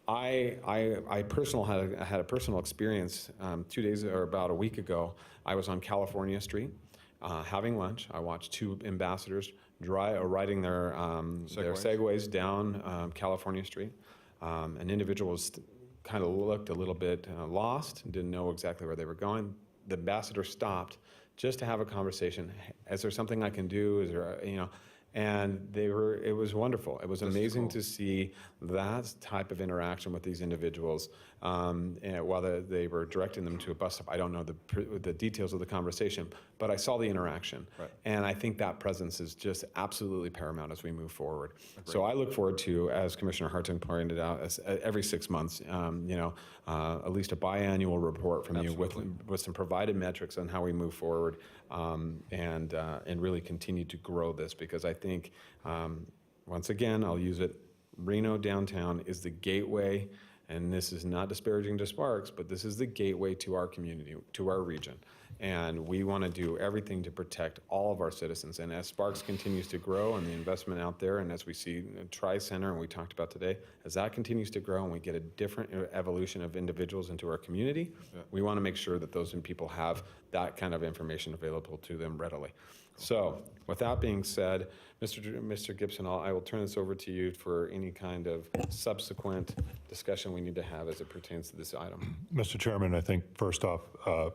I had a personal experience 2 days or about a week ago. I was on California Street having lunch. I watched 2 ambassadors riding their Segways down California Street. An individual kind of looked a little bit lost, didn't know exactly where they were going. The ambassador stopped just to have a conversation. Is there something I can do? Is there, and it was wonderful. It was amazing to see that type of interaction with these individuals while they were directing them to a bus stop. I don't know the details of the conversation, but I saw the interaction. Right. And I think that presence is just absolutely paramount as we move forward. Agreed. So I look forward to, as Commissioner Hartung pointed out, every 6 months, at least a biannual report from you with some provided metrics on how we move forward and really continue to grow this, because I think, once again, I'll use it, Reno downtown is the gateway And this is not disparaging to Sparks, but this is the gateway to our community, to our region. And we want to do everything to protect all of our citizens. And as Sparks continues to grow and the investment out there, and as we see Tri-Center, and we talked about today, as that continues to grow and we get a different evolution of individuals into our community, we want to make sure that those people have that kind of information available to them readily. So with that being said, Mr. Gibson, I will turn this over to you for any kind of subsequent discussion we need to have as it pertains to this item. Mr. Chairman, I think first off,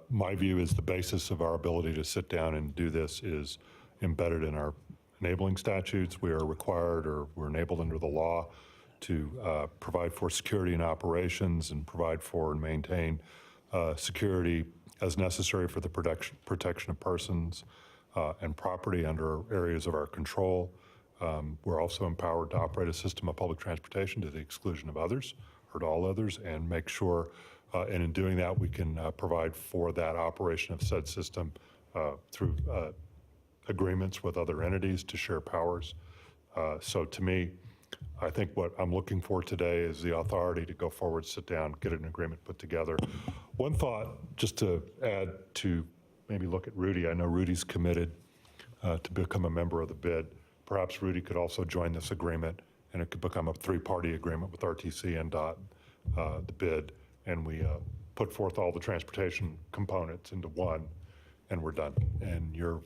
my view is the basis of our ability to sit down and do this is embedded in our enabling statutes. We are required, or we're enabled under the law, to provide for security and operations and provide for and maintain security as necessary for the protection of persons and property under areas of our control. We're also empowered to operate a system of public transportation to the exclusion of others, or to all others, and make sure, and in doing that, we can provide for that operation of said system through agreements with other entities to share powers. So to me, I think what I'm looking for today is the authority to go forward, sit down, get an agreement put together. One thought, just to add to maybe look at Rudy. I know Rudy's committed to become a member of the bid. Perhaps Rudy could also join this agreement, and it could become a three-party agreement with RTC and DOT, the bid, and we put forth all the transportation components into one, and we're done. And you're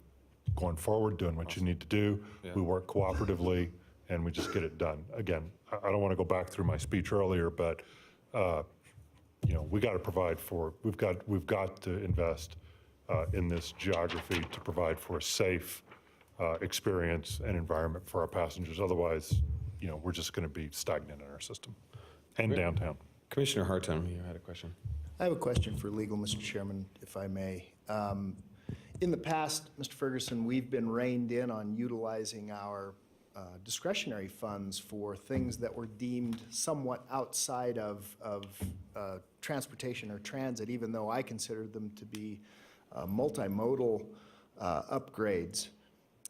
going forward, doing what you need to do. Yeah. We work cooperatively, and we just get it done. Again, I don't want to go back through my speech earlier, but you know, we got to provide for. We've got to invest in this geography to provide for a safe experience and environment for our passengers. Otherwise, you know, we're just going to be stagnant in our system and downtown. Commissioner Hartung, you had a question. I have a question for legal, Mr. Chairman, if I may. In the past, Mr. Ferguson, we've been reined in on utilizing our discretionary funds for things that were deemed somewhat outside of transportation or transit, even though I considered them to be multimodal upgrades.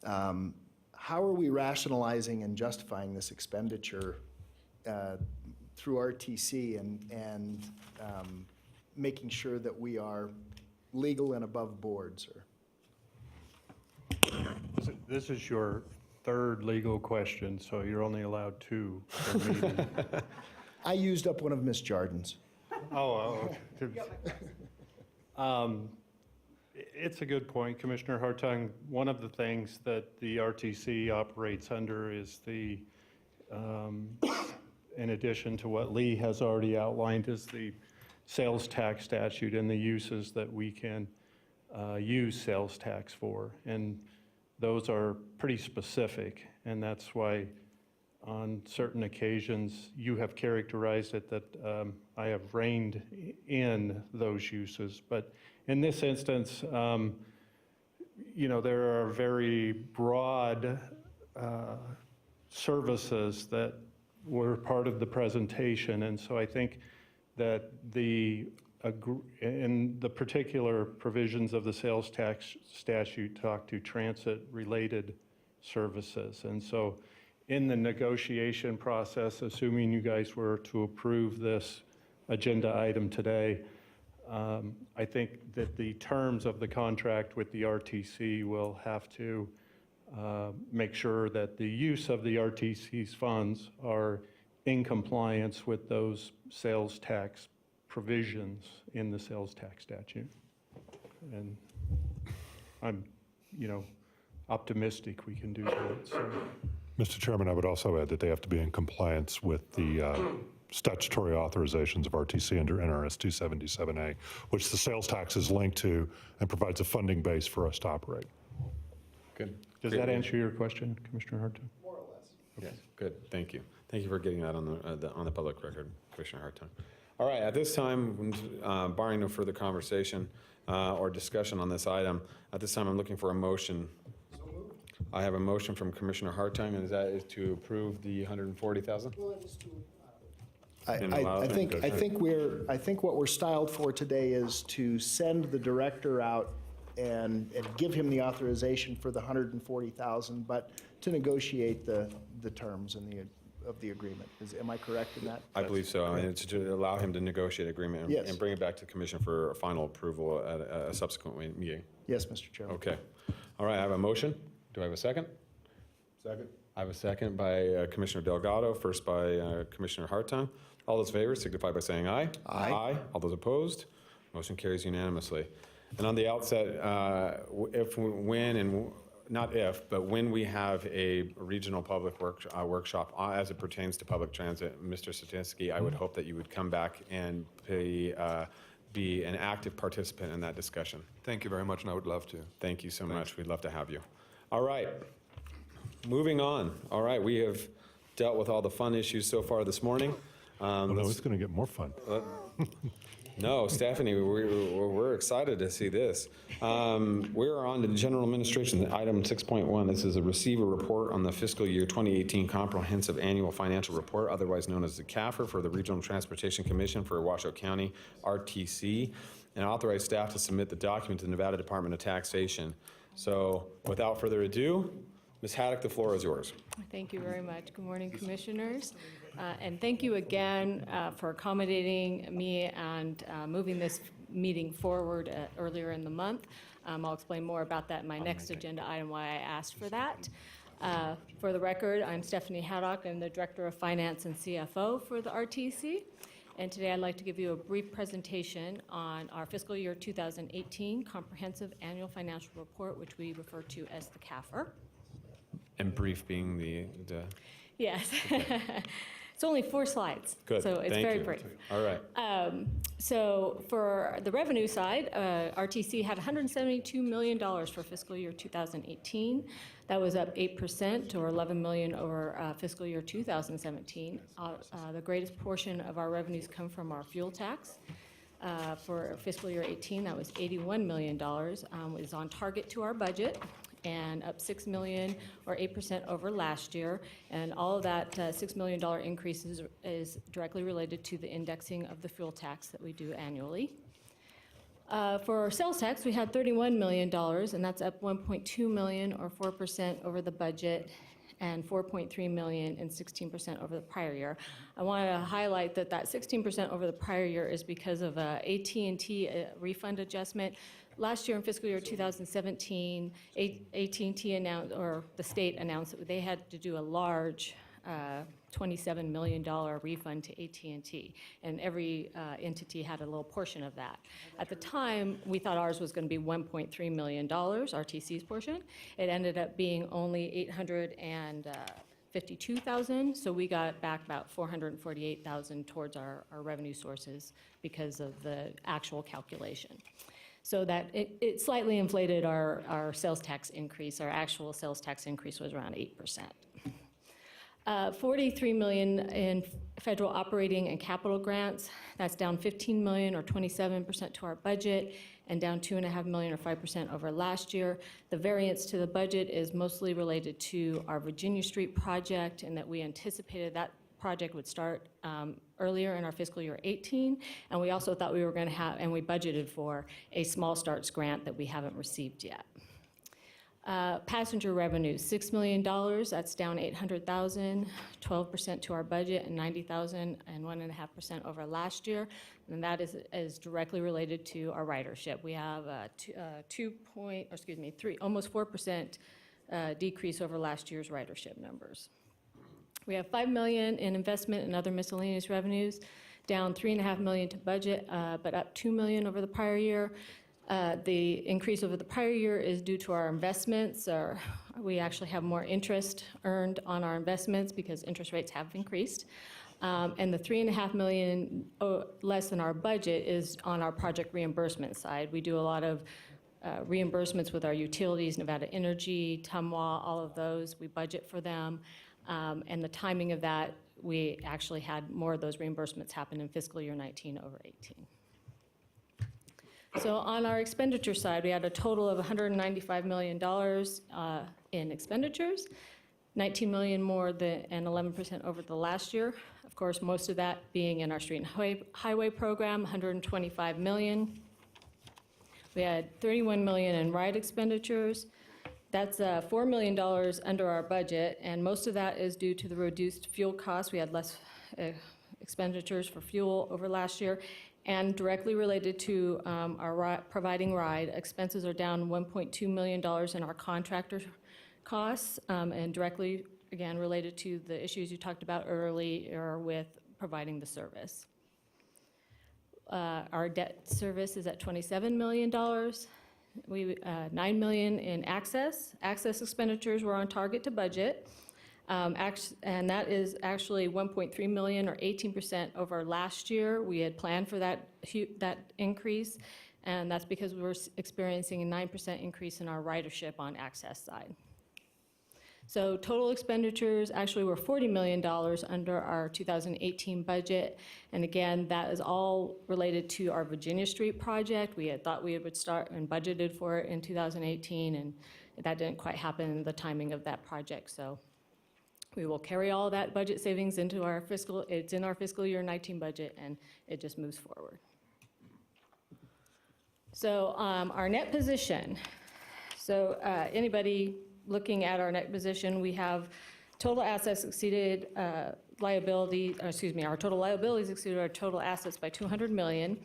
How are we rationalizing and justifying this expenditure through RTC and making sure that we are legal and above board, sir? This is your third legal question, so you're only allowed two per meeting. I used up one of Ms. Jardin's. It's a good point, Commissioner Hartung. One of the things that the RTC operates under is the, in addition to what Lee has already outlined, is the sales tax statute and the uses that we can use sales tax for. And those are pretty specific, and that's why on certain occasions you have characterized it that I have reined in those uses. But in this instance, you know, there are very broad services that were part of the presentation, and so I think that in the particular provisions of the sales tax statute talk to transit-related services. And so in the negotiation process, assuming you guys were to approve this agenda item today, I think that the terms of the contract with the RTC will have to make sure that the use of the RTC's funds are in compliance with those sales tax provisions in the sales tax statute. And I'm, you know, optimistic we can do that. So. Mr. Chairman, I would also add that they have to be in compliance with the statutory authorizations of RTC under NRS 277A, which the sales tax is linked to and provides a funding base for us to operate. Good. Does that answer your question, Commissioner Hartung? More or less. Okay, good. Thank you. Thank you for getting that on the public record, Commissioner Hartung. All right, at this time, barring no further conversation or discussion on this item, at this time I'm looking for a motion. I have a motion from Commissioner Hartung, and that is to approve the $140,000. I think what we're styled for today is to send the director out and give him the authorization for the $140,000, but to negotiate the terms and the agreement. Am I correct in that? I believe so. I mean, it's to allow him to negotiate agreement and- Yes. and bring it back to the commission for final approval at a subsequent meeting. Yes, Mr. Chairman. Okay. All right, I have a motion. Do I have a second? Second. I have a second by Commissioner Delgado, first by Commissioner Hartung. All those in favor signify by saying aye. Aye. All those opposed? Motion carries unanimously. And on the outset, when we have a regional public workshop as it pertains to public transit, Mr. Satinsky, I would hope that you would come back and be an active participant in that discussion. Thank you very much, and I would love to. Thank you so much. We'd love to have you. All right. Moving on. All right, we have dealt with all the fun issues so far this morning. Well, no, it's going to get more fun. No, Stephanie, we're excited to see this. We're on to the general administration, item 6.1. This is a receiver report on the fiscal year 2018 comprehensive annual financial report, otherwise known as the CAFR, for the Regional Transportation Commission for Washoe County, RTC, and authorize staff to submit the document to the Nevada Department of Taxation. So without further ado, Ms. Haddock, the floor is yours. Thank you very much. Good morning, commissioners. And thank you again for accommodating me and moving this meeting forward earlier in the month. I'll explain more about that in my next agenda item, why I asked for that. For the record, I'm Stephanie Haddock. I'm the Director of Finance and CFO for the RTC. And today I'd like to give you a brief presentation on our fiscal year 2018 comprehensive annual financial report, which we refer to as the CAFR. And brief being the Yes. It's only 4 slides. Good. So it's Thank very you. brief. All right. So for the revenue side, RTC had $172 million for fiscal year 2018. That was up 8% or $11 million over fiscal year 2017. The greatest portion of our revenues come from our fuel tax. For fiscal year 18, that was $81 million. It was on target to our budget, and up $6 million or 8% over last year. And all of that $6 million increase is directly related to the indexing of the fuel tax that we do annually. For our sales tax, we had $31 million, and that's up $1.2 million or 4% over the budget, and $4.3 million and 16% over the prior year. I want to highlight that 16% over the prior year is because of a AT&T refund adjustment. Last year in fiscal year 2017, AT&T announced, or the state announced, that they had to do a large $27 million refund to AT&T, and every entity had a little portion of that. At the time, we thought ours was going to be $1.3 million, RTC's portion. It ended up being only $852,000, so we got back about $448,000 towards our revenue sources because of the actual calculation. So that it slightly inflated our sales tax increase. Our actual sales tax increase was around 8%. $43 million in federal operating and capital grants. That's down $15 million or 27% to our budget, and down $2.5 million or 5% over last year. The variance to the budget is mostly related to our Virginia Street project, and that we anticipated that project would start earlier in our fiscal year 18, and we also thought we were going to have, and we budgeted for, a small starts grant that we haven't received yet. Passenger revenue, $6 million, that's down $800,000, 12% to our budget, and $90,000 and 1.5% over last year, and that is directly related to our ridership. We have a almost 4% decrease over last year's ridership numbers. We have $5 million in investment and other miscellaneous revenues, down $3.5 million to budget, but up $2 million over the prior year. The increase over the prior year is due to our investments. We actually have more interest earned on our investments because interest rates have increased. And the $3.5 million less than our budget is on our project reimbursement side. We do a lot of reimbursements with our utilities, Nevada Energy, Tumwa, all of those. We budget for them. And the timing of that, we actually had more of those reimbursements happen in fiscal year 19 over 18. So on our expenditure side, we had a total of $195 million in expenditures, $19 million more than, and 11% over the last year. Of course, most of that being in our street and highway program, $125 million. We had $31 million in ride expenditures, That's $4 million under our budget, and most of that is due to the reduced fuel costs. We had less expenditures for fuel over last year, and directly related to our providing ride, expenses are down $1.2 million in our contractor costs, and directly, again, related to the issues you talked about earlier with providing the service. Our debt service is at $27 million. $9 million in access. Access expenditures were on target to budget. And that is actually $1.3 million or 18% over last year. We had planned for that increase, and that's because we were experiencing a 9% increase in our ridership on access side. So total expenditures actually were $40 million under our 2018 budget. And again, that is all related to our Virginia Street project. We had thought we would start and budgeted for it in 2018, and that didn't quite happen in the timing of that project. So we will carry all that budget savings into our it's in our fiscal year 19 budget, and it just moves forward. So our net position. So anybody looking at our net position, we have total assets exceeded liability, our total liabilities exceeded our total assets by $200 million.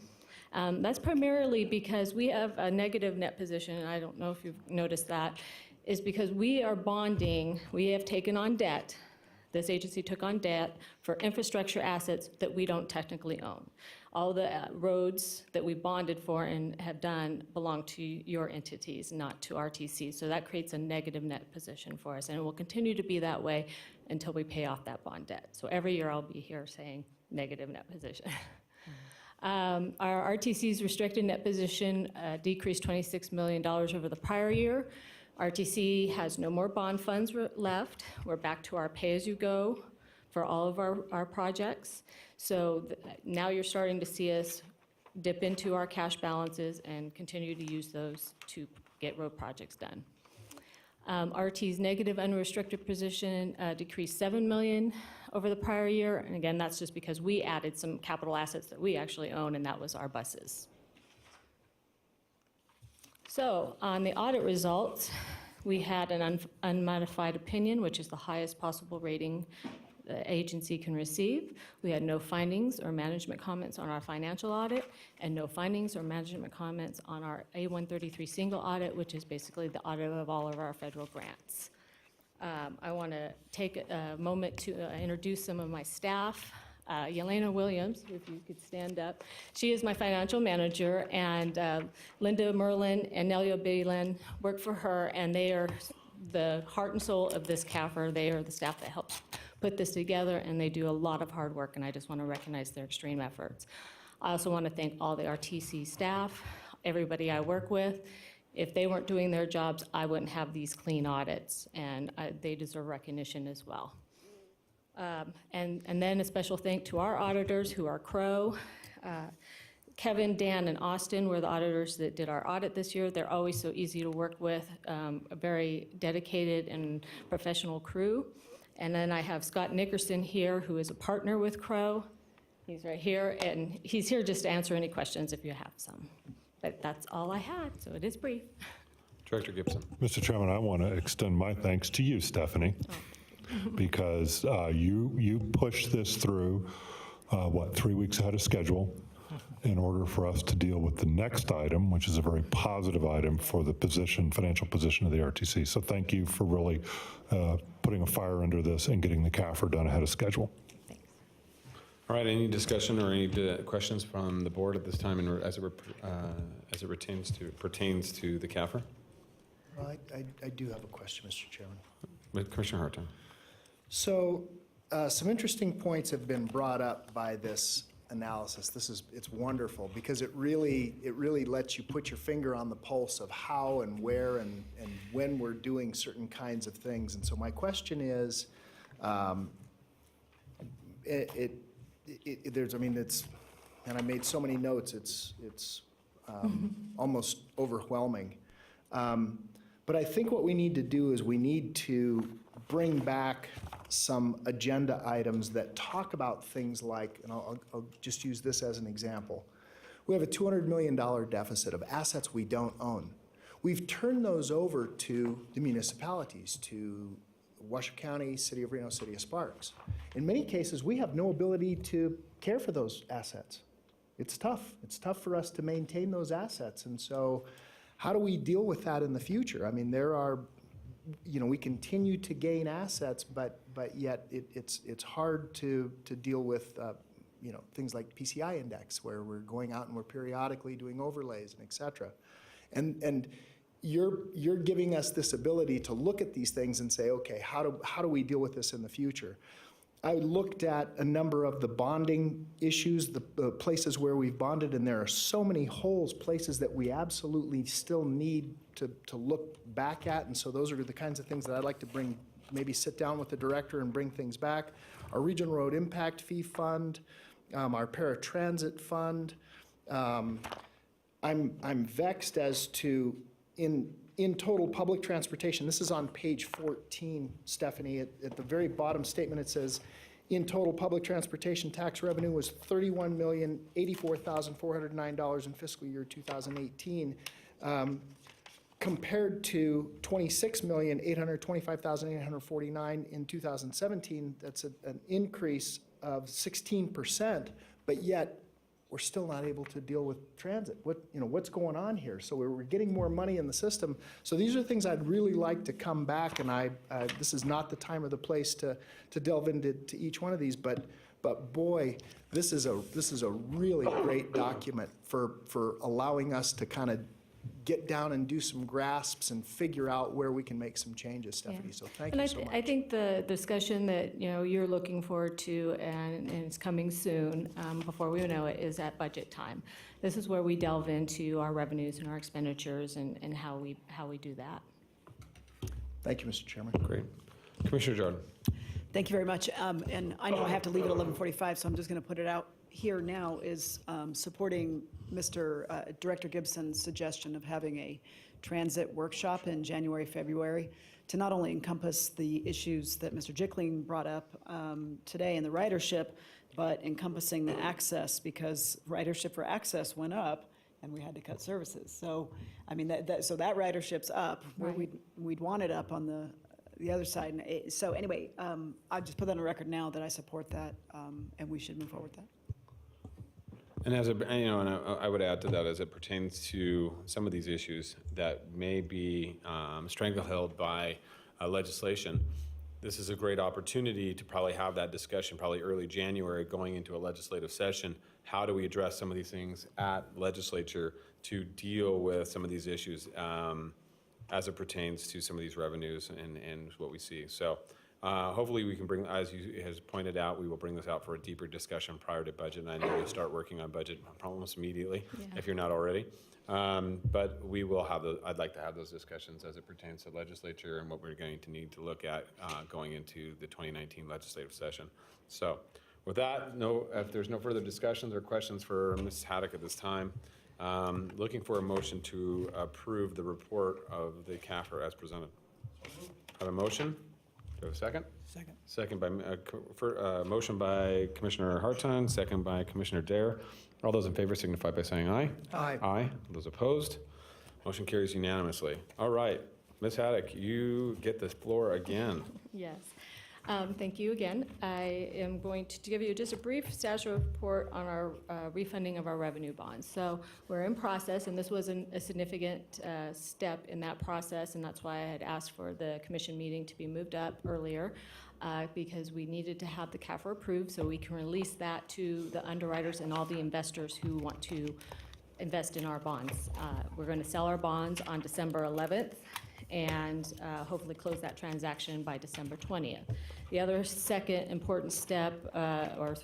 That's primarily because we have a negative net position, and I don't know if you've noticed that, is because we are bonding, we have taken on debt. This agency took on debt for infrastructure assets that we don't technically own. All the roads that we bonded for and have done belong to your entities, not to RTC. So that creates a negative net position for us, and it will continue to be that way until we pay off that bond debt. So every year I'll be here saying negative net position. Our RTC's restricted net position decreased $26 million over the prior year. RTC has no more bond funds left. We're back to our pay-as-you-go for all of our projects. So now you're starting to see us dip into our cash balances and continue to use those to get road projects done. RT's negative unrestricted position decreased $7 million over the prior year. And again, that's just because we added some capital assets that we actually own, and that was our buses. So on the audit results, we had an unmodified opinion, which is the highest possible rating the agency can receive. We had no findings or management comments on our financial audit, and no findings or management comments on our A133 single audit, which is basically the audit of all of our federal grants. I want to take a moment to introduce some of my staff. Yelena Williams, if you could stand up. She is my financial manager, and Linda Merlin and Nelia Balin work for her, and they are the heart and soul of this CAFR. They are the staff that helps put this together, and they do a lot of hard work, and I just want to recognize their extreme efforts. I also want to thank all the RTC staff, everybody I work with. If they weren't doing their jobs, I wouldn't have these clean audits, and they deserve recognition as well. And then a special thank to our auditors, who are Crow. Kevin, Dan, and Austin were the auditors that did our audit this year. They're always so easy to work with, a very dedicated and professional crew. And then I have Scott Nickerson here, who is a partner with Crow. He's right here, and he's here just to answer any questions if you have some. But that's all I had, so it is brief. Director Gibson. Mr. Chairman, I want to extend my thanks to you, Stephanie, because you pushed this through, 3 weeks ahead of schedule in order for us to deal with the next item, which is a very positive item for the financial position of the RTC. So thank you for really putting a fire under this and getting the CAFR done ahead of schedule. All right, any discussion or any questions from the board at this time as it pertains to the CAFR? Well, I do have a question, Mr. Chairman. With Commissioner Hartung. So some interesting points have been brought up by this analysis. It's wonderful because it really lets you put your finger on the pulse of how and where and when we're doing certain kinds of things. And so my question is, and I made so many notes, it's almost overwhelming. But I think what we need to do is we need to bring back some agenda items that talk about things like, and I'll just use this as an example. We have a $200 million deficit of assets we don't own. we've turned those over to the municipalities, to Washoe County, City of Reno, City of Sparks. In many cases, we have no ability to care for those assets. It's tough. It's tough for us to maintain those assets. And so how do we deal with that in the future? I mean, there are, we continue to gain assets, but yet it's hard to deal with, things like PCI index, where we're going out and we're periodically doing overlays and et cetera. And you're giving us this ability to look at these things and say, okay, how do we deal with this in the future? I looked at a number of the bonding issues, the places where we've bonded, and there are so many holes, places that we absolutely still need to look back at. And so those are the kinds of things that I'd like to bring, maybe sit down with the director and bring things back. Our Regional Road Impact Fee Fund, our Paratransit Fund. I'm vexed as to, in total public transportation, this is on page 14, Stephanie, at the very bottom statement it says, in total public transportation tax revenue was $31,084,409 in fiscal year 2018, compared to $26,825,849 in 2017. That's an increase of 16%, but yet we're still not able to deal with transit. What's going on here? So we're getting more money in the system. So these are things I'd really like to come back, and this is not the time or the place to delve into each one of these, but boy, this is a really great document for allowing us to kind of get down and do some grasps and figure out where we can make some changes, Stephanie. So thank you so much. I think the discussion that you're looking forward to, and it's coming soon, before we know it, is at budget time. This is where we delve into our revenues and our expenditures and how we do that. Thank you, Mr. Chairman. Great. Commissioner Jordan. Thank you very much. And I know I have to leave at 11:45, so I'm just going to put it out here now, is supporting Mr. Director Gibson's suggestion of having a transit workshop in January, February, to not only encompass the issues that Mr. Jickling brought up today in the ridership, but encompassing the access, because ridership for access went up and we had to cut services. So, I mean, so that ridership's up, where we'd want it up on the other side. So anyway, I just put that on the record now that I support that, and we should move forward with that. And I would add to that, as it pertains to some of these issues that may be stranglehold by legislation, this is a great opportunity to probably have that discussion, probably early January, going into a legislative session. How do we address some of these things at legislature to deal with some of these issues as it pertains to some of these revenues and what we see? So hopefully we can bring, as you has pointed out, we will bring this out for a deeper discussion prior to budget. And I know you'll start working on budget almost immediately, if you're not already. But we will have those. I'd like to have those discussions as it pertains to legislature and what we're going to need to look at going into the 2019 legislative session. So with that, if there's no further discussions or questions for Ms. Haddock at this time, looking for a motion to approve the report of the CAFR as presented. Have a motion? Do you have a second? Second. Second by, motion by Commissioner Hartung, second by Commissioner Dare. All those in favor signify by saying aye. Aye. Aye. Those opposed? Motion carries unanimously. All right, Ms. Haddock, you get the floor again. Yes. Thank you again. I am going to give you just a brief status report on our refunding of our revenue bonds. So we're in process, and this was a significant step in that process, and that's why I had asked for the commission meeting to be moved up earlier, because we needed to have the CAFR approved so we can release that to the underwriters and all the investors who want to invest in our bonds. We're going to sell our bonds on December 11th. And hopefully close that transaction by December 20th. The other second important step, or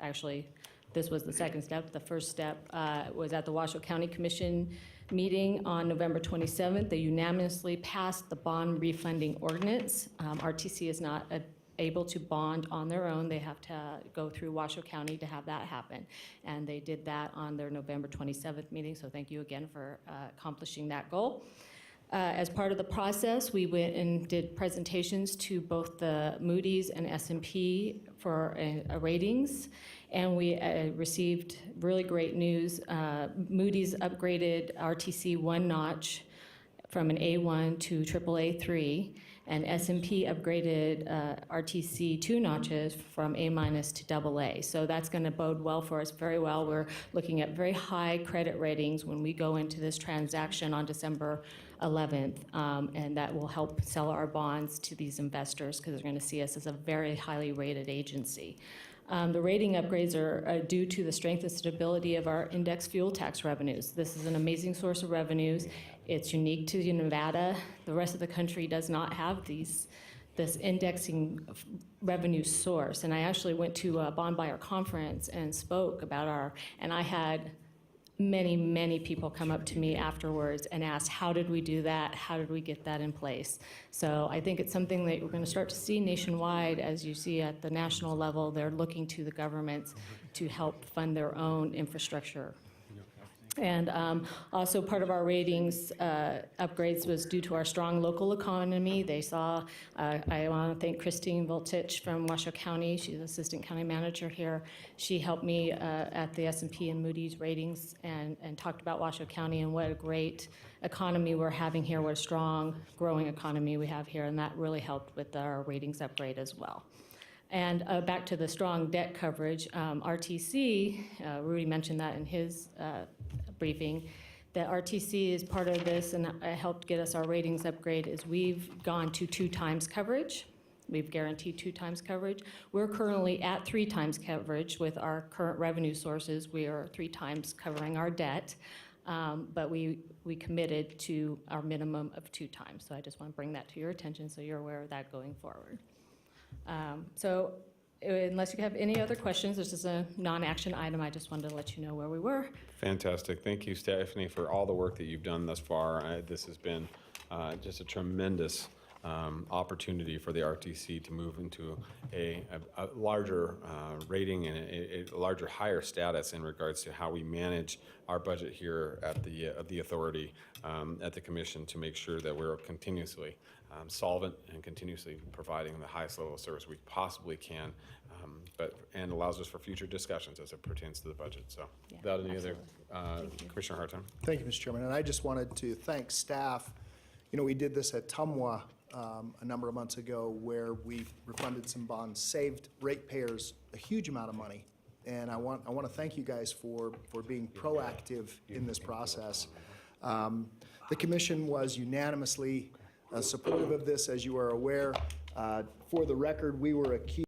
actually this was the second step, the first step was at the Washoe County Commission meeting on November 27th. They unanimously passed the bond refunding ordinance. RTC is not able to bond on their own. They have to go through Washoe County to have that happen. And they did that on their November 27th meeting, so thank you again for accomplishing that goal. As part of the process, we went and did presentations to both the Moody's and S&P for ratings, and we received really great news. Moody's upgraded RTC one notch from an A1 to AAA3, and S&P upgraded RTC 2 notches from A- to AA. So that's going to bode well for us, very well. We're looking at very high credit ratings when we go into this transaction on December 11th, and that will help sell our bonds to these investors because they're going to see us as a very highly rated agency. The rating upgrades are due to the strength and stability of our index fuel tax revenues. This is an amazing source of revenues. It's unique to Nevada. The rest of the country does not have this indexing revenue source. And I actually went to a bond buyer conference and spoke about and I had many people come up to me afterwards and ask, how did we do that? How did we get that in place? So I think it's something that we're going to start to see nationwide. As you see at the national level, they're looking to the governments to help fund their own infrastructure. And also part of our ratings upgrades was due to our strong local economy. They saw, I want to thank Christine Voltich from Washoe County. She's Assistant County Manager here. She helped me at the S&P and Moody's ratings and talked about Washoe County and what a great economy we're having here, what a strong growing economy we have here, and that really helped with our ratings upgrade as well. And back to the strong debt coverage, RTC, Rudy mentioned that in his briefing, that RTC is part of this and helped get us our ratings upgrade is we've gone to 2 times coverage. We've guaranteed 2 times coverage. We're currently at 3 times coverage with our current revenue sources. We are 3 times covering our debt, but we committed to our minimum of 2 times. So I just want to bring that to your attention so you're aware of that going forward. So unless you have any other questions, this is a non-action item. I just wanted to let you know where we were. Fantastic. Thank you, Stephanie, for all the work that you've done thus far. This has been just a tremendous opportunity for the RTC to move into a larger rating and a larger, higher status in regards to how we manage our budget here at the authority, at the commission, to make sure that we're continuously solvent and continuously providing the highest level of service we possibly can, and allows us for future discussions as it pertains to the budget. So without any other, Commissioner Hartung. Thank you, Mr. Chairman. And I just wanted to thank staff. You know, we did this at Tumwa a number of months ago where we refunded some bonds, saved ratepayers a huge amount of money. And I want to thank you guys for being proactive in this process. The commission was unanimously supportive of this, as you are aware. For the record, we were a key